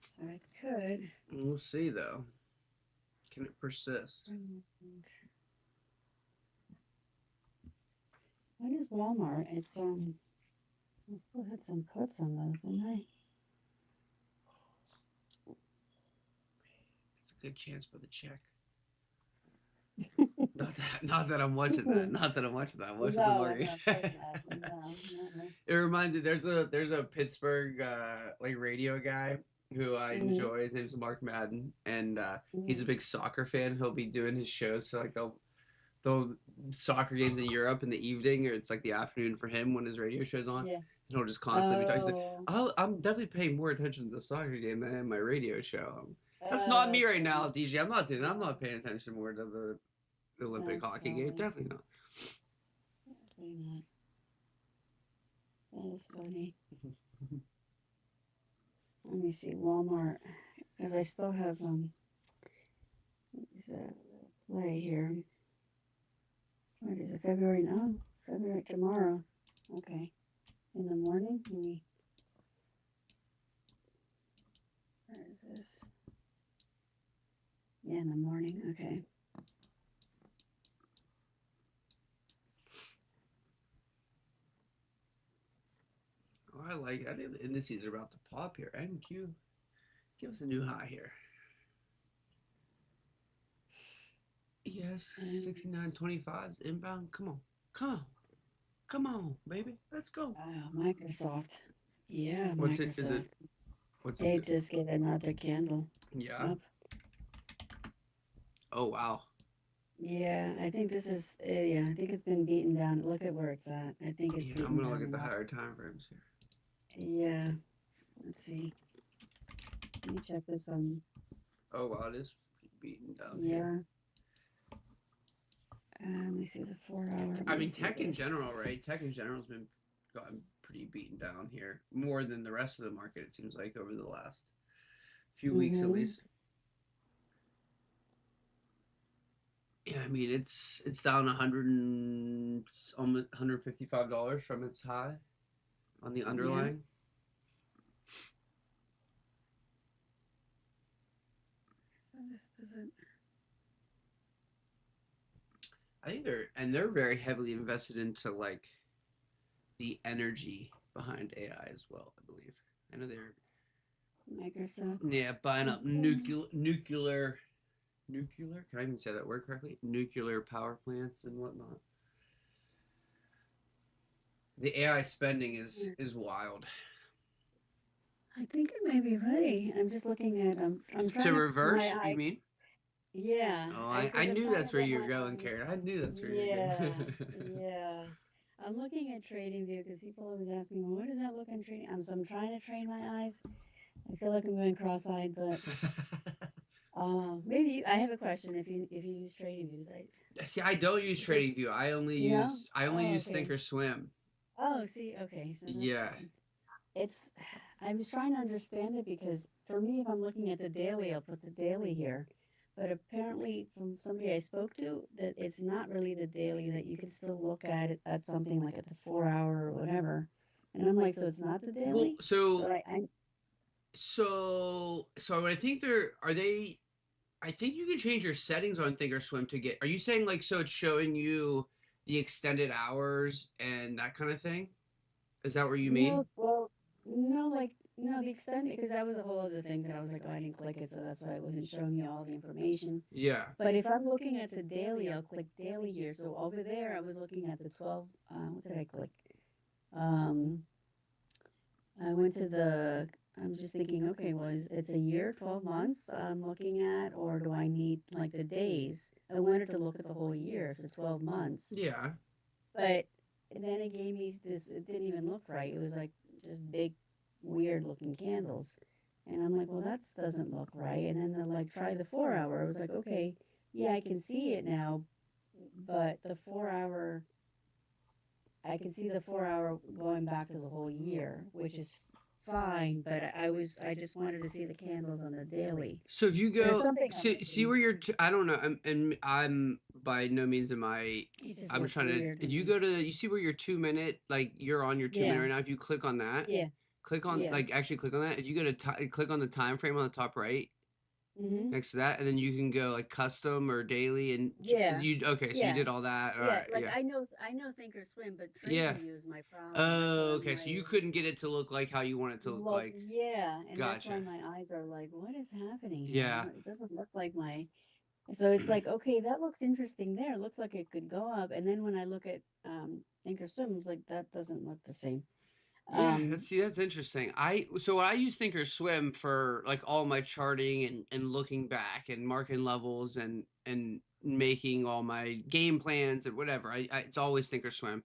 So it could. We'll see though. Can it persist? What is Walmart? It's I still had some puts on those, didn't It's a good chance for the check. Not that I'm watching that. Not that I'm watching that. I'm watching the No, market. of course not. No, no. It reminds me. There's a Pittsburgh like radio guy who I Mm-hmm. enjoy. His name's Mark Madden, and he's a Mm-hmm. big soccer fan. He'll be doing his shows. So like they'll soccer games in Europe in the evening, or it's like the afternoon for him when his radio show's on. Yeah. And he'll just constantly be talking. He's like, Oh. I'm definitely paying more attention to the soccer game than in my radio show. That's not me That's right now, funny. DJ. I'm not doing that. I'm No, not paying attention more to the Olympic that's hockey game. funny. Definitely not. Definitely not. That is funny. Let me see Walmart, because I still have what is that play here? What is it? February? No, February tomorrow. Okay, in the morning. Where is this? Yeah, in the morning. Okay. Oh, I like it. I think the indices are about to pop here. NQ, give us a new high here. Yes, 69.25s inbound. Come on, baby. Let's go. Microsoft. Yeah, What's Microsoft. it? Is it? What's They it? just get another candle Yeah. up. Oh wow. Yeah, I think this is. Yeah, I think it's been beaten down. Look at where it's at. I think it's Yeah, beaten I'm gonna down look at the enough. higher time frames here. Yeah. Let's see. Let me check this. Oh wow, it is beaten down Yeah. here. Let me see the 4 hour. I mean, tech in general, right? Tech in general has been gotten pretty beaten down here, more than the rest of the market. It seems like over the last few weeks at least. Yeah, I mean it's down almost $155 from its high on the underlying. I think they're very heavily invested into like the energy behind AI as well. I believe. I know they're Microsoft. Yeah, buying up nuclear. Can I even say that word correctly? Nuclear power plants and whatnot. The AI spending is wild. I think it may be ready. I'm just looking at I'm trying To reverse, my you mean? Yeah. Oh, I knew that's where you were going, Karen. I knew that's where you were going. Yeah. I'm looking at TradingView because people always ask me, well, what does that look on trading? So I'm trying to train my eyes. I feel like I'm going cross-eyed, but maybe I have a question. If you use TradingView, See, I don't use TradingView. I only use okay. Thinkorswim. Oh, see, okay. So Yeah. I was trying to understand it because for me, if I'm looking at the daily, I'll put the daily here. But apparently, from somebody I spoke to, that it's not really the daily, that you can still look at it at something like at the 4 hour or whatever. And I'm like, so it's not the daily? Well, So I think I think you can change your settings on Thinkorswim to get. Are you saying like so it's showing you the extended hours and that kind of thing? Is that what you mean? No, well, no, the extended, because that was a whole other thing that I was like, oh, I didn't click it, so that's why it wasn't showing me all the information. Yeah. But if I'm looking at the daily, I'll click daily here. So over there, I was looking at the 12. What did I click? I went to I'm just thinking, okay, it's a year, 12 months I'm looking at, or do I need like the days? I wanted to look at the whole year, so 12 months. Yeah. But then it gave me this, it didn't even look right. It was like just big, weird looking candles. And I'm like, well, that doesn't look right. And then they're like, try the 4 hour. I was like, okay, yeah, I can see it now. But the 4 hour, I can see the 4 hour going back to the whole year, which is fine. But I just wanted to see the candles on the daily. So if you There's go something see where you're, I don't know, I'm by no means am I. It just I'm looks trying to. weird If you me. go to, you see where your 2 minute, like you're on your 2 minute Yeah. right now. If you click on that, Yeah. click on Yeah. like actually click on that. If you go to click on the time frame on the top right Mm-hmm. next to that, and then you can go like custom or daily, and Yeah. you okay. So Yeah. you did all that. All Yeah, right. like Yeah. I know Thinkorswim, but Yeah. TradingView is my problem. Oh, okay. So you couldn't get it to look like how you want it to look like. Yeah, and that's why Gotcha. my eyes are like, what is happening here? Yeah. It doesn't look like my. So it's like, okay, that looks interesting there. It looks like it could go up. And then when I look at Thinkorswim, it's like that doesn't look the same. Yeah, that's interesting. So I use Thinkorswim for like all my charting and looking back and marking levels and making all my game plans and whatever. It's always Thinkorswim.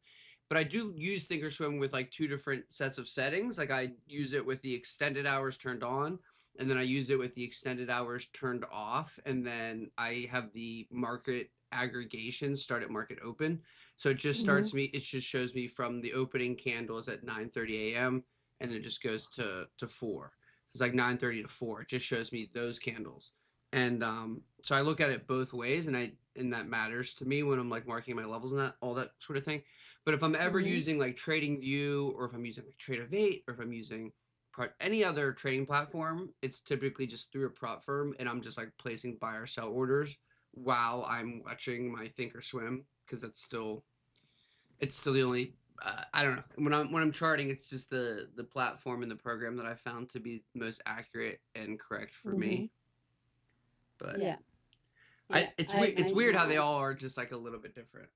But I do use Thinkorswim with like two different sets of settings. Like I use it with the extended hours turned on, and then I use it with the extended hours turned off, and then I have the market aggregation start at market open. So it just starts me. It just shows me from the opening candles at 9:30 a.m. and then it just goes to 4. So it's like 9:30 to 4. It just shows me those candles, and so I look at it both ways, and that matters to me when I'm like marking my levels and that all that sort of thing. But if I'm ever using like TradingView, or if I'm using like Trade of 8, or if I'm using any other trading platform, it's typically just through a prop firm, and I'm just like placing buy or sell orders while I'm watching my Thinkorswim, because it's still the only I don't know, when I'm charting, it's just the platform and the program that I found to be most accurate and correct for me. But yeah, it's weird how they all are just like a little bit different.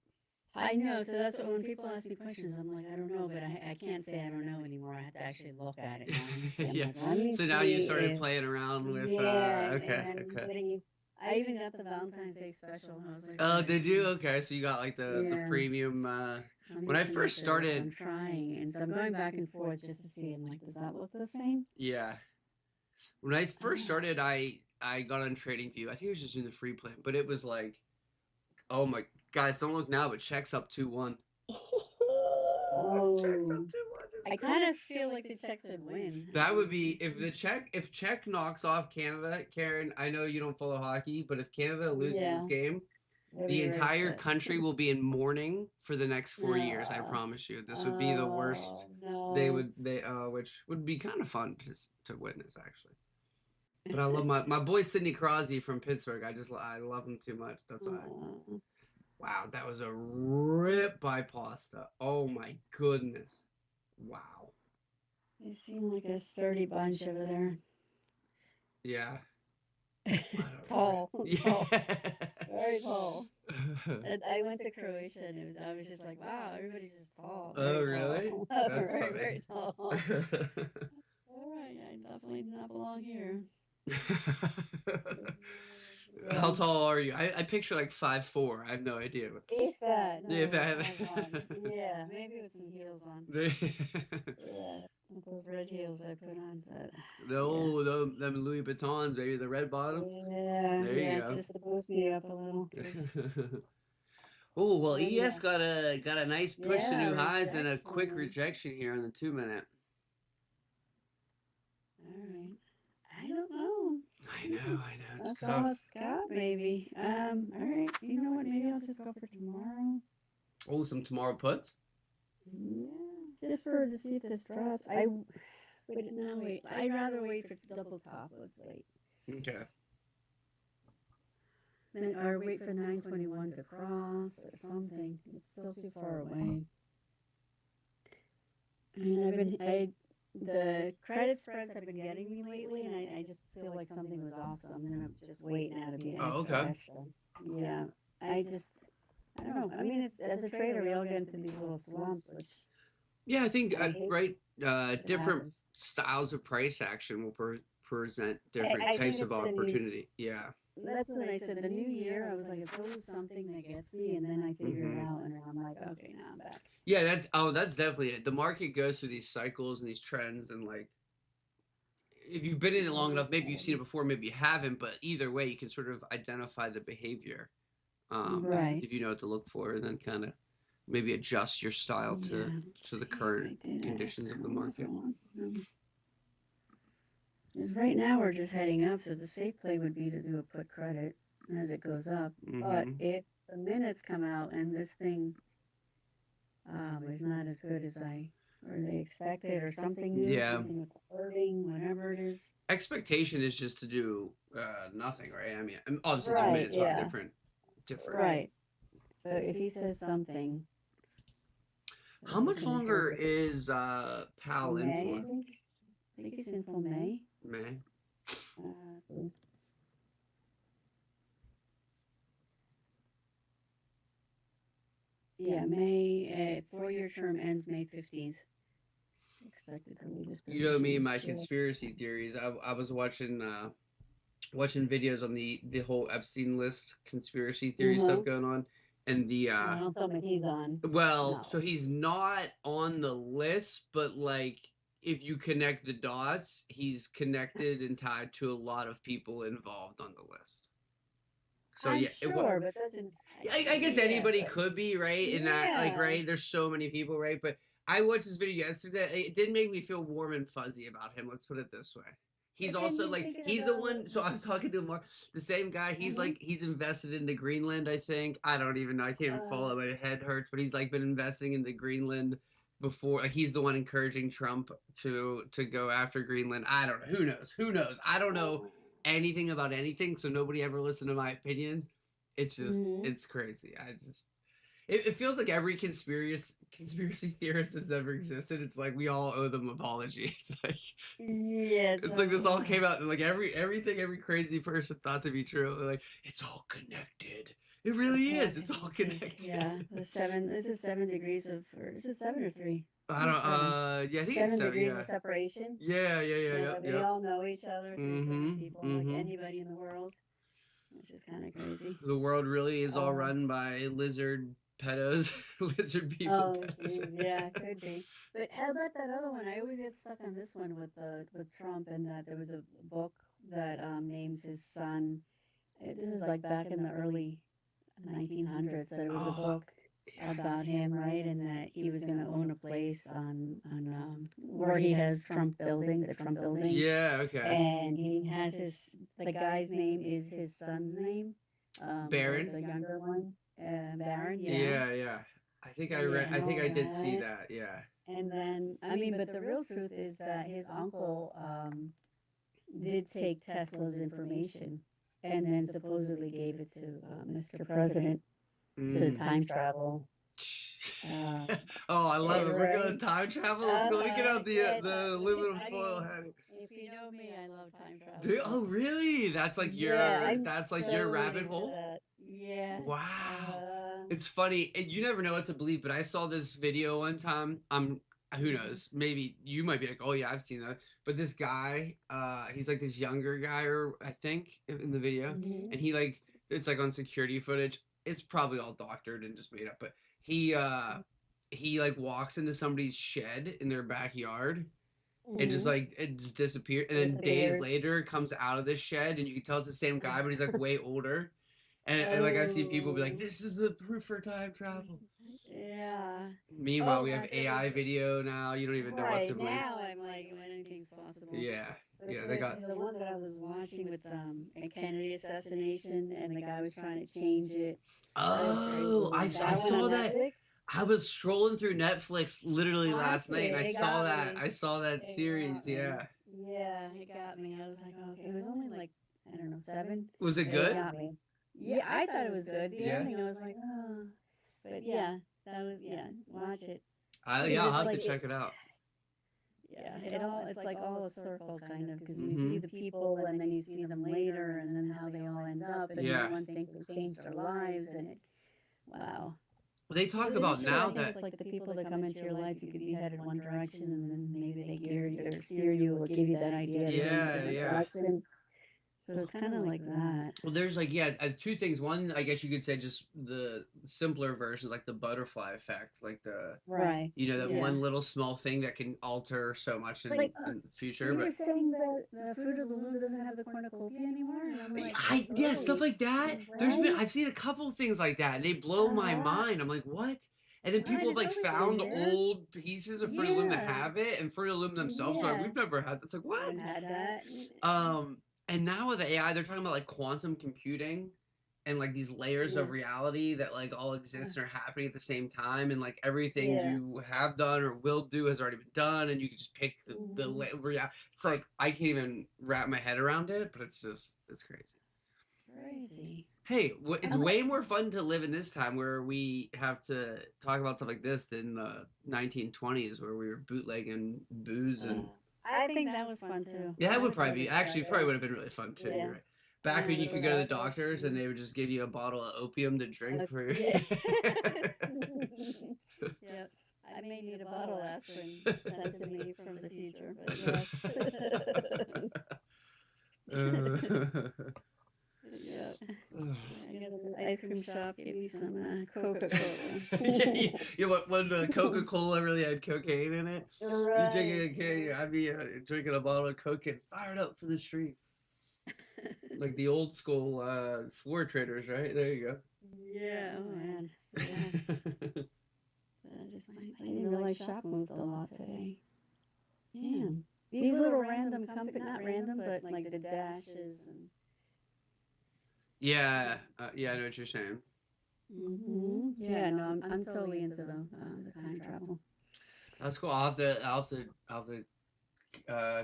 I know. So that's what when people ask me questions, I'm like, I don't know, but I can't say I don't know anymore. I have to actually look at it now. Yeah. Like, let me So now you see started if, playing around with yeah, okay. and getting. I even got the Valentine's Day special. And I was like, Oh, right, did you? Okay, so you got like the yeah. premium. I'm When I looking at first this, started, I'm trying, and so I'm going back and forth just to see. I'm like, does that look the same? yeah. When I first started, I got on TradingView. I think it was just doing the free plan, but it was like, oh my guys, don't look now, but check's up 2-1. Oh, Check's up 2-1. I kind of feel like the Czechs would win. That would be if Czech knocks off Canada, Karen. I know you don't follow hockey, but if Canada loses this game, the entire country will be in mourning for the next 4 years. I promise you. This would be the worst. No. Which would be kind of fun to witness, actually. But I love my boy Sidney Crosby from Pittsburgh. I love him too much. That's why. Wow, that was a rip by Pasta. Oh my goodness. Wow. They seem like a sturdy bunch over there. Yeah. Tall. Yeah. Tall. Very tall. I went to Croatia and I was just like, wow, everybody's just tall. Oh, really? That's very, funny. very tall. All right, I definitely do not belong here. How tall are you? I picture like 5'4". I have no idea. If that. No, If that. Yeah, maybe with some heels on. Yeah, with those red heels I put on. But, them Louis Vuittons, maybe the red bottoms. Yeah, There you go. just to boost me up a little. Oh well, ES got a nice push to new highs and a quick rejection here in the 2-minute. All right. I don't know. I know. It's That's tough. all it's got, maybe. All right. You know what? Maybe I'll just go for tomorrow. Oh, some tomorrow puts? Yeah, just to see if this drops. Wait. I'd rather wait for double top. Let's wait. Okay. Then, or wait for 921 to cross or something. It's still too far away. And the credit spreads have been getting me lately, and I just feel like something was off, so I'm gonna just wait now to be extra. Yeah, I don't know. I mean, it's as a trader, we all get into these little slumps, which yeah, I think different styles of price action will present different types of opportunity. Yeah. That's when I said the new year. I was like, it's always something that gets me, and then I figure it out, and then I'm like, okay, now I'm back. Yeah, that's definitely it. The market goes through these cycles and these trends, and like, if you've been in it long enough, maybe you've seen it before, maybe you haven't, but either way, you can sort of identify the behavior, if you know what to look for, and then kind of maybe adjust your style to the current conditions of the market. Right now we're just heading up, so the safe play would be to do a put credit as it goes up. But if the minutes come out and this thing is not as good as they expected, or something new, something with the wording, whatever it is. Expectation is just to do nothing, right? I mean, obviously the minutes are different. Right. But if he says something. How much longer is PAL in for? I think it's until May. May. Yeah, May, 4-year term ends May 15th. Expected to leave his You know position me and as my chair. conspiracy theories. I was watching videos on the whole Epstein list conspiracy theory stuff going on, and the Don't tell me he's on. well, so No. he's not on the list, but like if you connect the dots, he's connected and tied to a lot of people involved on the list. So I'm yeah, sure, but doesn't. I guess Yeah, anybody but could be right in that, like, yeah. right. There's so many people, right? But I watched this video yesterday. It did make me feel warm and fuzzy about him. Let's put it this way. He's But then also you're like thinking he's the about. one. So I was talking to him more. The same guy. He's like he's invested into Greenland. I think I don't even know. I can't even follow. My head hurts. But he's like been investing into Greenland before. Like, he's the one encouraging Trump to go after Greenland. I don't know. Who knows? Who knows? I don't know anything about anything. So nobody ever listened to my opinions. It's just it's crazy. I just it feels like every conspiracy theorist that's ever existed. It's like we all owe them apology. It's like Yeah, it's like this all came out and like everything every crazy person thought to be true. They're like it's all connected. It really is. It's all connected. Yeah, the 7. This is 7 degrees of. Or is it 7 or 3? I don't. 7. Yeah, I think 7 it's 7. degrees Yeah. of separation. Yeah. We all know each other through 7 people, like Mm-hmm. anybody in the world, which is kind of crazy. The world really is all run by lizard pedos, lizard people. Oh, jeez, yeah, could be. But how about that other one? I always get stuck on this one with Trump, and that there was a book that names his son. This is like back in the early 1900s. That it was a book about him, right? And that he was going to own a place on where he has Trump building, the Trump building. Yeah. Okay. And he has the guy's name is his son's name. Barron. The younger one. Barron. Yeah. Yeah. I think I read. I think I did see that. Yeah. And then, I mean, but the real truth is that his uncle did take Tesla's information and then supposedly gave it to Mr. President to time travel. Oh, I love it. We're going to time travel. Let's go. Let me get out the aluminum foil hat. If you know me, I love time travel. Dude, oh, really? That's like your your rabbit hole. Yeah. Wow. It's funny. And you never know what to believe, but I saw this video one time. Who knows? Maybe you might be like, oh yeah, I've seen that. But this guy, he's like this younger guy, or I think in the video, and he like it's like on security footage. It's probably all doctored and just made up, but he like walks into somebody's shed in their backyard and just like it just disappears, and then days later comes out of this shed, and you can tell it's the same guy, but he's like way older. And like I've seen people be like, this is the proof for time travel. Yeah. Meanwhile, we have AI video now. You don't even know what to believe. Now I'm like, anything's possible. Yeah. Yeah, they got the one that I was watching with a Kennedy assassination, and the guy was trying to change it. Oh, I saw that. I was scrolling through Netflix literally last night, and I saw that. I saw that series. Yeah. Yeah, it got me. I was like, okay, it was only like I don't know 7. Was it good? It got me. Yeah, I thought it was good. The ending, I was like, oh, but yeah, that was watch it. I'll have to check it out. Yeah, it's like all a circle kind of, because you see the people and then you see them later and then how they all end up, and then one thing will change their lives, and wow. They talk about now that it's like the people that come into your life, you could be headed one direction and then maybe they gear you or steer you or give you that idea. Yeah. So it's kind of like that. Well, there's like, two things. One, I guess you could say just the simpler versions, like the butterfly effect, like the, that one little small thing that can alter so much in the future. But you're saying the Fruit of the Loom doesn't have the cornucopia anymore? And I'm like, stuff like that. I've seen a couple things like that, and they blow my mind. I'm like, what? And then people have like found old pieces of Fruit of the Loom that have it, and Fruit of the Loom themselves are like, we've never had. It's like, what? Had that. And now with AI, they're talking about like quantum computing and like these layers of reality that like all exist and are happening at the same time, and like everything you have done or will do has already been done, and you can just pick the it's like I can't even wrap my head around it, but it's crazy. Hey, it's way more fun to live in this time where we have to talk about stuff like this than the 1920s where we were bootlegging booze and. I think that was fun too. Yeah, it would probably be. Actually, probably would have been really fun too. You're right. Back when Yeah, you the could go to the doctors, doctors and they would just give you a bottle of opium to drink for. yeah. Yep. I may need a bottle aspirin sent to me from the future, but yes. Yep. I got an ice cream shop, gave me some Coca-Cola. Yeah, when the Coca-Cola really had cocaine in it, you Right. drinking okay, I'd be drinking a bottle of Coke and fired up for the street, like the old school floor traders, right? There you go. Yeah, oh man. Yeah. I didn't realize shop moved a lot today. Yeah. These little random company, not random, but like the dashes and. Yeah, yeah, I know what you're saying. Yeah, no, I'm totally into the time travel. That's cool. I'll have to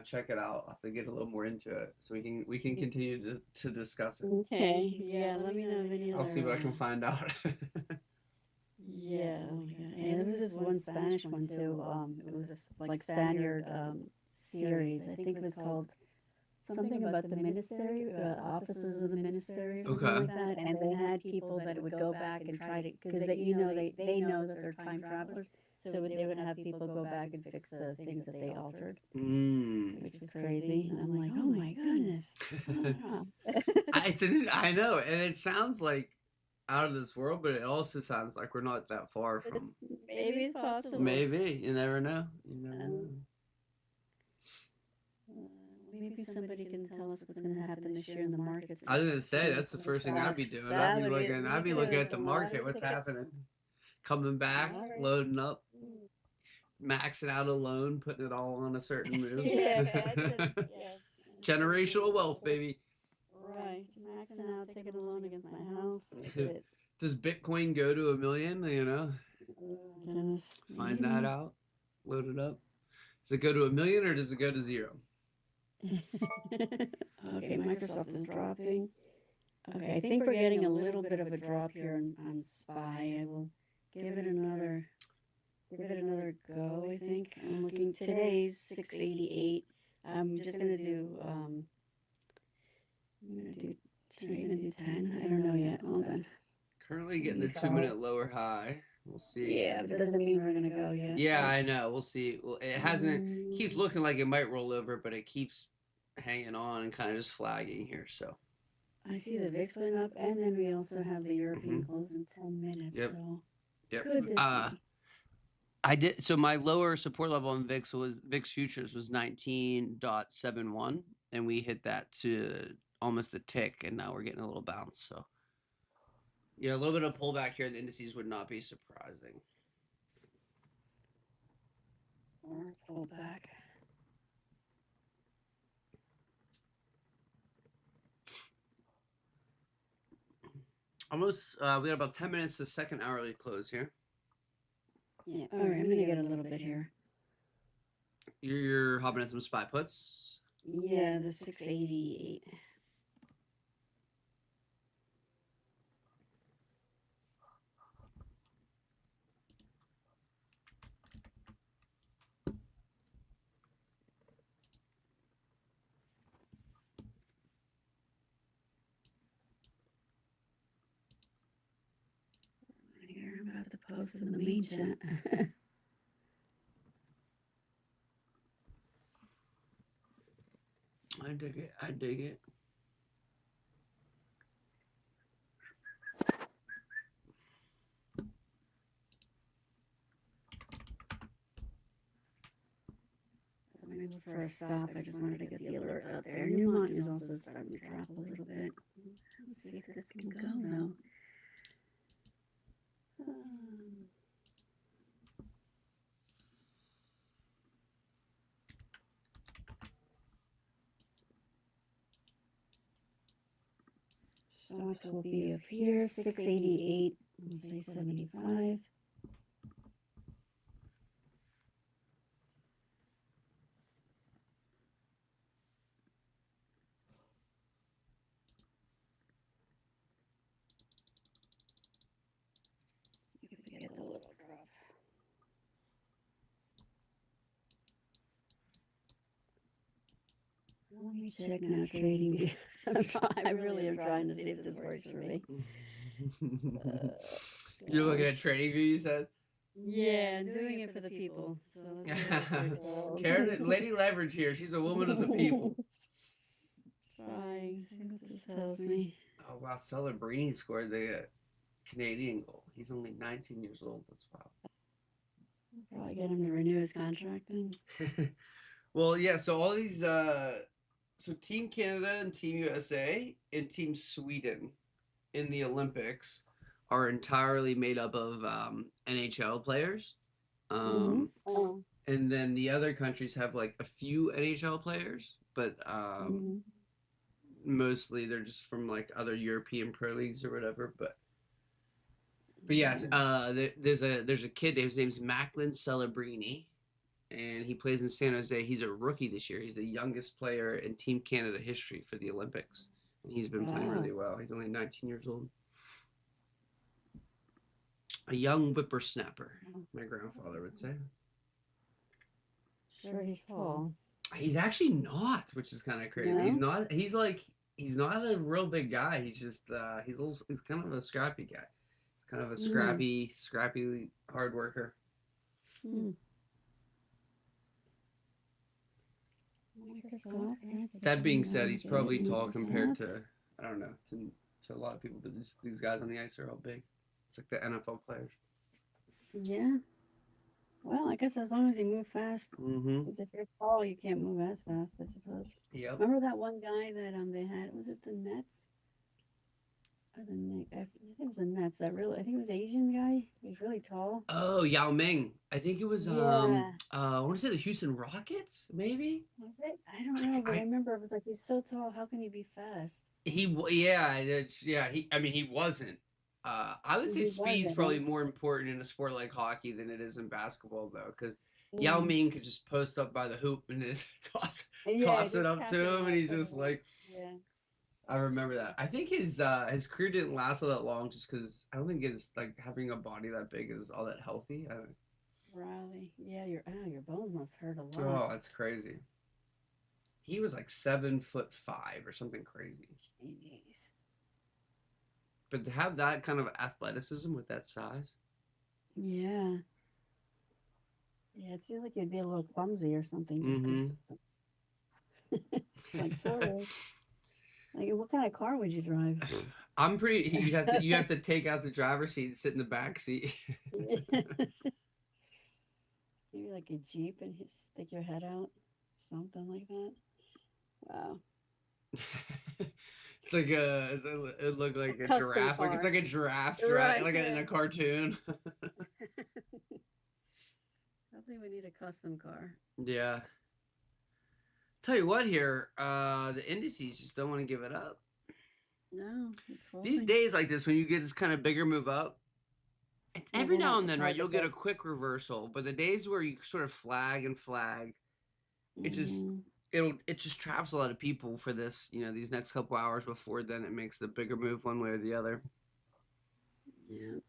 check it out. I'll have to get a little more into it so we can continue to discuss it. Okay, yeah, let me know if any other. I'll see what I can find out. Yeah, oh my god. Yeah, there was this one Spanish one too. It was this like Spaniard series. I think it was called something about the ministry, officers of the ministry, or something Okay. like that. And they had people that would go back and try to, because they know that they're time travelers, so they would have people go back and fix the things that they altered, which is crazy. And I'm like, oh my goodness. I know, and it sounds like out of this world, but it also sounds like we're not that far from. Maybe it's possible. Maybe you never know. You never know. Maybe somebody can tell us what's going to happen this year in the markets. I was gonna say that's the first thing I'd be doing. I'd be looking at the market. What's happening? Coming back, loading up, maxing out a loan, putting it all on a certain move. Generational wealth, baby. Right, just maxing out, taking a loan against my house. That's it. Does Bitcoin go to 1 million? You know, Goodness. find that out. Load it up. Does it go to 1 million or does it go to 0? Okay, Microsoft is dropping. Okay, I think we're getting a little bit of a drop here on SPY. I will give it another go. I think I'm looking. Today's 688. I'm just gonna do. I'm gonna do 10. I don't know yet. Hold on. Currently getting the 2-minute lower high. We'll see. Yeah, but it doesn't mean we're gonna go yet. Yeah, I know. We'll see. Well, it hasn't. Keeps looking like it might roll over, but it keeps hanging on and kind of just flagging here. So. I see the VIX went up, and then we also have the European close in 10 minutes. Yep. So. Yep. Could this be? I did. So my lower support level on VIX futures was 19.71, and we hit that to almost a tick, and now we're getting a little bounce. So. Yeah, a little bit of pullback here in the indices would not be surprising. Or pullback. Almost, we got about 10 minutes to the second hourly close here. Yeah, all right, I'm going to get a little bit here. You're hopping at some SPY puts? Yeah, the 688. I'm about to post in the main chat. I dig it. I dig it. For a stop, I just wanted to get the alert out there. Newmont is also starting to drop a little bit. Let's see if this can go though. Stocks will be up here, 688, let's say 75. See if we get a little drop. Let me check now. Trading View. I really am trying to see if this works for me. You're looking at Gosh. Trading View, you said? Yeah, I'm doing it for the people. So let's see if this works out. Karen, Lady Leverage here. She's a woman of the people. Trying. See what this tells me. Oh, wow. Celebrini scored the Canadian goal. He's only 19 years old. That's wild. Probably get him to renew his contract then. Well, yeah, so all these so Team Canada and Team USA and Team Sweden in the Olympics are entirely made up of NHL players. Oh. And then the other countries have like a few NHL players, but mostly they're just from like other European pro leagues or whatever. But yes, there's a kid. His name's Macklin Celebrini, and he plays in San Jose. He's a rookie this year. He's the youngest player in Team Canada history for the Olympics, and he's been playing really well. He's only 19 years old. A young whippersnapper, my grandfather would say. Sure, he's tall. He's actually not, which is kind of crazy. No? He's not. He's not a real big guy. He's just he's kind of a scrappy guy. He's kind of a scrappy hard worker. That being said, he's probably tall compared to, I don't know, to a lot of people, but these guys on the ice are all big. It's like the NFL players. Yeah. Well, I guess as long as you move fast. Because if you're tall, you can't move as fast, I suppose. Yep. Remember that one guy that they had? Was it the Nets? Or the Knicks? I think it was the Nets. I think it was Asian guy. He was really tall. Oh, Yao Ming. I think it was Yeah. I want to say the Houston Rockets, maybe. Was it? I don't know, but I remember it was like, he's so tall. How can he be fast? He wasn't. I would say He speed's wasn't, probably huh? more important in a sport like hockey than it is in basketball, though, because Yao Ming could just post up by the hoop and just toss it up to him, and he's just like. Yeah. I remember that. I think his career didn't last all that long, just because I don't think his like having a body that big is all that healthy. Really? Yeah, your bones must hurt a lot. Oh, that's crazy. He was like 7'5" or something crazy. Jeez. But to have that kind of athleticism with that size. Yeah. Yeah, it seems like you'd be a little clumsy or something, just because. It's like, sorry. Like, what kind of car would you drive? I'm pretty. You have to take out the driver's seat and sit in the back seat. Maybe like a Jeep and stick your head out, something like that. Wow. It's like it looked like a Custom giraffe. car. Like it's like a giraffe, Right, like in yeah. a cartoon. I think we need a custom car. Yeah. Tell you what, here, the indices just don't want to give it up. No, it's These days like this, when you get this kind of bigger move up, it's Yeah, every then now it's and then, hard right? to You'll get a get. quick reversal, but the days where you sort of flag, it just traps a lot of people for this. These next couple hours before then it makes the bigger move one way or the other. Yeah,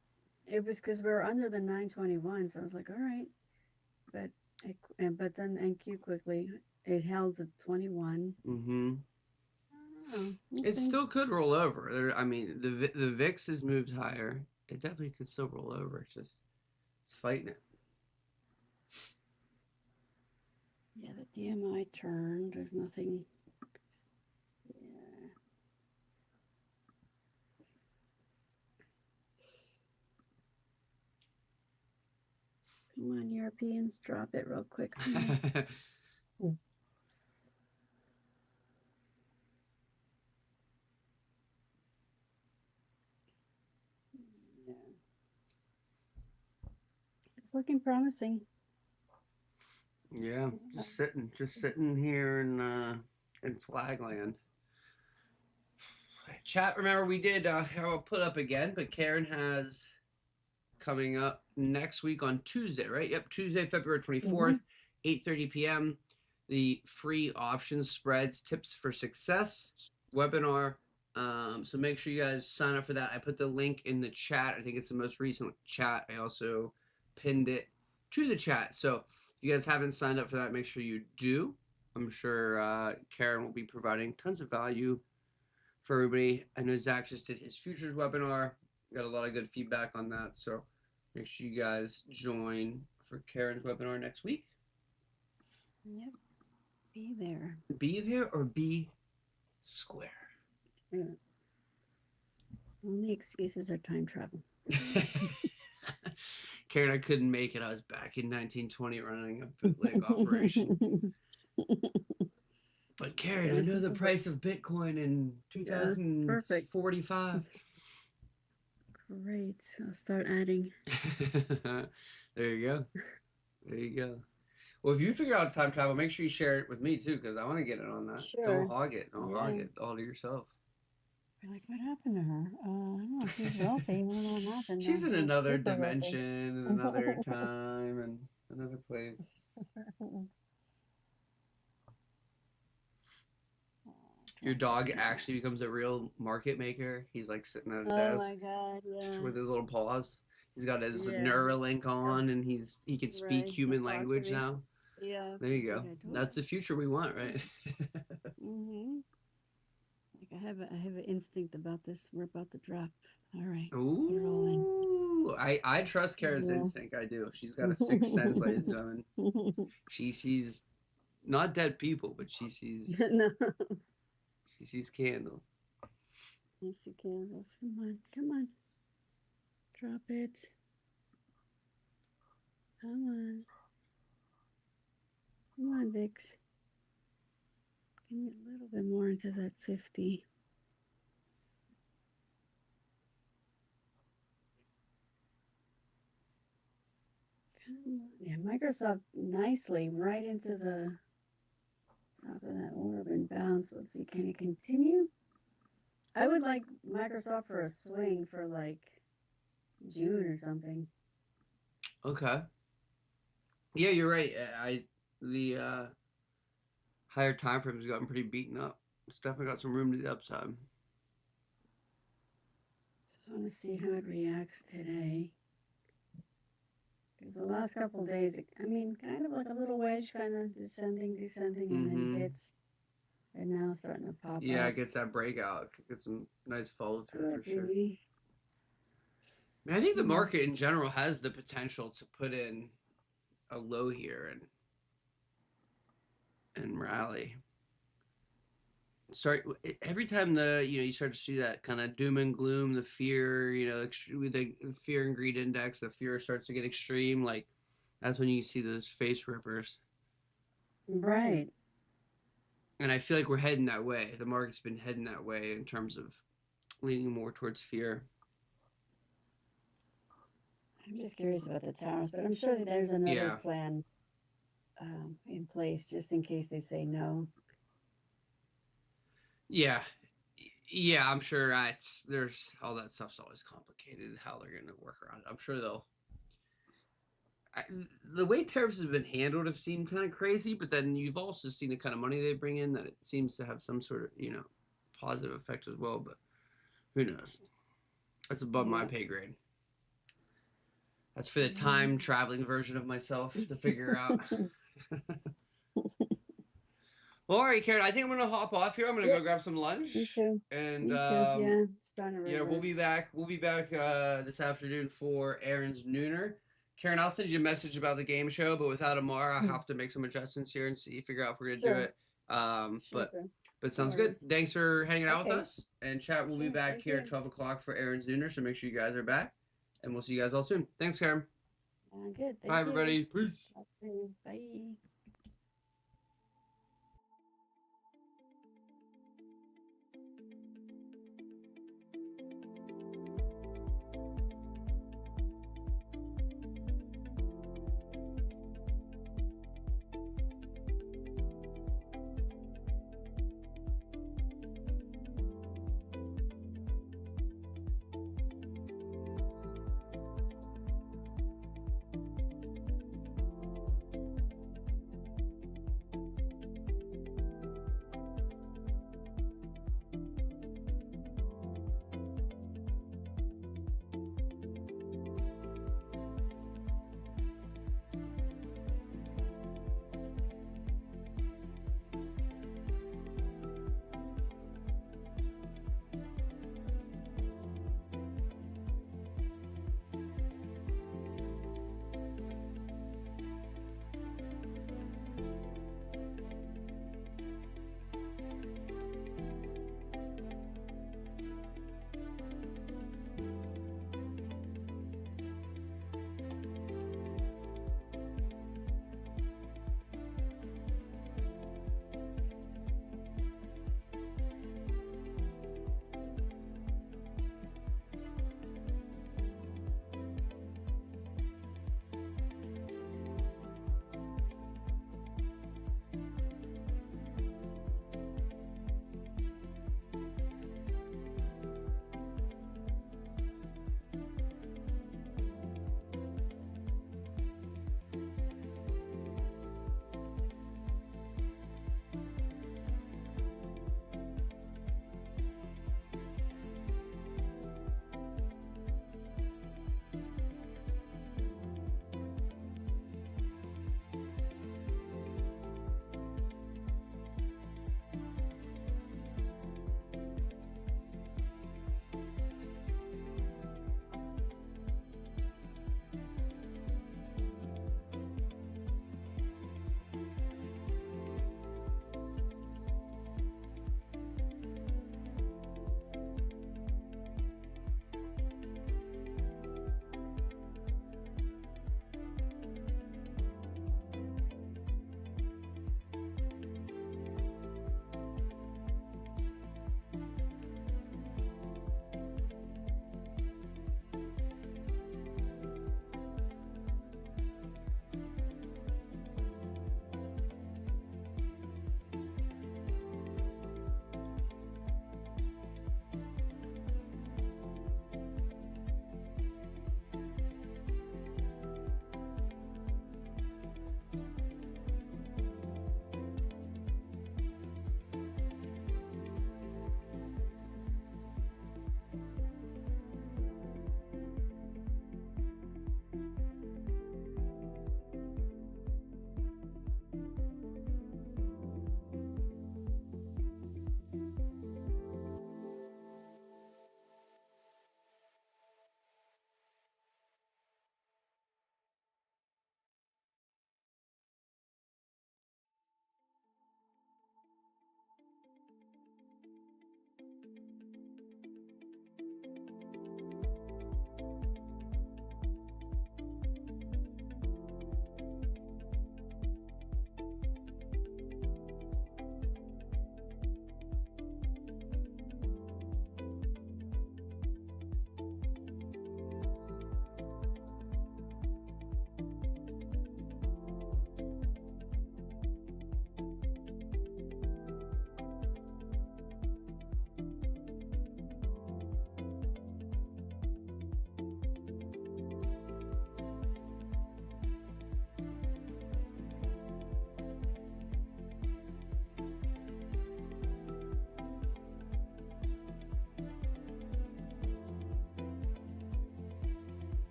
it was because we were under the 921, so I was like, all right, but then NQ quickly it held the 21. Mm-hmm. We'll It see. still could roll over. I mean, the VIX has moved higher. It definitely could still roll over. It's fighting it. Yeah, the DMI turned. There's nothing. Yeah. Come on, Europeans, drop it real quick. Yeah. It's looking promising. Yeah, just sitting here in Flagland. Chat, remember we did I'll put up again, but Karen has coming up next week on Tuesday, right? Yep, Tuesday, February 24th, 8:30 p.m. The free options spreads tips for success webinar. So make sure you guys sign up for that. I put the link in the chat. I think it's the most recent chat. I also pinned it to the chat. So if you guys haven't signed up for that, make sure you do. I'm sure Karen will be providing tons of value for everybody. I know Zach just did his futures webinar. Got a lot of good feedback on that. So make sure you guys join for Karen's webinar next week. Yep. Be there. Be there or be square. Only excuses are time travel. Karen, I couldn't make it. I was back in 1920 running a bootleg operation. But Karen, I know the price of Bitcoin in 2045. Great. I'll start adding. There you go. There you go. Well, if you figure out time travel, make sure you share it with me too, because I want to get in on that. Sure. Don't hog it. Don't hog it all to yourself. You're like, what happened to her? I don't know. She's wealthy. I don't know what happened. She's in another dimension, and another time, and another place. Your dog actually becomes a real market maker. He's like sitting at a desk. Oh my god, yeah. With his little paws. He's got his Neuralink on, and he can speak human language now. Yeah. There you go. That's the future we want, right? Mhm. Like I have an instinct about this. We're about to drop. All right. Ooh. I trust Karen's instinct. I do. She's got a sixth sense, ladies and gentlemen. She sees not dead people, but she sees No. She sees candles. I see candles. Come on. Come on. Drop it. Come on. Come on, Vix. Give me a little bit more into that 50. Come on. Yeah, Microsoft nicely right into the top of that orb and bounce. Let's see, can it continue? I would like Microsoft for a swing for like June or something. Okay. Yeah, you're right. The higher time frames have gotten pretty beaten up. It's definitely got some room to the upside. Just want to see how it reacts today. Because the last couple of days, I mean, kind of like a little wedge, kind of descending, and then hits. And now it's starting to pop up. Yeah, it gets that breakout. Gets some nice follow through for sure. I mean, I think the market in general has the potential to put in a low here and rally. Every time you start to see that kind of doom and gloom, the fear, with the fear and greed index, the fear starts to get extreme. Like that's when you see those face rippers. Right. And I feel like we're heading that way. The market's been heading that way in terms of leaning more towards fear. I'm just curious about the towers, but I'm sure that there's another plan in place just in case they say no. Yeah, I'm sure there's all that stuff's always complicated, how they're going to work around it. I'm sure the way tariffs have been handled have seemed kind of crazy, but then you've also seen the kind of money they bring in that it seems to have some sort of, positive effect as well, but who knows? That's above my pay grade. That's for the time traveling version of myself to figure out. Well, all right, Karen, I think I'm going to hop off here. I'm going to go grab some lunch. Me too. And Me too. Yeah, starting to we'll be back. We'll be back this afternoon for Aaron's Nooner. Karen, I'll send you a message about the game show, but without Ammar, I have to make some adjustments here and figure out if we're going to do it. But sounds good. Thanks for hanging out with us. And chat, we'll be back here at 12 o'clock for Aaron's Nooner, so make sure you guys are back. And we'll see you guys all soon. Thanks, Karen. Good. Bye, everybody. Peace. Bye.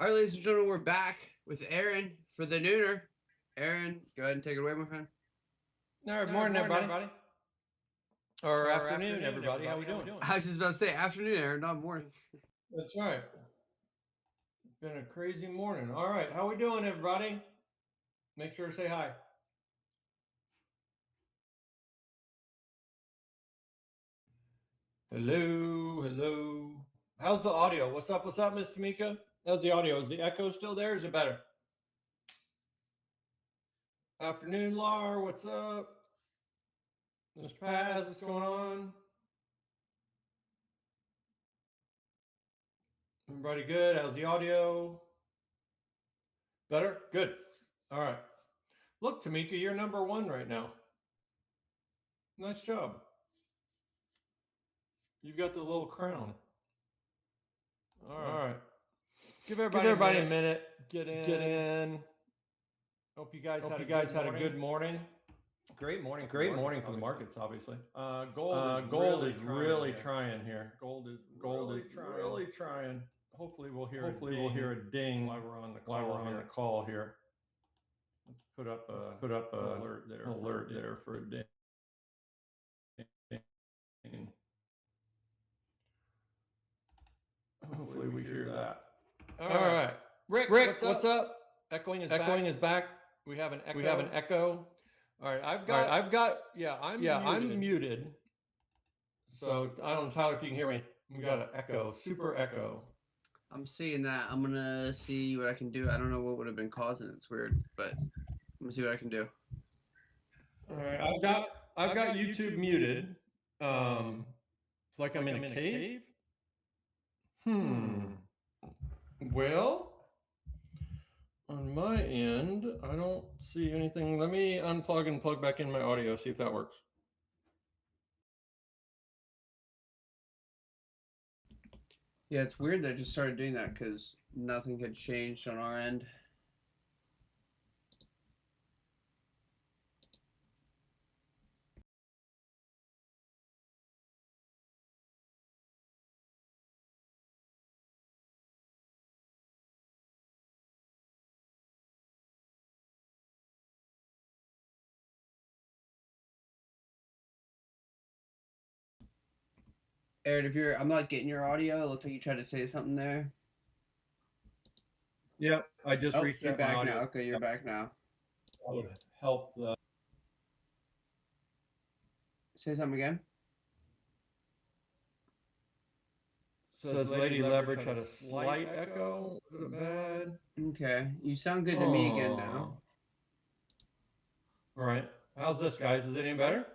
All right, ladies and gentlemen, we're back with Aaron for the nooner. Aaron, go ahead and take it away, my friend. All right, morning, everybody. Or afternoon, everybody. How we doing? I was just about to say afternoon, Aaron, not morning. That's right. It's been a crazy morning. All right, how we doing, everybody? Make sure to say hi. Hello, hello. How's the audio? What's up, Miss Tamika? How's the audio? Is the echo still there? Is it better? Afternoon, Lar. What's up? Mr. Paz, what's going on? Everybody good? How's the audio? Better? Good. All right. Look, Tamika, you're number one right now. Nice job. You've got the little crown. All right. Give everybody a minute. Get in. Hope you guys had a good morning. Great morning for the markets, obviously. Gold is really trying here. Gold is really trying. Hopefully we'll hear a ding while we're on the call here. Let's put up an alert there for a ding. Hopefully we hear that. All right. Rick, what's up? Echoing is back. We have an echo. All right, I'm muted. So I don't know, Tyler, if you can hear me. We got an echo, super echo. I'm seeing that. I'm gonna see what I can do. I don't know what would have been causing it. It's weird, but I'm gonna see what I can do. All right, I've got YouTube muted. It's like I'm in a cave. Well, on my end, I don't see anything. Let me unplug and plug back in my audio, see if that works. Yeah, it's weird that I just started doing that because nothing had changed on our end. Aaron, I'm not getting your audio. It looked like you tried to say something there. Yep, I just reset you're back my audio. now. Okay, you're back now. That would help the... Say something again. Says Lady Leverage had a slight echo. Was it bad? Okay, you sound good to me again now. All right. How's this, guys? Is it any better?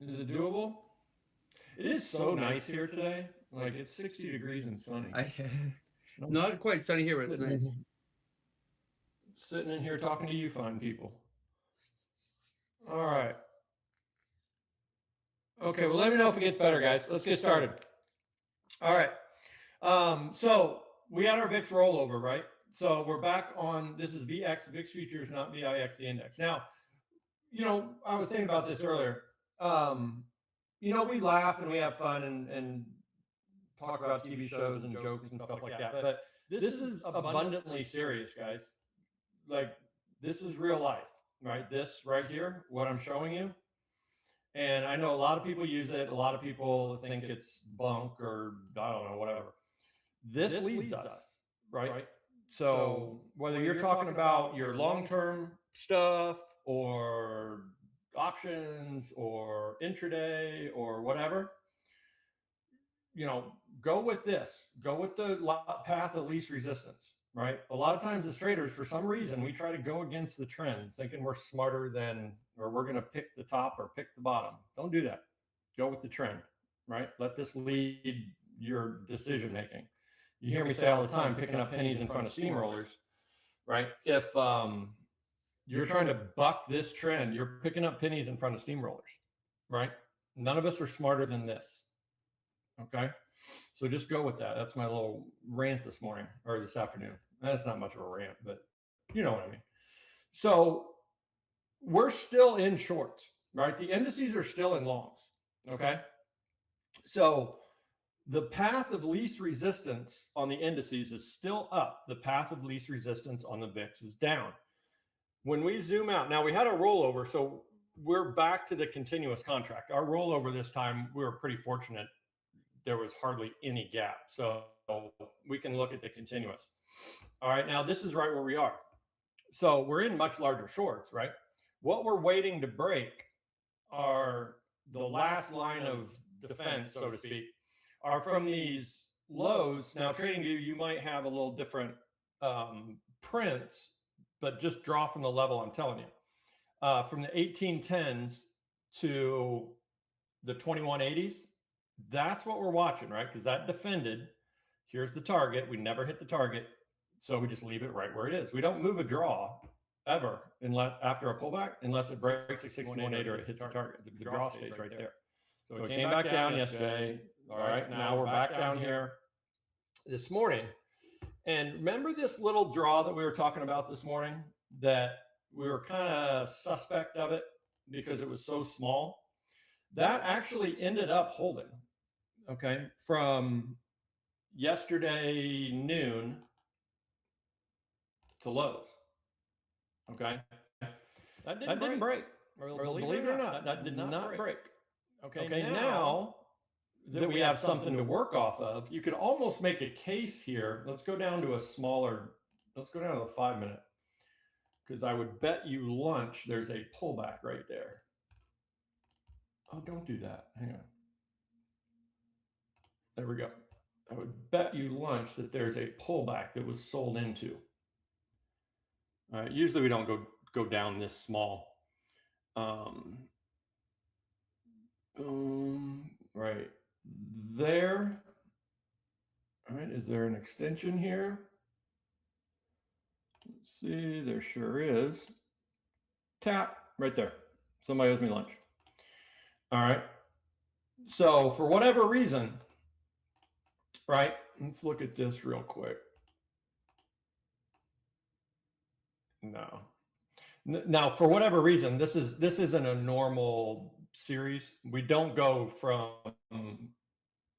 Is it doable? It is so nice here today. Like, it's 60 degrees and sunny. Not quite sunny here, but it's nice. Sitting in here talking to you fine people. All right. Okay, well, let me know if it gets better, guys. Let's get started. All right. So we had our VIX rollover, right? So we're back on, this is VX, VIX futures, not VIX, the index. Now, you know, I was thinking about this earlier. You know, we laugh and we have fun and talk about TV shows and jokes and stuff like that. But this is abundantly serious, guys. Like, this is real life, right? This right here, what I'm showing you. And I know a lot of people use it. A lot of people think it's bunk or I don't know, whatever. This leads us, right? So whether you're talking about your long-term stuff or options or intraday or whatever, you know, go with this. Go with the path of least resistance, right? A lot of times as traders, for some reason, we try to go against the trend, thinking we're smarter than, or we're going to pick the top or pick the bottom. Don't do that. Go with the trend, right? Let this lead your decision making. You hear me say all the time, picking up pennies in front of steamrollers, right? If you're trying to buck this trend, you're picking up pennies in front of steamrollers, right? None of us are smarter than this. Okay, so just go with that. That's my little rant this morning or this afternoon. That's not much of a rant, but you know what I mean. So we're still in shorts, right? The indices are still in longs. Okay, so The path of least resistance on the indices is still up. The path of least resistance on the VIX is down. When we zoom out, now we had a rollover, so we're back to the continuous contract. Our rollover this time, we were pretty fortunate. There was hardly any gap. So we can look at the continuous. All right, now this is right where we are. So we're in much larger shorts, right? What we're waiting to break are the last line of defense, so to speak, are from these lows. Now, TradingView, you might have a little different prints, but just draw from the level I'm telling you. From the 1810s to the 2180s, that's what we're watching, right? Because that defended. Here's the target. We never hit the target, so we just leave it right where it is. We don't move a draw ever unless after a pullback, unless it breaks the 618 or it hits the target. The draw stays right there. So it came back down yesterday. All right, now we're back down here this morning. And remember this little draw that we were talking about this morning, that we were kind of suspect of it because it was so small? That actually ended up holding, okay, from yesterday noon to lows. Okay, that didn't break. Believe it or not, that did not break. Okay, now that we have something to work off of, you could almost make a case here. Let's go down to a smaller, let's go down to the 5 minute, because I would bet you lunch there's a pullback right there. Oh, don't do that. Hang on. There we go. I would bet you lunch that there's a pullback that was sold into. All right, usually we don't go down this small. Right there. All right, is there an extension here? Let's see, there sure is. Tap right there. Somebody owes me lunch. All right. So for whatever reason, right? Let's look at this real quick. No. Now, for whatever reason, this isn't a normal series. We don't go from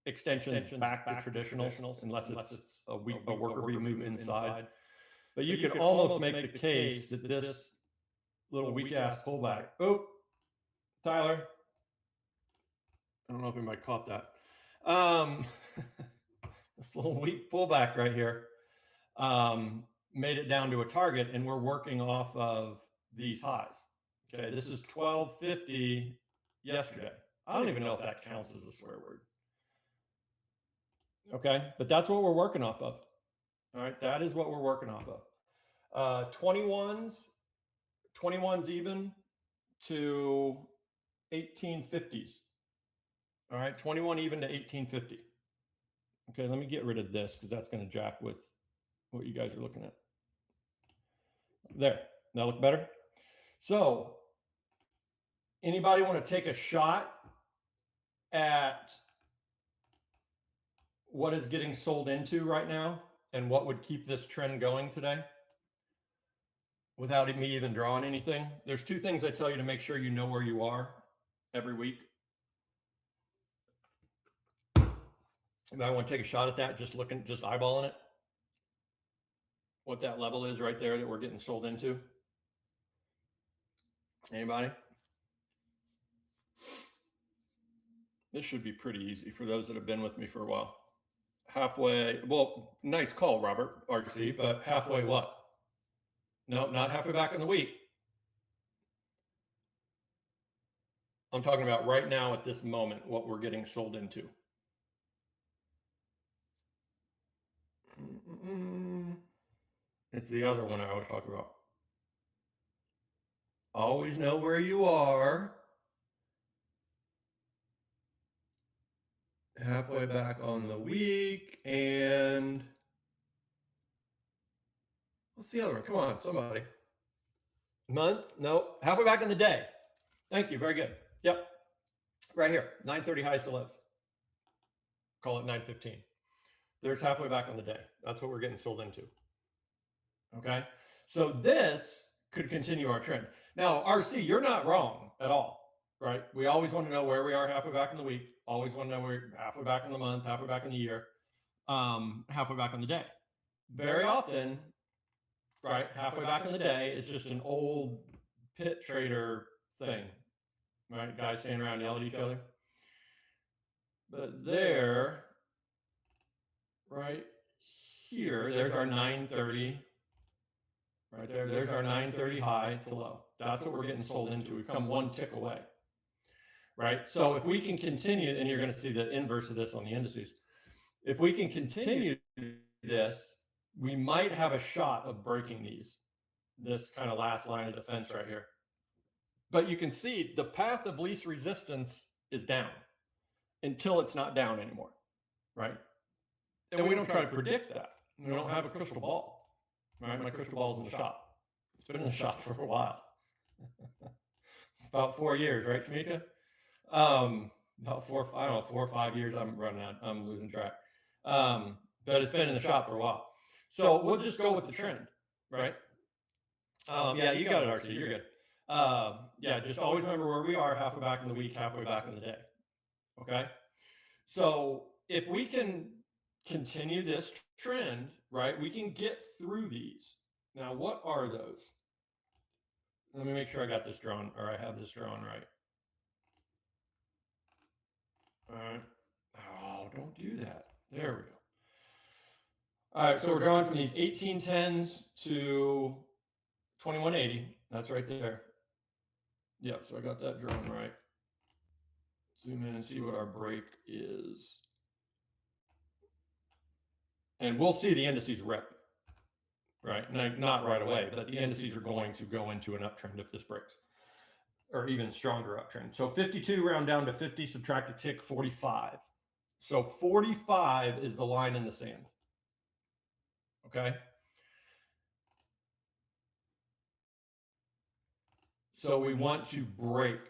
extensions back to traditionals unless it's a worker bee move inside. But you could almost make the case that this little weak ass pullback. Oh, Tyler. I don't know if anybody caught that. This little weak pullback right here made it down to a target, and we're working off of these highs. Okay, this is 1250 yesterday. I don't even know if that counts as a swear word. Okay, but that's what we're working off of. All right, that is what we're working off of. 21s even to 1850s. All right, 21 even to 1850. Okay, let me get rid of this because that's going to jack with what you guys are looking at. There, that look better? So, anybody want to take a shot at what is getting sold into right now and what would keep this trend going today without me even drawing anything? There's two things I tell you to make sure you know where you are every week. If I want to take a shot at that, just eyeballing it, what that level is right there that we're getting sold into. Anybody? This should be pretty easy for those that have been with me for a while. Halfway, well, nice call, Robert, RC, but halfway what? No, not halfway back in the week. I'm talking about right now at this moment, what we're getting sold into. It's the other one I always talk about. Always know where you are. Halfway back on the week, and what's the other one? Come on, somebody. Month? No, halfway back in the day. Thank you, very good. Yep, right here, 9:30 highs to lows. Call it 9:15. There's halfway back on the day. That's what we're getting sold into. Okay, so this could continue our trend. Now, RC, you're not wrong at all. right? We always want to know where we are halfway back in the week. Always want to know where halfway back in the month, halfway back in the year, halfway back in the day. Very often, right, halfway back in the day, it's just an old pit trader thing, right? Guys standing around yelling at each other. But there, right here, there's our 930. Right there, there's our 930 high to low. That's what we're getting sold into. We've come one tick away. Right? So if we can continue, and you're going to see the inverse of this on the indices, if we can continue this, we might have a shot of breaking this kind of last line of defense right here. But you can see the path of least resistance is down until it's not down anymore, right? And we don't try to predict that. We don't have a crystal ball, right? My crystal ball's in the shop. It's been in the shop for a while. About 4 years, right, Tamika? About 4 or 5 years. I'm losing track. But it's been in the shop for a while. So we'll just go with the trend, right? Yeah, you got it, RC. You're good. Yeah, just always remember where we are halfway back in the week, halfway back in the day. Okay? So if we can continue this trend, right, we can get through these. Now, what are those? Let me make sure I got this drawn, or I have this drawn right. All right. Oh, don't do that. There we go. All right, so we're going from these 1810s to 2180. That's right there. Yep, so I got that drawn right. Zoom in and see what our break is. And we'll see the indices rip, right? Not right away, but the indices are going to go into an uptrend if this breaks, or even stronger uptrend. So 52 round down to 50, subtract a tick, 45. So 45 is the line in the sand. Okay. So we want to break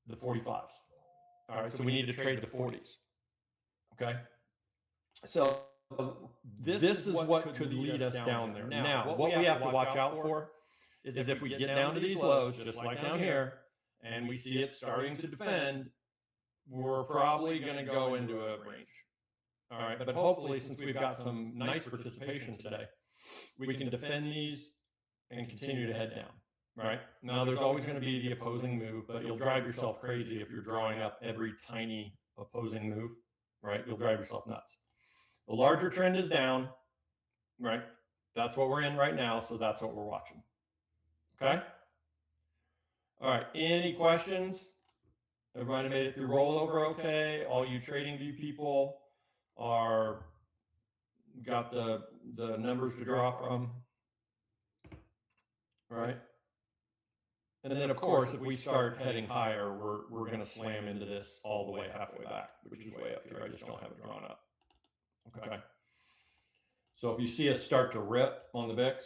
the 45s. All right. So we need to trade the 40s. Okay. So this is what could lead us down there. Now, what we have to watch out for is if we get down to these lows, just like down here, and we see it starting to defend, we're probably going to go into a range. All right. But hopefully, since we've got some nice participation today, we can defend these and continue to head down. Right? Now, there's always going to be the opposing move, but you'll drive yourself crazy if you're drawing up every tiny opposing move. Right? You'll drive yourself nuts. The larger trend is down. Right? That's what we're in right now, so that's what we're watching. Okay? All right. Any questions? Everybody made it through rollover okay? All you TradingView people are got the numbers to draw from. Right? And then, of course, if we start heading higher, we're going to slam into this all the way halfway back, which is way up here. I just don't have it drawn up. Okay. So if you see us start to rip on the VIX,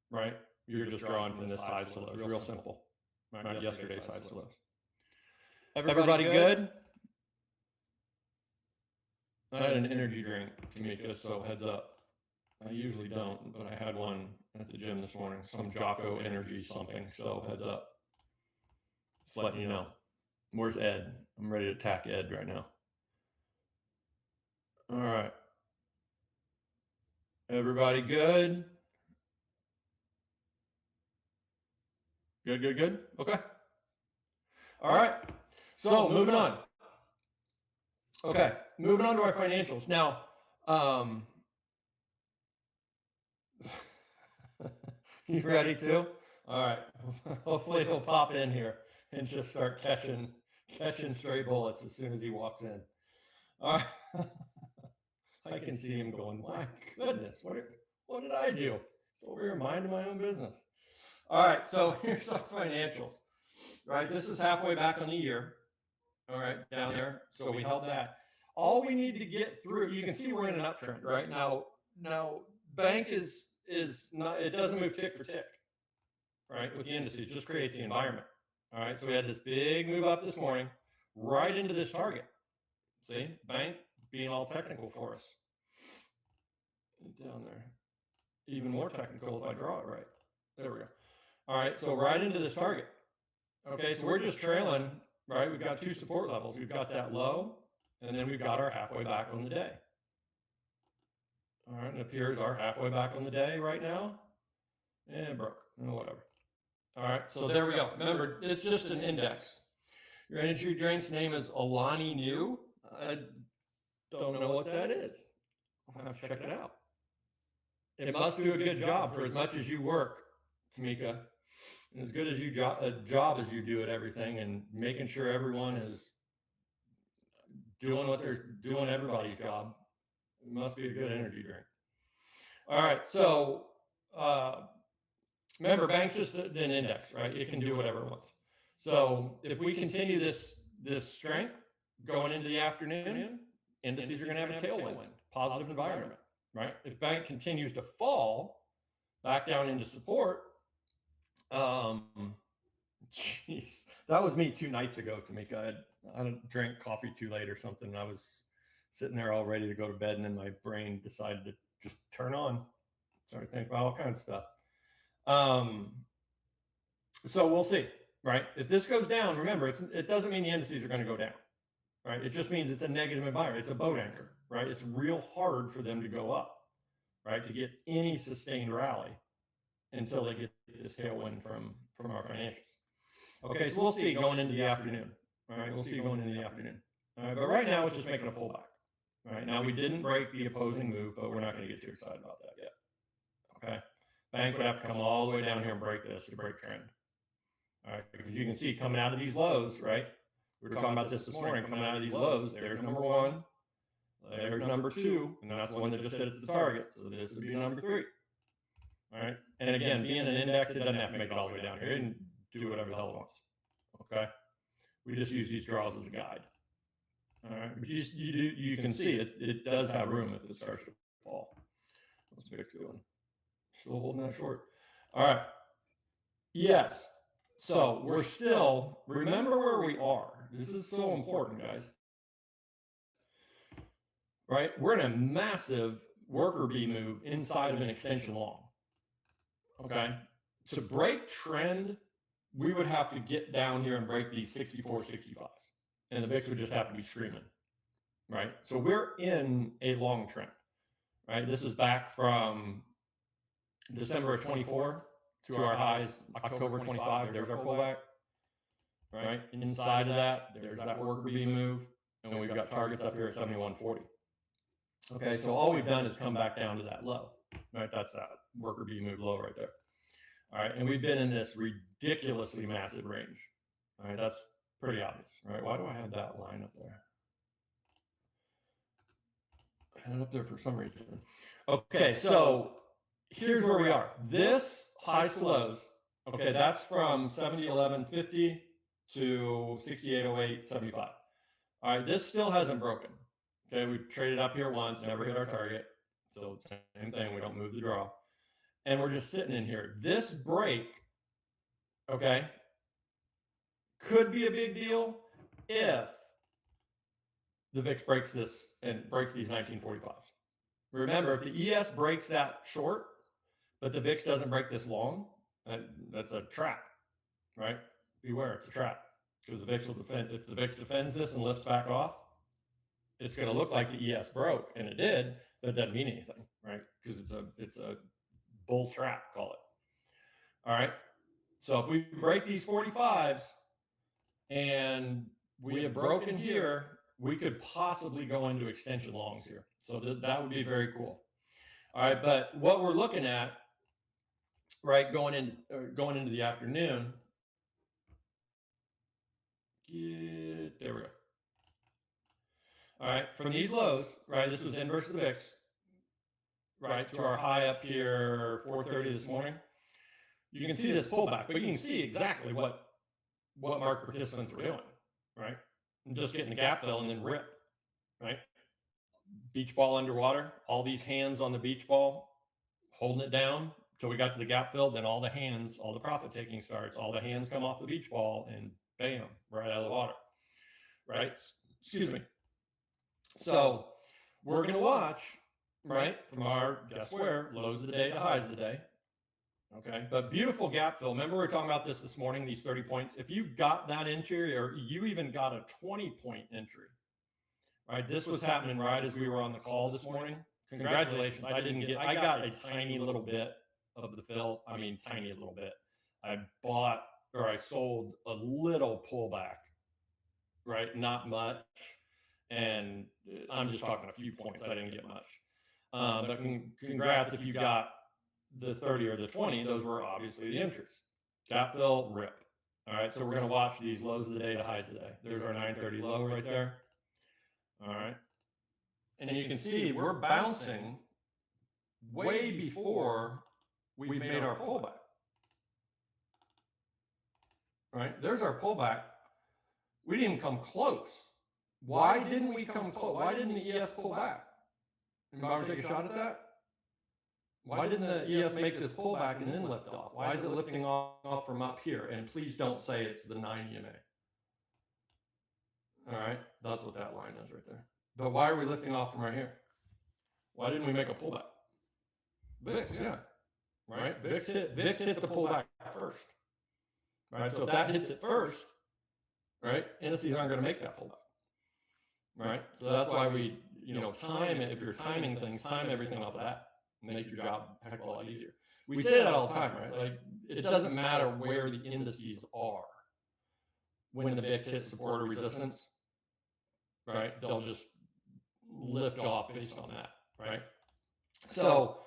right, you're just drawing from this highs to lows. Real simple. Right? Yesterday's highs to lows. Everybody good? I had an energy drink, Tamika, so heads up. I usually don't, but I had one at the gym this morning, some Jocko Energy something, so heads up. Just letting you know. Where's Ed? I'm ready to attack Ed right now. All right. Everybody good? Good? Okay. All right. So moving on. Okay, moving on to our financials. Now, you ready too? All right. Hopefully he'll pop in here and just start catching stray bullets as soon as he walks in. All right. I can see him going, my goodness, what did I do? Over here minding my own business. All right, so here's our financials. Right, this is halfway back on the year. All right, down there. So we held that. All we need to get through, you can see we're in an uptrend right now. Now, bank is not, it doesn't move tick for tick, right? With the indices, it just creates the environment. All right, so we had this big move up this morning, right into this target. See, bank being all technical for us. Down there, even more technical if I draw it right. There we go. All right, so right into this target. Okay, so we're just trailing right? We've got two support levels. We've got that low, and then we've got our halfway back on the day. All right, and it appears our halfway back on the day right now, and broke, whatever. All right, so there we go. Remember, it's just an index. Your energy drink's name is Alani New. I don't know what that is. I'll have to check it out. It must do a good job for as much as you work, Tamika, and as good as you job as you do at everything, and making sure everyone is doing what they're doing, everybody's job. It must be a good energy drink. All right, so remember, bank's just an index, right? It can do whatever it wants. So if we continue this strength going into the afternoon, indices are going to have a tailwind, positive environment, right? If bank continues to fall back down into support, jeez, that was me 2 nights ago, Tamika. I drank coffee too late or something. And I was sitting there all ready to go to bed, and then my brain decided to just turn on. Started thinking about all kinds of stuff. So we'll see, right? If this goes down, remember, it doesn't mean the indices are going to go down, right? It just means it's a negative environment. It's a boat anchor, right? It's real hard for them to go up, right? To get any sustained rally until they get this tailwind from our financials. Okay, so we'll see going into the afternoon. All right, we'll see going into the afternoon. All right, but right now it's just making a pullback. All right, now we didn't break the opposing move, but we're not going to get too excited about that yet. Okay, bank would have to come all the way down here and break this to break trend. All right, because you can see coming out of these lows, right? We were talking about this morning. Coming out of these lows, there's number 1, there's number 2, and that's the one that just hit the target. So this would be number 3. All right, and again, being an index, it doesn't have to make it all the way down here. It can do whatever the hell it wants. Okay, we just use these draws as a guide. All right, but you can see it does have room if it starts to fall. What's VIX doing? Still holding that short. All right. Yes. So we're still, remember where we are. This is so important, guys. Right? We're in a massive worker bee move inside of an extension long. Okay? To break trend, we would have to get down here and break these 64, 65s. And the VIX would just have to be screaming. Right? So we're in a long trend. Right? This is back from December of 24 to our highs, October 25. There's our pullback. Right? Inside of that, there's that worker bee move. And we've got targets up here at 71.40. Okay, so all we've done is come back down to that low. Right? That's that worker bee move low right there. All right, and we've been in this ridiculously massive range. All right, that's pretty obvious. Right? Why do I have that line up there? I had it up there for some reason. Okay, so here's where we are. This highs to lows, okay, that's from 70.11.50 to 68.08.75. All right, this still hasn't broken. Okay, we traded up here once, never hit our target. So same thing, we don't move the draw. And we're just sitting in here. This break, okay, could be a big deal if the VIX breaks this and breaks these 1945s. Remember, if the ES breaks that short, but the VIX doesn't break this long, that's a trap, right? Beware, it's a trap. Because the VIX will defend. If the VIX defends this and lifts back off, it's going to look like the ES broke, and it did, but it doesn't mean anything, right? Because it's a bull trap, call it. All right. So if we break these 45s and we have broken here, we could possibly go into extension longs here. So that would be very cool. All right, but what we're looking at, right, going into the afternoon. There we go. All right, from these lows, right, this was inverse of the VIX, right, to our high up here, 4:30 this morning. You can see this pullback, but you can see exactly what market participants were doing, right? And just getting the gap fill and then rip, right? Beach ball underwater, all these hands on the beach ball, holding it down until we got to the gap fill. Then all the hands, all the profit taking starts, all the hands come off the beach ball and bam, right out of the water, right? Excuse me. So we're going to watch, right, from our, guess where, lows of the day to highs of the day, Okay, but beautiful gap fill. Remember we were talking about this morning, these 30 points. If you got that entry, or you even got a 20-point entry, right? This was happening right as we were on the call this morning. Congratulations. I got a tiny little bit of the fill. I mean, tiny little bit. I bought, or I sold a little pullback, right? Not much. And I'm just talking a few points. I didn't get much. But congrats if you got the 30 or the 20. Those were obviously the entries. Gap fill, rip. All right, so we're going to watch these lows of the day to highs of the day. There's our 930 low right there. All right. And you can see we're bouncing way before we made our pullback. All right, there's our pullback. We didn't even come close. Why didn't we come close? Why didn't the ES pull back? Anybody take a shot at that? Why didn't the ES make this pullback and then lift off? Why is it lifting off from up here? And please don't say it's the 9 EMA. All right, that's what that line is right there. But why are we lifting off from right here? Why didn't we make a pullback? VIX, yeah. Right? VIX hit the pullback first. Right? So if that hits it first, right, indices aren't going to make that pullback. Right? So that's why we, time it. If you're timing things, time everything off of that. Make your job a heck of a lot easier. We say that all the time, right? Like, it doesn't matter where the indices are when the VIX hits support or resistance, right? They'll just lift off based on that, right? So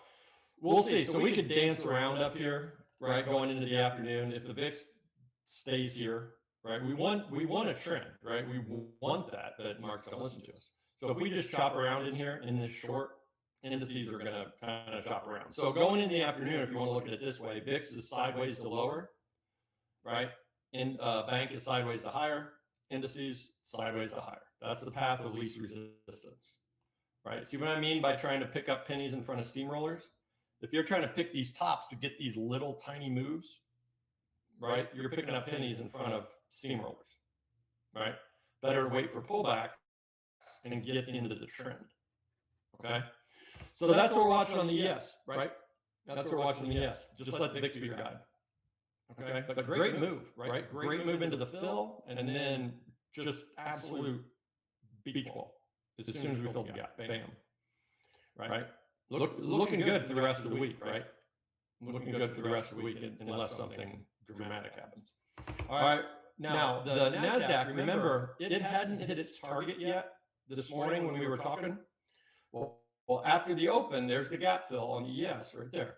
we'll see. So we could dance around up here, right, going into the afternoon. If the VIX stays here, right, we want a trend, right? We want that, but markets don't listen to us. So if we just chop around in here in this short, indices are going to kind of chop around. So going in the afternoon, if you want to look at it this way, VIX is sideways to lower, right? And bank is sideways to higher, indices sideways to higher. That's the path of least resistance, right? See what I mean by trying to pick up pennies in front of steamrollers? If you're trying to pick these tops to get these little tiny moves, right, you're picking up pennies in front of steamrollers, right? Better to wait for pullback and get into the trend, okay? So that's what we're watching on the ES, right? That's what we're watching on the ES. Just let the VIX be your guide. Okay, but great move, right? Great move into the fill, and then just absolute beach ball as soon as we fill the gap. Bam. Right? Looking good for the rest of the week, right? Looking good for the rest of the week unless something dramatic happens. All right. Now, the NASDAQ, remember, it hadn't hit its target yet this morning when we were talking. Well, after the open, there's the gap fill on the ES right there.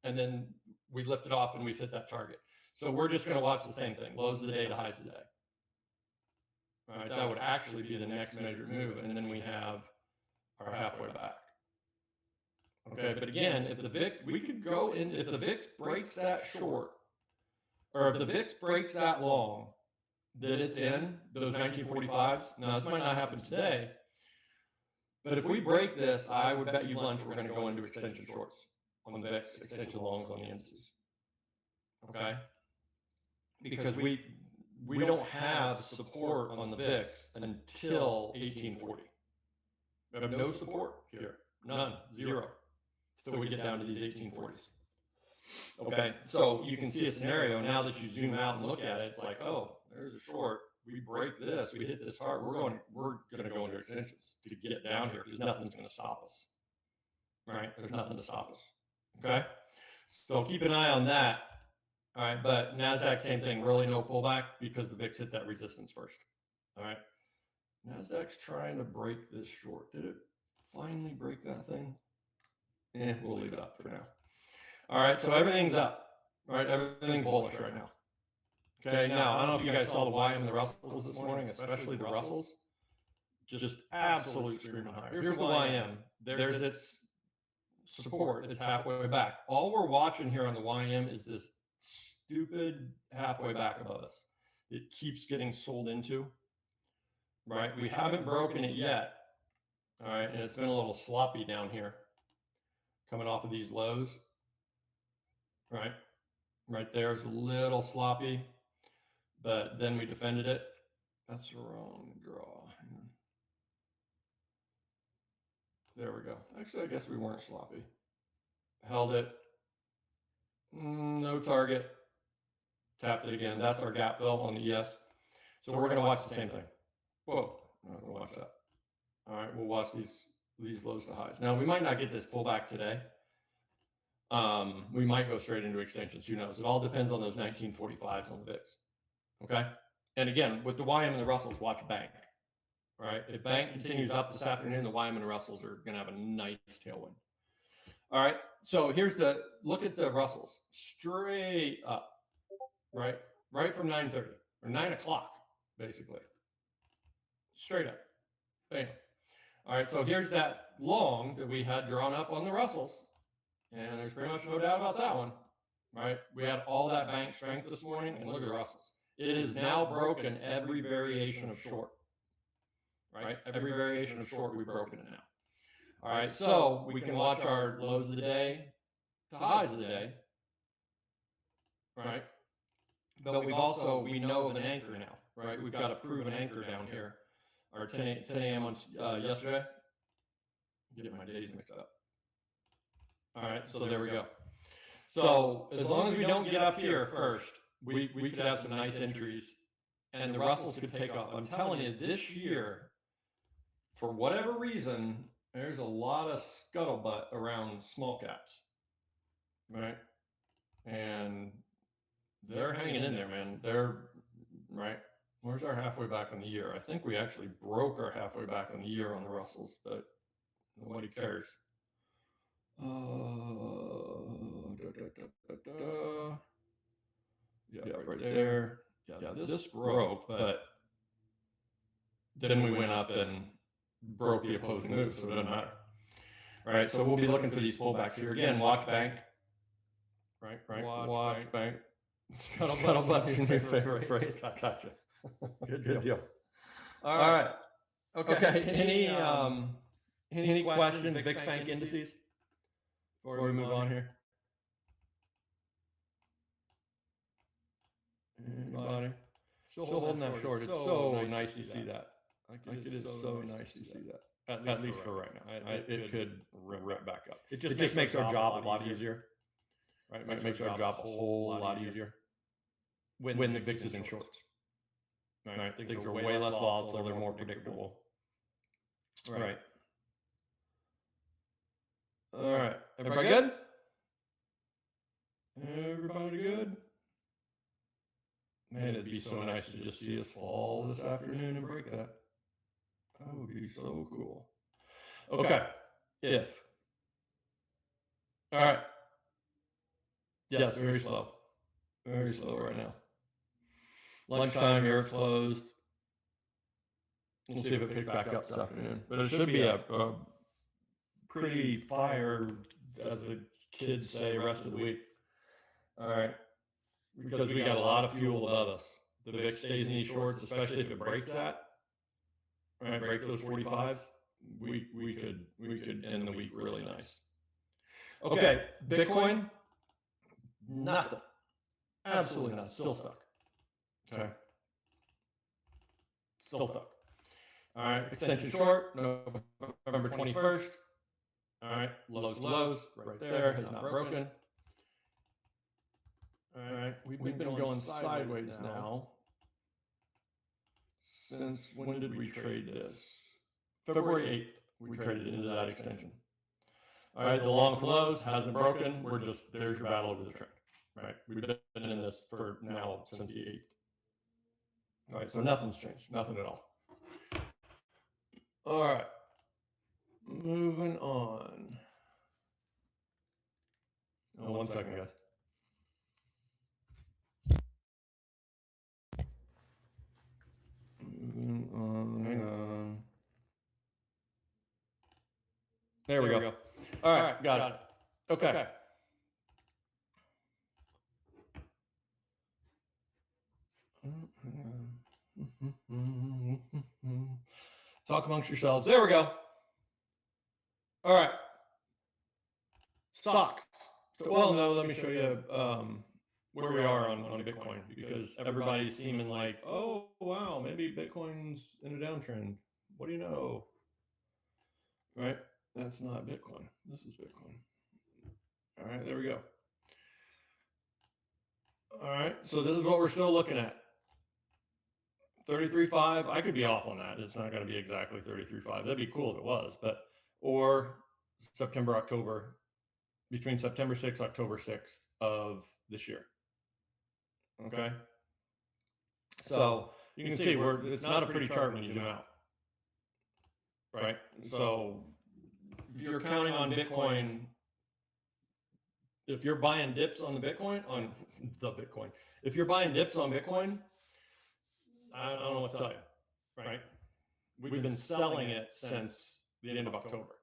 And then we lift it off and we've hit that target. So we're just going to watch the same thing, lows of the day to highs of the day. All right, that would actually be the next measured move. And then we have our halfway back. Okay, but again, if the VIX, we could go in, if the VIX breaks that short, or if the VIX breaks that long, that it's in those 1945s. Now, this might not happen today, but if we break this, I would bet you lunch we're going to go into extension shorts on the VIX, extension longs on the indices. Okay? Because we don't have support on the VIX until 1840. We have no support here. None. Zero. Till we get down to these 1840s. Okay? So you can see a scenario now that you zoom out and look at it, it's like, oh, there's a short. We break this, we hit this hard, we're going to go into extensions to get down here because nothing's going to stop us. Right? There's nothing to stop us. Okay? So keep an eye on that. All right, but NASDAQ, same thing, really no pullback because the VIX hit that resistance first. All right. NASDAQ's trying to break this short. Did it finally break that thing? We'll leave it up for now. All right, so everything's up. All right, everything's bullish right now. Okay, now, I don't know if you guys saw the YM and the Russells this morning, especially the Russells. Just absolute screaming higher. Here's the YM. There's its support. It's halfway back. All we're watching here on the YM is this stupid halfway back above us. It keeps getting sold into, right? We haven't broken it yet. All right, and it's been a little sloppy down here coming off of these lows, right? Right there's a little sloppy. But then we defended it. That's the wrong draw. Hang on. There we go. Actually, I guess we weren't sloppy. Held it. No target. Tapped it again. That's our gap fill on the ES. So we're going to watch the same thing. Whoa, I'm not going to watch that. All right, we'll watch these lows to highs. Now we might not get this pullback today. We might go straight into extensions. Who knows? It all depends on those 1945s on the VIX. Okay. And again, with the YM and the Russells, watch bank. Right. If bank continues up this afternoon, the YM and the Russells are going to have a nice tailwind. All right. So here's look at the Russells straight up. Right. Right from 9:30 or 9 o'clock, basically. Straight up. Bam. All right. So here's that long that we had drawn up on the Russells. And there's pretty much no doubt about that one, right? We had all that bank strength this morning, and look at the Russells. It has now broken every variation of short, right? Every variation of short, we've broken it now. All right, so we can watch our lows of the day to highs of the day, right? But we know of an anchor now, right? We've got a proven anchor down here. Our 10 a.m. on yesterday. I'm getting my days mixed up. All right, so there we go. So as long as we don't get up here first, we could have some nice entries, and the Russells could take off. I'm telling you, this year, for whatever reason, there's a lot of scuttlebutt around small caps, right? And they're hanging in there, man. They're right. Where's our halfway back on the year? I think we actually broke our halfway back on the year on the Russells, but nobody cares. Yeah, right there. Yeah, this broke, but then we went up and broke the opposing move, so it doesn't matter. All right, so we'll be looking for these pullbacks here. Again, watch bank. Right. Watch bank. Scuttlebutt's your new favorite phrase. I gotcha. Good deal. All right. Okay. Any questions? VIX bank indices before we move on here. Anybody? Still holding that short. It's so nice to see that. Like it is so nice to see that. At least for right now. It could rip back up. It just makes our job a lot easier. Right? It makes our job a whole lot easier when the VIX is in shorts. Right? Things are way less volatile. They're more predictable. Right. All right. Everybody good? Everybody good? Man, it'd be so nice to just see us fall this afternoon and break that. That would be so cool. Okay. If. All right. Yes, very slow. Very slow right now. Lunchtime, Europe's closed. We'll see if it picks back up this afternoon. But it should be a pretty fire, as the kids say, rest of the week. All right. Because we got a lot of fuel above us. The VIX stays in these shorts, especially if it breaks that. Right, break those 45s. We could end the week really nice. Okay, Bitcoin, nothing. Absolutely nothing. Still stuck. Okay. Still stuck. All right, extension short, November 21st. All right, lows to lows, right there, has not broken. All right, we've been going sideways now. Since when did we trade this? February 8th, we traded into that extension. All right, the long for lows hasn't broken. We're just, there's your battle over the trend. Right, we've been in this for now since the 8th. All right, so nothing's changed, nothing at all. All right, moving on. Oh, 1 second, guys. Moving on, hang on. There we go. All right, got it. Okay. Talk amongst yourselves. There we go. All right. Stocks. Well, no, let me show you where we are on Bitcoin, because everybody's seeming like, oh, wow, maybe Bitcoin's in a downtrend. What do you know? Right? That's not Bitcoin. This is Bitcoin. All right, there we go. All right, so this is what we're still looking at. 33.5. I could be off on that. It's not going to be exactly 33.5. That'd be cool if it was, but or September, October, between September 6th, October 6th of this year. Okay. So you can see it's not a pretty chart when you zoom out, right? So if you're counting on Bitcoin, if you're buying dips on if you're buying dips on Bitcoin, I don't know what to tell you, right? We've been selling it since the end of October.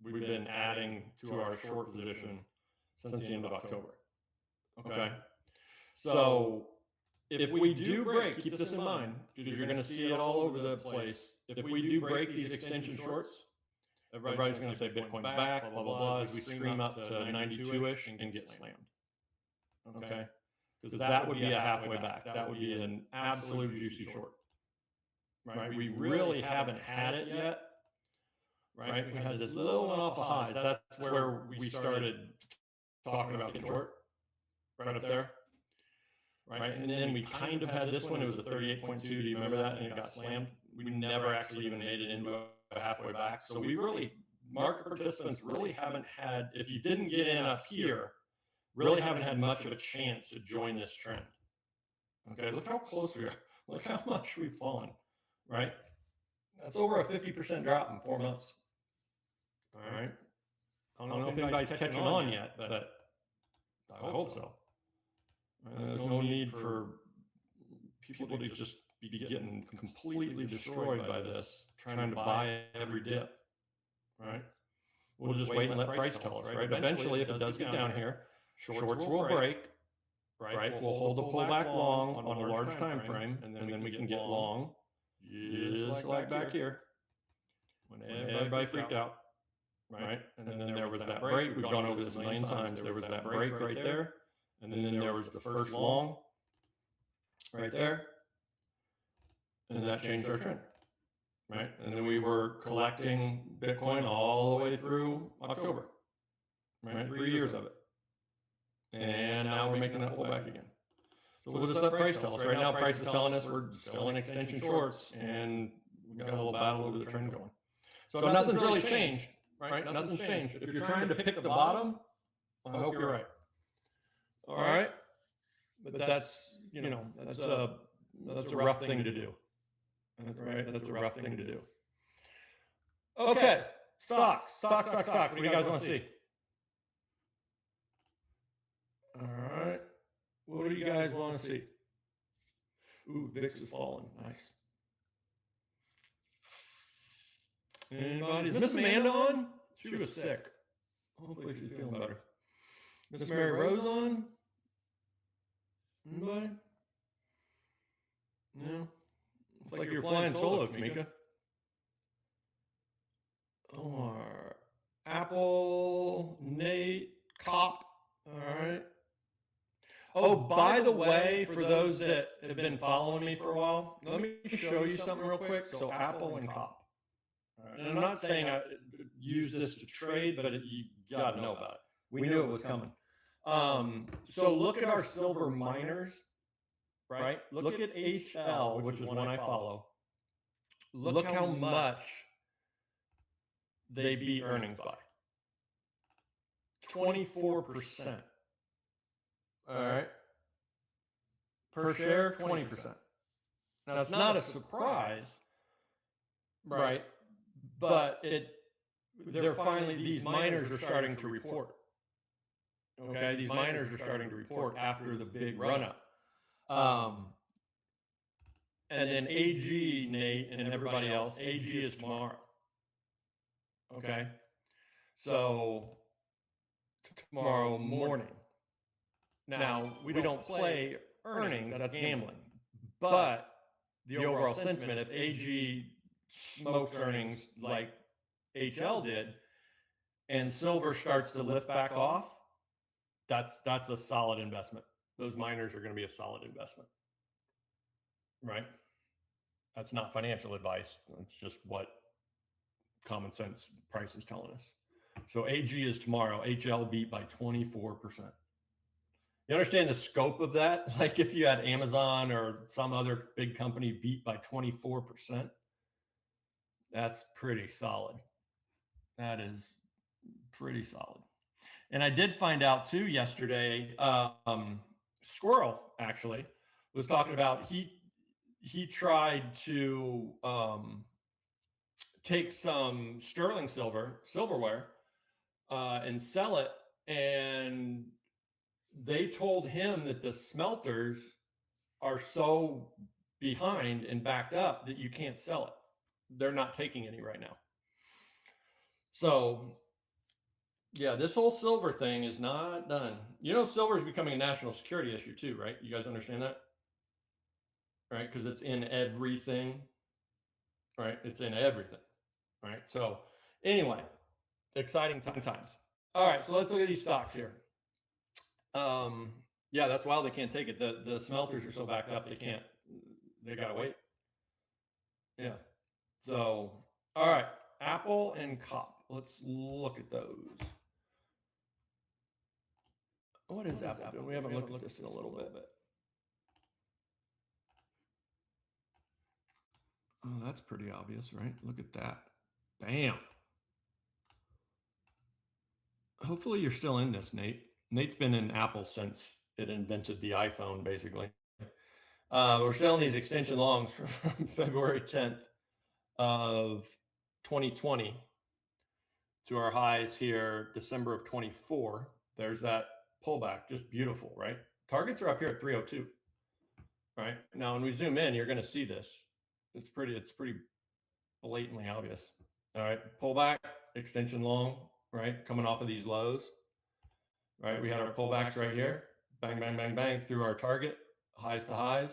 We've been adding to our short position since the end of October. Okay. So if we do break, keep this in mind, because you're going to see it all over the place. If we do break these extension shorts, everybody's going to say Bitcoin's back, blah, blah, blah, as we scream up to 92-ish and get slammed. Okay? Because that would be a halfway back. That would be an absolute juicy short. Right? We really haven't had it yet. Right? We had this little one off the highs. That's where we started talking about the short. Right up there. Right? And then we kind of had this one. It was a 38.2. Do you remember that? And it got slammed. We never actually even made it into a halfway back. So we really, market participants really haven't had, if you didn't get in up here, really haven't had much of a chance to join this trend. Okay, look how close we are. Look how much we've fallen, right? That's over a 50% drop in 4 months. All right. I don't know if anybody's catching on yet, but I hope so. There's no need for people to just be getting completely destroyed by this, trying to buy every dip, right? We'll just wait and let price tell us, right? Eventually, if it does get down here, shorts will break, right? We'll hold the pullback long on a large time frame, and then we can get long, just like back here, when everybody freaked out, right? And then there was that break. We've gone over this a million times. There was that break right there, and then there was the first long right there, and that changed our trend, right? And then we were collecting Bitcoin all the way through October, right? 3 years of it. And now we're making that pullback again. So we'll just let price tell us. Right now, price is telling us we're still in extension shorts, and we've got a little battle over the trend going. So nothing's really changed, right? Nothing's changed. If you're trying to pick the bottom, I hope you're right. All right? But that's, that's a rough thing to do. Right? That's a rough thing to do. Okay. Stocks. What do you guys want to see? All right. What do you guys want to see? Ooh, VIX is falling. Nice. Anybody? Is Miss Amanda on? She was sick. Hopefully she's feeling better. Miss Mary Rose on? Anybody? No? It's like you're flying solo, Tamika. Omar. Apple, Nate, Cop. All right. Oh, by the way, for those that have been following me for a while, let me show you something real quick. So Apple and Cop. And I'm not saying I use this to trade, but you got to know about it. We knew it was coming. So look at our silver miners, right? Look at HL, which is one I follow. Look how much they beat earnings by. 24%. All right. Per share, 20%. Now, it's not a surprise, right? But they're finally, these miners are starting to report. Okay, these miners are starting to report after the big run-up. And then AG, Nate, and everybody else, AG is tomorrow. Okay? So, tomorrow morning. Now, we don't play earnings, that's gambling. But the overall sentiment, if AG smokes earnings like HL did, and silver starts to lift back off, that's a solid investment. Those miners are going to be a solid investment. Right? That's not financial advice. That's just what common sense price is telling us. So AG is tomorrow. HL beat by 24%. You understand the scope of that? Like if you had Amazon or some other big company beat by 24%, that's pretty solid. That is pretty solid. And I did find out too yesterday, Squirrel actually was talking about he tried to take some sterling silverware and sell it, and they told him that the smelters are so behind and backed up that you can't sell it. They're not taking any right now. So yeah, this whole silver thing is not done. You know, silver is becoming a national security issue too, right? You guys understand that? Right? Because it's in everything. Right? It's in everything. Right? So anyway, exciting times. All right, so let's look at these stocks here. Yeah, that's wild. They can't take it. The smelters are so backed up, they gotta wait. Yeah. So, all right, Apple and COP. Let's look at those. What is Apple doing? We haven't looked at this in a little bit. Oh, that's pretty obvious, right? Look at that. Bam. Hopefully you're still in this, Nate. Nate's been in Apple since it invented the iPhone, basically. We're selling these extension longs from February 10th of 2020 to our highs here, December of 24. There's that pullback, just beautiful, right? Targets are up here at 302, right? Now, when we zoom in, you're going to see this. It's pretty blatantly obvious. All right, pullback, extension long, right? Coming off of these lows, right? We had our pullbacks right here, bang, bang, bang, bang, through our target, highs to highs,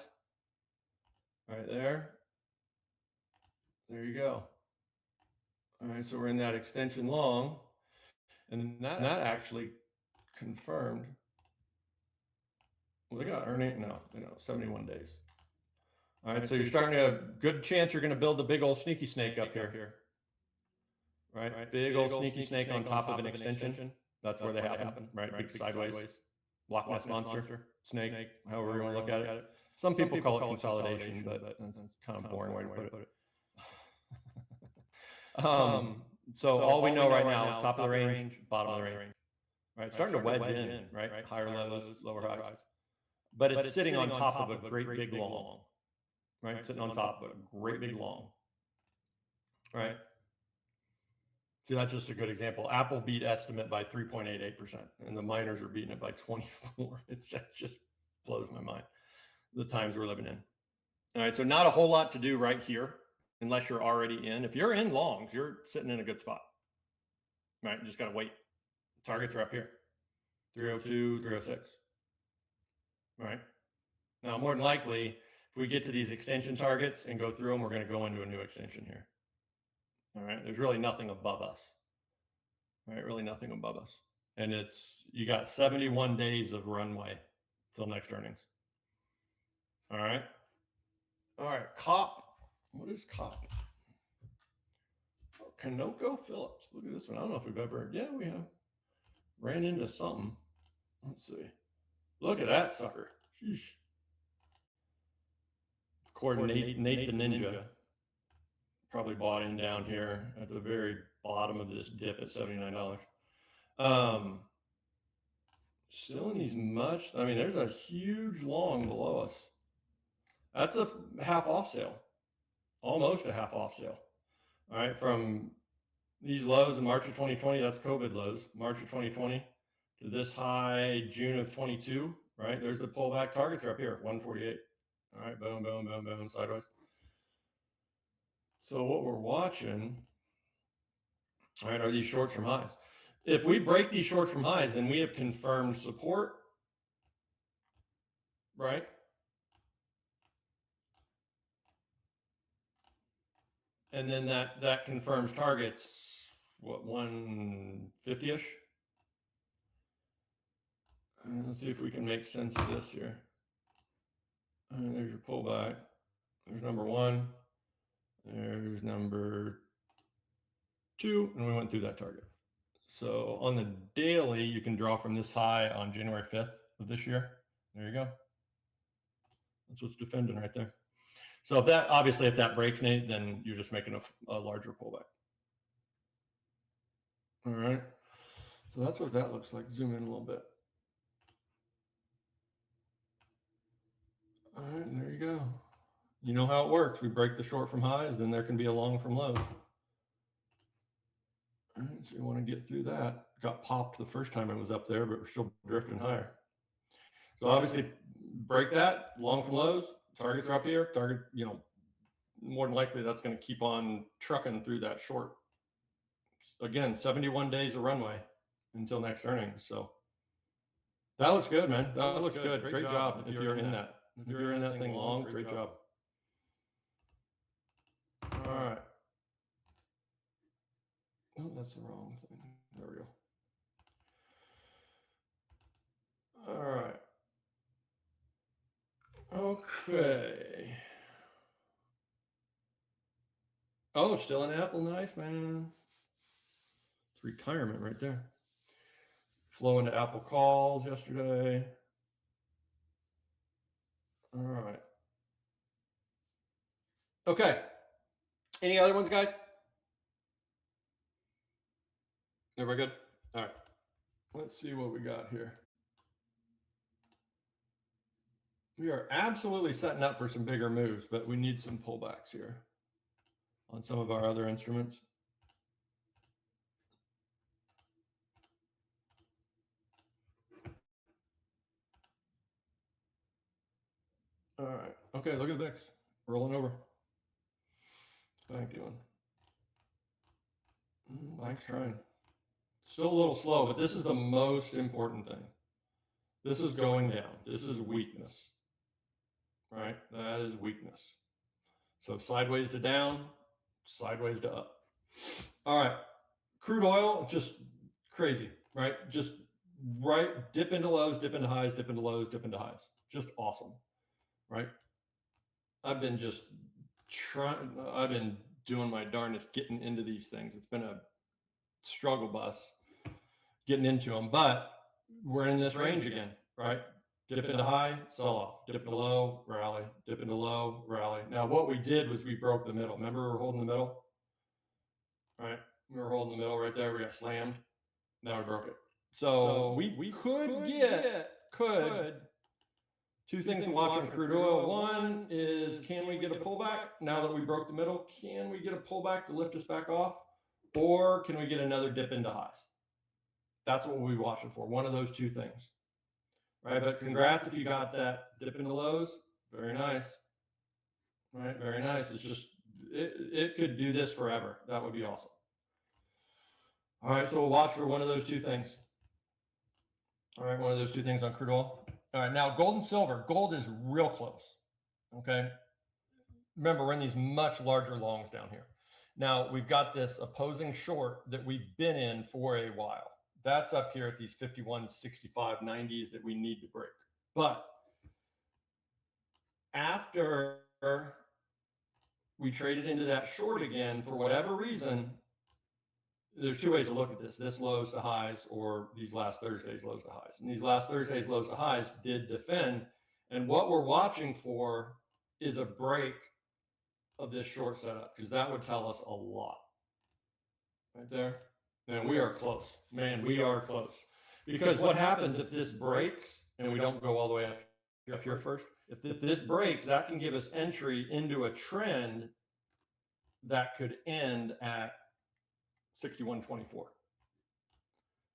right there. There you go. All right, so we're in that extension long, and that actually confirmed. Well, they got earning, no, 71 days. All right, so you're starting to, good chance you're going to build a big old sneaky snake up here. Right, big old sneaky snake on top of an extension. That's where they happen, right? Big sideways, Loch Ness monster, snake, however you want to look at it. Some people call it consolidation, but that's kind of boring way to put it. So all we know right now, top of the range, bottom of the range, right? Starting to wedge in, right? Higher lows, lower highs. But it's sitting on top of a great big long, right? Sitting on top of a great big long, right? See, that's just a good example. Apple beat estimate by 3.88%, and the miners are beating it by 24. It just blows my mind, the times we're living in. All right, so not a whole lot to do right here, unless you're already in. If you're in longs, you're sitting in a good spot, right? You just got to wait. Targets are up here, 302, 306, right? Now, more than likely, if we get to these extension targets and go through them, we're going to go into a new extension here. All right, there's really nothing above us, right? Really nothing above us. And you got 71 days of runway till next earnings. All right. All right, COP. What is COP? Oh, ConocoPhillips. Look at this one. I don't know if we've ever, yeah, we have ran into something. Let's see. Look at that sucker. Sheesh. Coordinate Nate the Ninja. Probably bought in down here at the very bottom of this dip at $79. Still in these I mean, there's a huge long below us. That's a half off sale, almost a half off sale. All right, from these lows in March of 2020, that's COVID lows, March of 2020 to this high June of 22, right? There's the pullback. Targets are up here at 148. All right, boom, boom, boom, boom, sideways. So what we're watching, all right, are these shorts from highs. If we break these shorts from highs, then we have confirmed support, right? And then that confirms targets, what, 150-ish? Let's see if we can make sense of this here. There's your pullback. There's number one. There's number two, and we went through that target. So on the daily, you can draw from this high on January 5th of this year. There you go. That's what's defending right there. So if that breaks, Nate, then you're just making a larger pullback. All right. So that's what that looks like. Zoom in a little bit. All right, there you go. You know how it works. We break the short from highs, then there can be a long from lows. All right, so you want to get through that. Got popped the first time it was up there, but we're still drifting higher. So obviously break that, long from lows, targets are up here, target, more than likely that's going to keep on trucking through that short. Again, 71 days of runway until next earnings. So that looks good, man. That looks good. Great job if you're in that. If you're in that thing long, great job. All right. Oh, that's the wrong thing. There we go. All right. Okay. Oh, still in Apple. Nice, man. It's retirement right there. Flow into Apple calls yesterday. All right. Okay. Any other ones, guys? Everybody good? All right. Let's see what we got here. We are absolutely setting up for some bigger moves, but we need some pullbacks here on some of our other instruments. All right. Okay, look at the VIX. Rolling over. What's bank doing? Bank's trying. Still a little slow, but this is the most important thing. This is going down. This is weakness. Right? That is weakness. So sideways to down, sideways to up. All right. Crude oil, just crazy, right? Just right, dip into lows, dip into highs, dip into lows, dip into highs. Just awesome, right? I've been doing my darndest getting into these things. It's been a struggle bus getting into them, but we're in this range again, right? Dip into high, sell off. Dip into low, rally. Dip into low, rally. Now, what we did was we broke the middle. Remember, we were holding the middle, right? We were holding the middle right there. We got slammed. Now we broke it. So we could get two things to watch on crude oil. One is, can we get a pullback now that we broke the middle? Can we get a pullback to lift us back off? Or can we get another dip into highs? That's what we'll be watching for. One of those two things. Right, but congrats if you got that dip into lows. Very nice. Right, very nice. It's just, it could do this forever. That would be awesome. All right, so we'll watch for one of those two things. All right, one of those two things on crude oil. All right, now gold and silver. Gold is real close, okay? Remember, we're in these much larger longs down here. Now, we've got this opposing short that we've been in for a while. That's up here at these 51, 65, 90s that we need to break. But after we traded into that short again, for whatever reason, there's two ways to look at this lows to highs or these last Thursday's lows to highs. And these last Thursday's lows to highs did defend. And what we're watching for is a break of this short setup, because that would tell us a lot. Right there. And we are close. Man, we are close. Because what happens if this breaks and we don't go all the way up here first? If this breaks, that can give us entry into a trend that could end at 61.24. All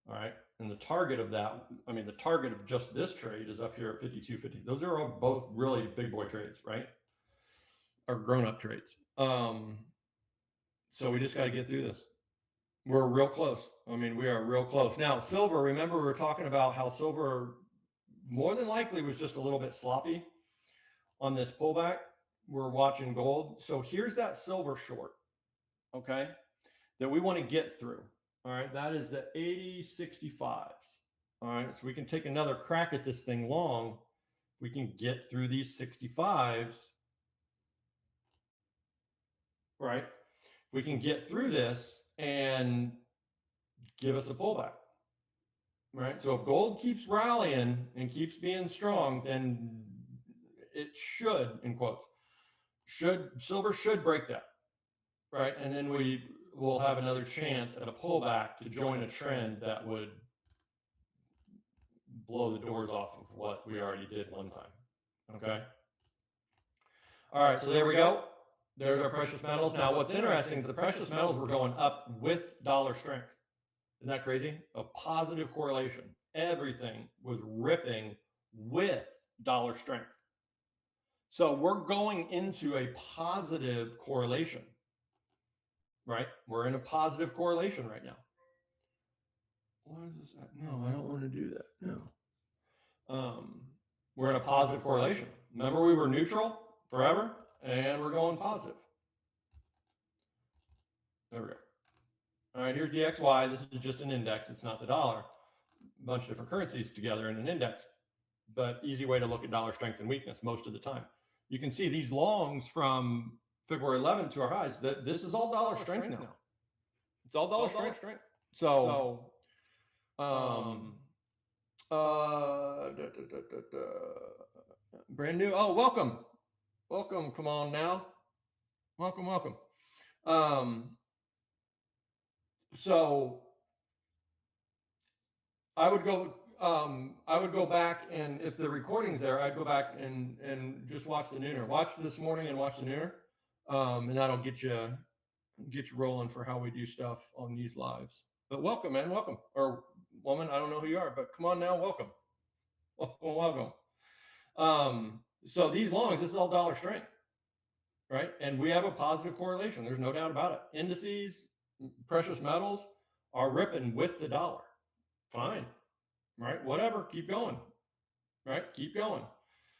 right. And the target of that, the target of just this trade is up here at 52.50. Those are all both really big boy trades, right? Or grown up trades. So we just got to get through this. We're real close. We are real close. Now, silver, remember we were talking about how silver more than likely was just a little bit sloppy on this pullback. We're watching gold. So here's that silver short, okay, that we want to get through. All right, that is the 80.65s. All right, so we can take another crack at this thing long. We can get through these 65s, right? We can get through this and give us a pullback. right? So if gold keeps rallying and keeps being strong, then it should, in quotes, silver should break that, right? And then we will have another chance at a pullback to join a trend that would blow the doors off of what we already did one time. Okay. All right. So there we go. There's our precious metals. Now, what's interesting is the precious metals were going up with dollar strength. Isn't that crazy? A positive correlation. Everything was ripping with dollar strength. So we're going into a positive correlation, right? We're in a positive correlation right now. What is this? No, I don't want to do that. No. We're in a positive correlation. Remember, we were neutral forever, and we're going positive. There we go. All right, here's DXY. This is just an index. It's not the dollar. A bunch of different currencies together in an index, but easy way to look at dollar strength and weakness most of the time. You can see these longs from February 11th to our highs. This is all dollar strength now. It's all dollar strength. So, brand new. Oh, welcome. Come on now. Welcome. So I would go back, and if the recording's there, I'd go back and just watch the nooner. Watch this morning and watch the nooner, and that'll get you rolling for how we do stuff on these lives. But welcome, man, welcome, or woman, I don't know who you are, but come on now, welcome. So these longs, this is all dollar strength, right? And we have a positive correlation. There's no doubt about it. Indices, precious metals are ripping with the dollar. Fine, right? Whatever, keep going, right? Keep going.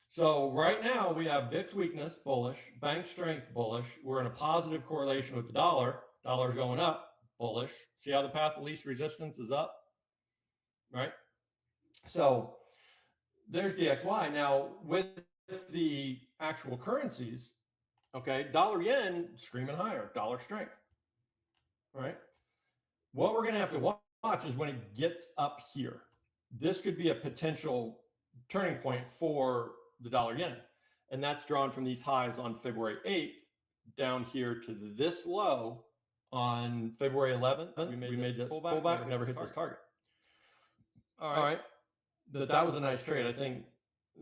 So right now we have VIX weakness, bullish, bank strength, bullish. We're in a positive correlation with the dollar. Dollar's going up, bullish. See how the path of least resistance is up, right? So there's DXY. Now with the actual currencies, okay, dollar yen screaming higher, dollar strength, right? What we're going to have to watch is when it gets up here. This could be a potential turning point for the dollar yen. And that's drawn from these highs on February 8th down here to this low on February 11th. We made this pullback, never hit this target. All right. But that was a nice trade. I think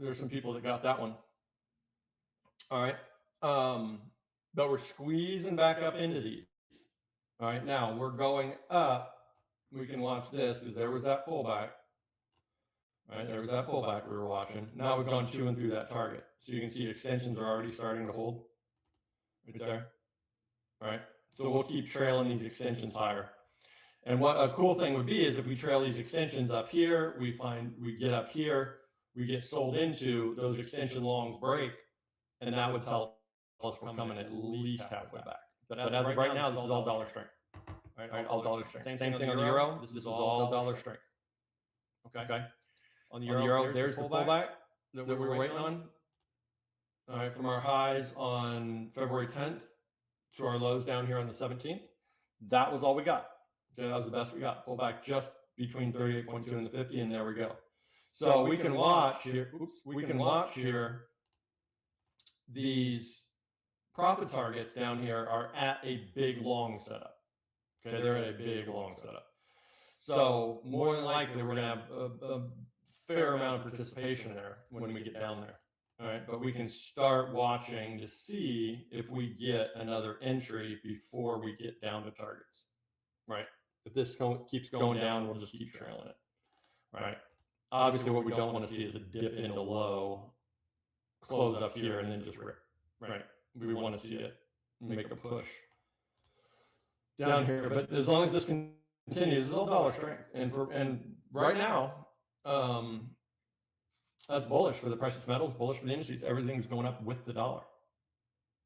there's some people that got that one. All right. But we're squeezing back up into these. All right. Now we're going up. We can watch this because there was that pullback. Right, there was that pullback we were watching. Now we've gone to and through that target. So you can see extensions are already starting to hold right there. All right. So we'll keep trailing these extensions higher. And what a cool thing would be is if we trail these extensions up here, we get up here, we get sold into, those extension longs break, and that would tell us we're coming at least halfway back. But as of right now, this is all dollar strength. All right, all dollar strength. Same thing on the euro. This is all dollar strength. Okay. On the euro, there's the pullback that we were waiting on. All right, from our highs on February 10th to our lows down here on the 17th. That was all we got. Okay, that was the best we got. Pullback just between 38.2 and the 50, and there we go. So we can watch here. We can watch here. These profit targets down here are at a big long setup. Okay, they're at a big long setup. So more than likely, we're going to have a fair amount of participation there when we get down there. All right, but we can start watching to see if we get another entry before we get down to targets. Right. If this keeps going down, we'll just keep trailing it. Right. Obviously, what we don't want to see is a dip into low, close up here, and then just rip. Right. We want to see it make a push down here. But as long as this continues, it's all dollar strength. And right now, that's bullish for the precious metals, bullish for the indices. Everything's going up with the dollar.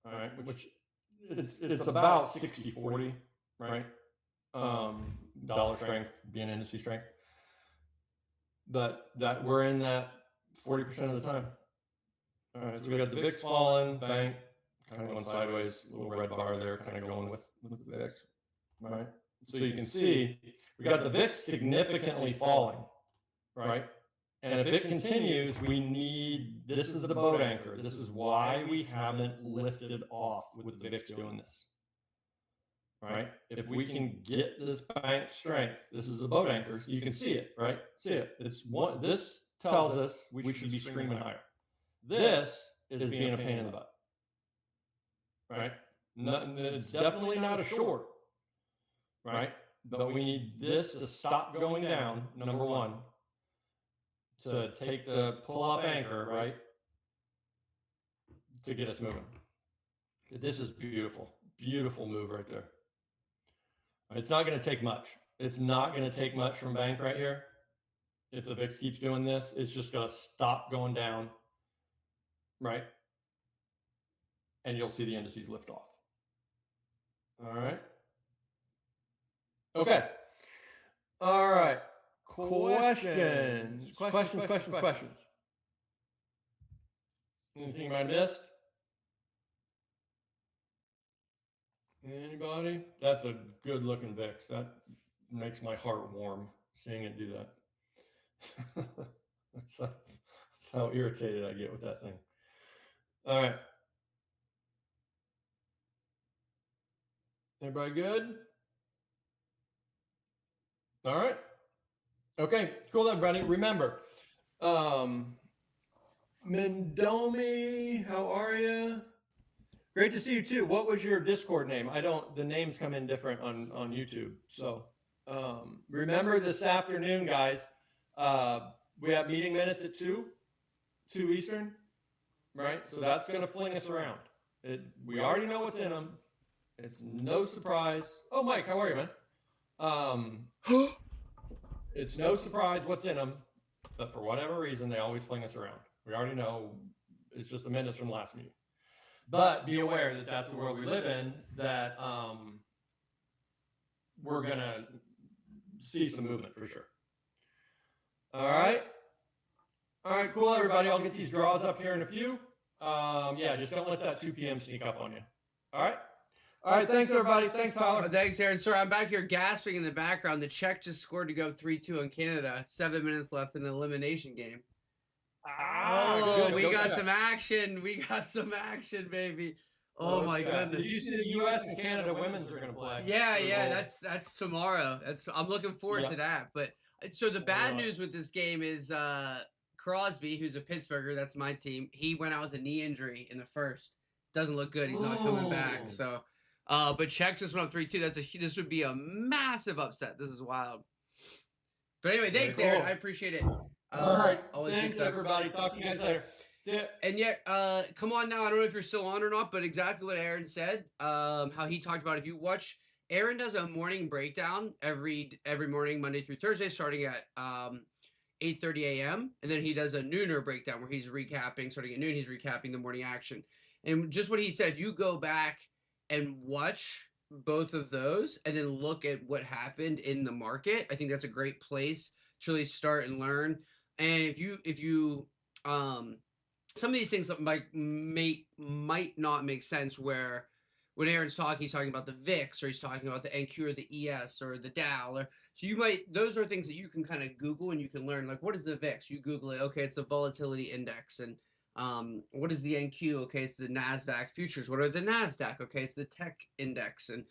All right, which it's about 60-40, right? Dollar strength being industry strength. But that we're in that 40% of the time. All right, so we got the VIX falling, bank kind of going sideways, little red bar there, kind of going with the VIX. Right. So you can see we got the VIX significantly falling. right? And if it continues, we need, this is the boat anchor. This is why we haven't lifted off with the VIX doing this, right? If we can get this bank strength, this is the boat anchor. You can see it, right? See it. It's one, this tells us we should be streaming higher. This is being a pain in the butt, right? It's definitely not a short, right? But we need this to stop going down, number one, to take the pull-up anchor, right, to get us moving. This is beautiful, beautiful move right there. It's not going to take much. It's not going to take much from bank right here. If the VIX keeps doing this, it's just going to stop going down, right? And you'll see the indices lift off. All right. Okay. All right. Questions. Anything you might have missed? Anybody? That's a good looking VIX. That makes my heart warm seeing it do that. that's how irritated I get with that thing. All right. Everybody good? All right. Okay, cool, everybody. Remember, Mendomi, how are you? Great to see you too. What was your Discord name? The names come in different on YouTube. So remember this afternoon, guys, we have meeting minutes at 2 Eastern, right? So that's going to fling us around. We already know what's in them. It's no surprise. Oh, Mike, how are you, man? It's no surprise what's in them, but for whatever reason, they always fling us around. We already know it's just the minutes from last meeting. But be aware that that's the world we live in, that we're going to see some movement for sure. All right. All right, cool, everybody. I'll get these draws up here in a few. Yeah, just don't let that 2 p.m. sneak up on you. All right. All right, thanks, everybody. Thanks, Tyler. Thanks, Aaron. Sorry, I'm back here gasping in the background. The Czech just scored to go 3-2 on Canada. 7 minutes left in the elimination game. Good. We got some action. We got some action, baby. Oh, my goodness. Did you see the U.S. and Canada women's are going to play? Yeah. That's tomorrow. I'm looking forward to that. But so the bad news with this game is Crosby, who's a Pittsburgher, that's my team. He went out with a knee injury in the first. Doesn't look good. He's not coming back. So. But Czech just went up 3-2. This would be a massive upset. This is wild. But anyway, thanks, Aaron. I appreciate it. All right. Always thanks, everybody. Talk to you guys later. And yet, come on now. I don't know if you're still on or not, but exactly what Aaron said. How he talked about if you watch, Aaron does a morning breakdown every morning, Monday through Thursday, starting at 8:30 a.m. And then he does a nooner breakdown where he's recapping, starting at noon. He's recapping the morning action. And just what he said, if you go back and watch both of those and then look at what happened in the market, I think that's a great place to really start and learn. And if you some of these things that might not make sense, where when Aaron's talking, he's talking about the VIX, or he's talking about the NQ or the ES or the Dow, or so those are things that you can kind of Google and you can learn, like, what is the VIX? You Google it. Okay, it's the volatility index. And what is the NQ? Okay, it's the NASDAQ futures. What are the NASDAQ? Okay, it's the tech index. And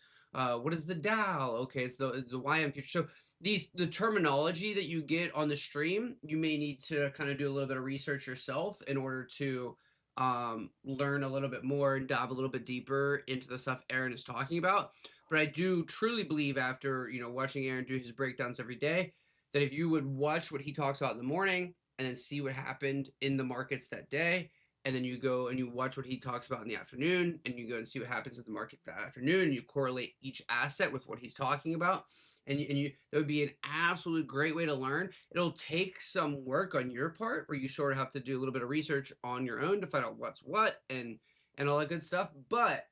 what is the Dow? Okay, it's the YM future. So the terminology that you get on the stream, you may need to kind of do a little bit of research yourself in order to learn a little bit more and dive a little bit deeper into the stuff Aaron is talking about. But I do truly believe, after watching Aaron do his breakdowns every day, that if you would watch what he talks about in the morning and then see what happened in the markets that day, and then you go and you watch what he talks about in the afternoon, and you go and see what happens in the market that afternoon, and you correlate each asset with what he's talking about, and you that would be an absolute great way to learn. It'll take some work on your part, where you sort of have to do a little bit of research on your own to find out what's what and all that good stuff. But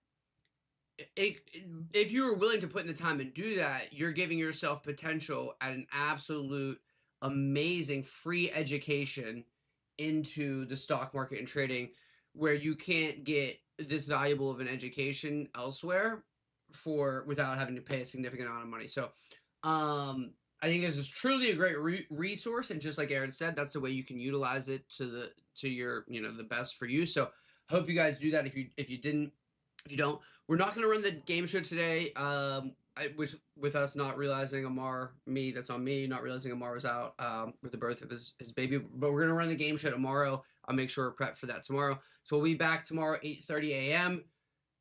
if you were willing to put in the time and do that, you're giving yourself potential at an absolute amazing free education into the stock market and trading, where you can't get this valuable of an education elsewhere without having to pay a significant amount of money. So I think this is truly a great resource, and just like Aaron said, that's the way you can utilize it to your the best for you. So hope you guys do that. If you don't, we're not going to run the game show today. Which with us not realizing that's on me, not realizing Ammar was out with the birth of his baby. But we're going to run the game show tomorrow. I'll make sure we're prepped for that tomorrow. So we'll be back tomorrow 8:30 a.m.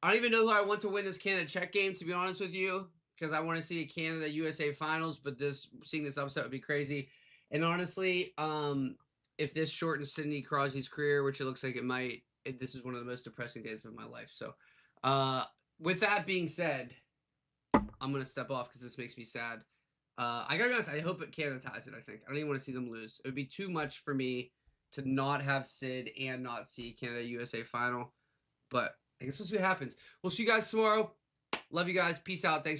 I don't even know who I want to win this Canada Czech game, to be honest with you, because I want to see a Canada USA finals. But seeing this upset would be crazy. And honestly, if this shortens Sidney Crosby's career, which it looks like it might, this is one of the most depressing days of my life. So, with that being said, I'm gonna step off because this makes me sad. I gotta be honest. I hope Canada ties it. I don't even want to see them lose. It would be too much for me to not have Sid and not see Canada USA final. But I guess we'll see what happens. We'll see you guys tomorrow. Love you guys. Peace out. Thanks.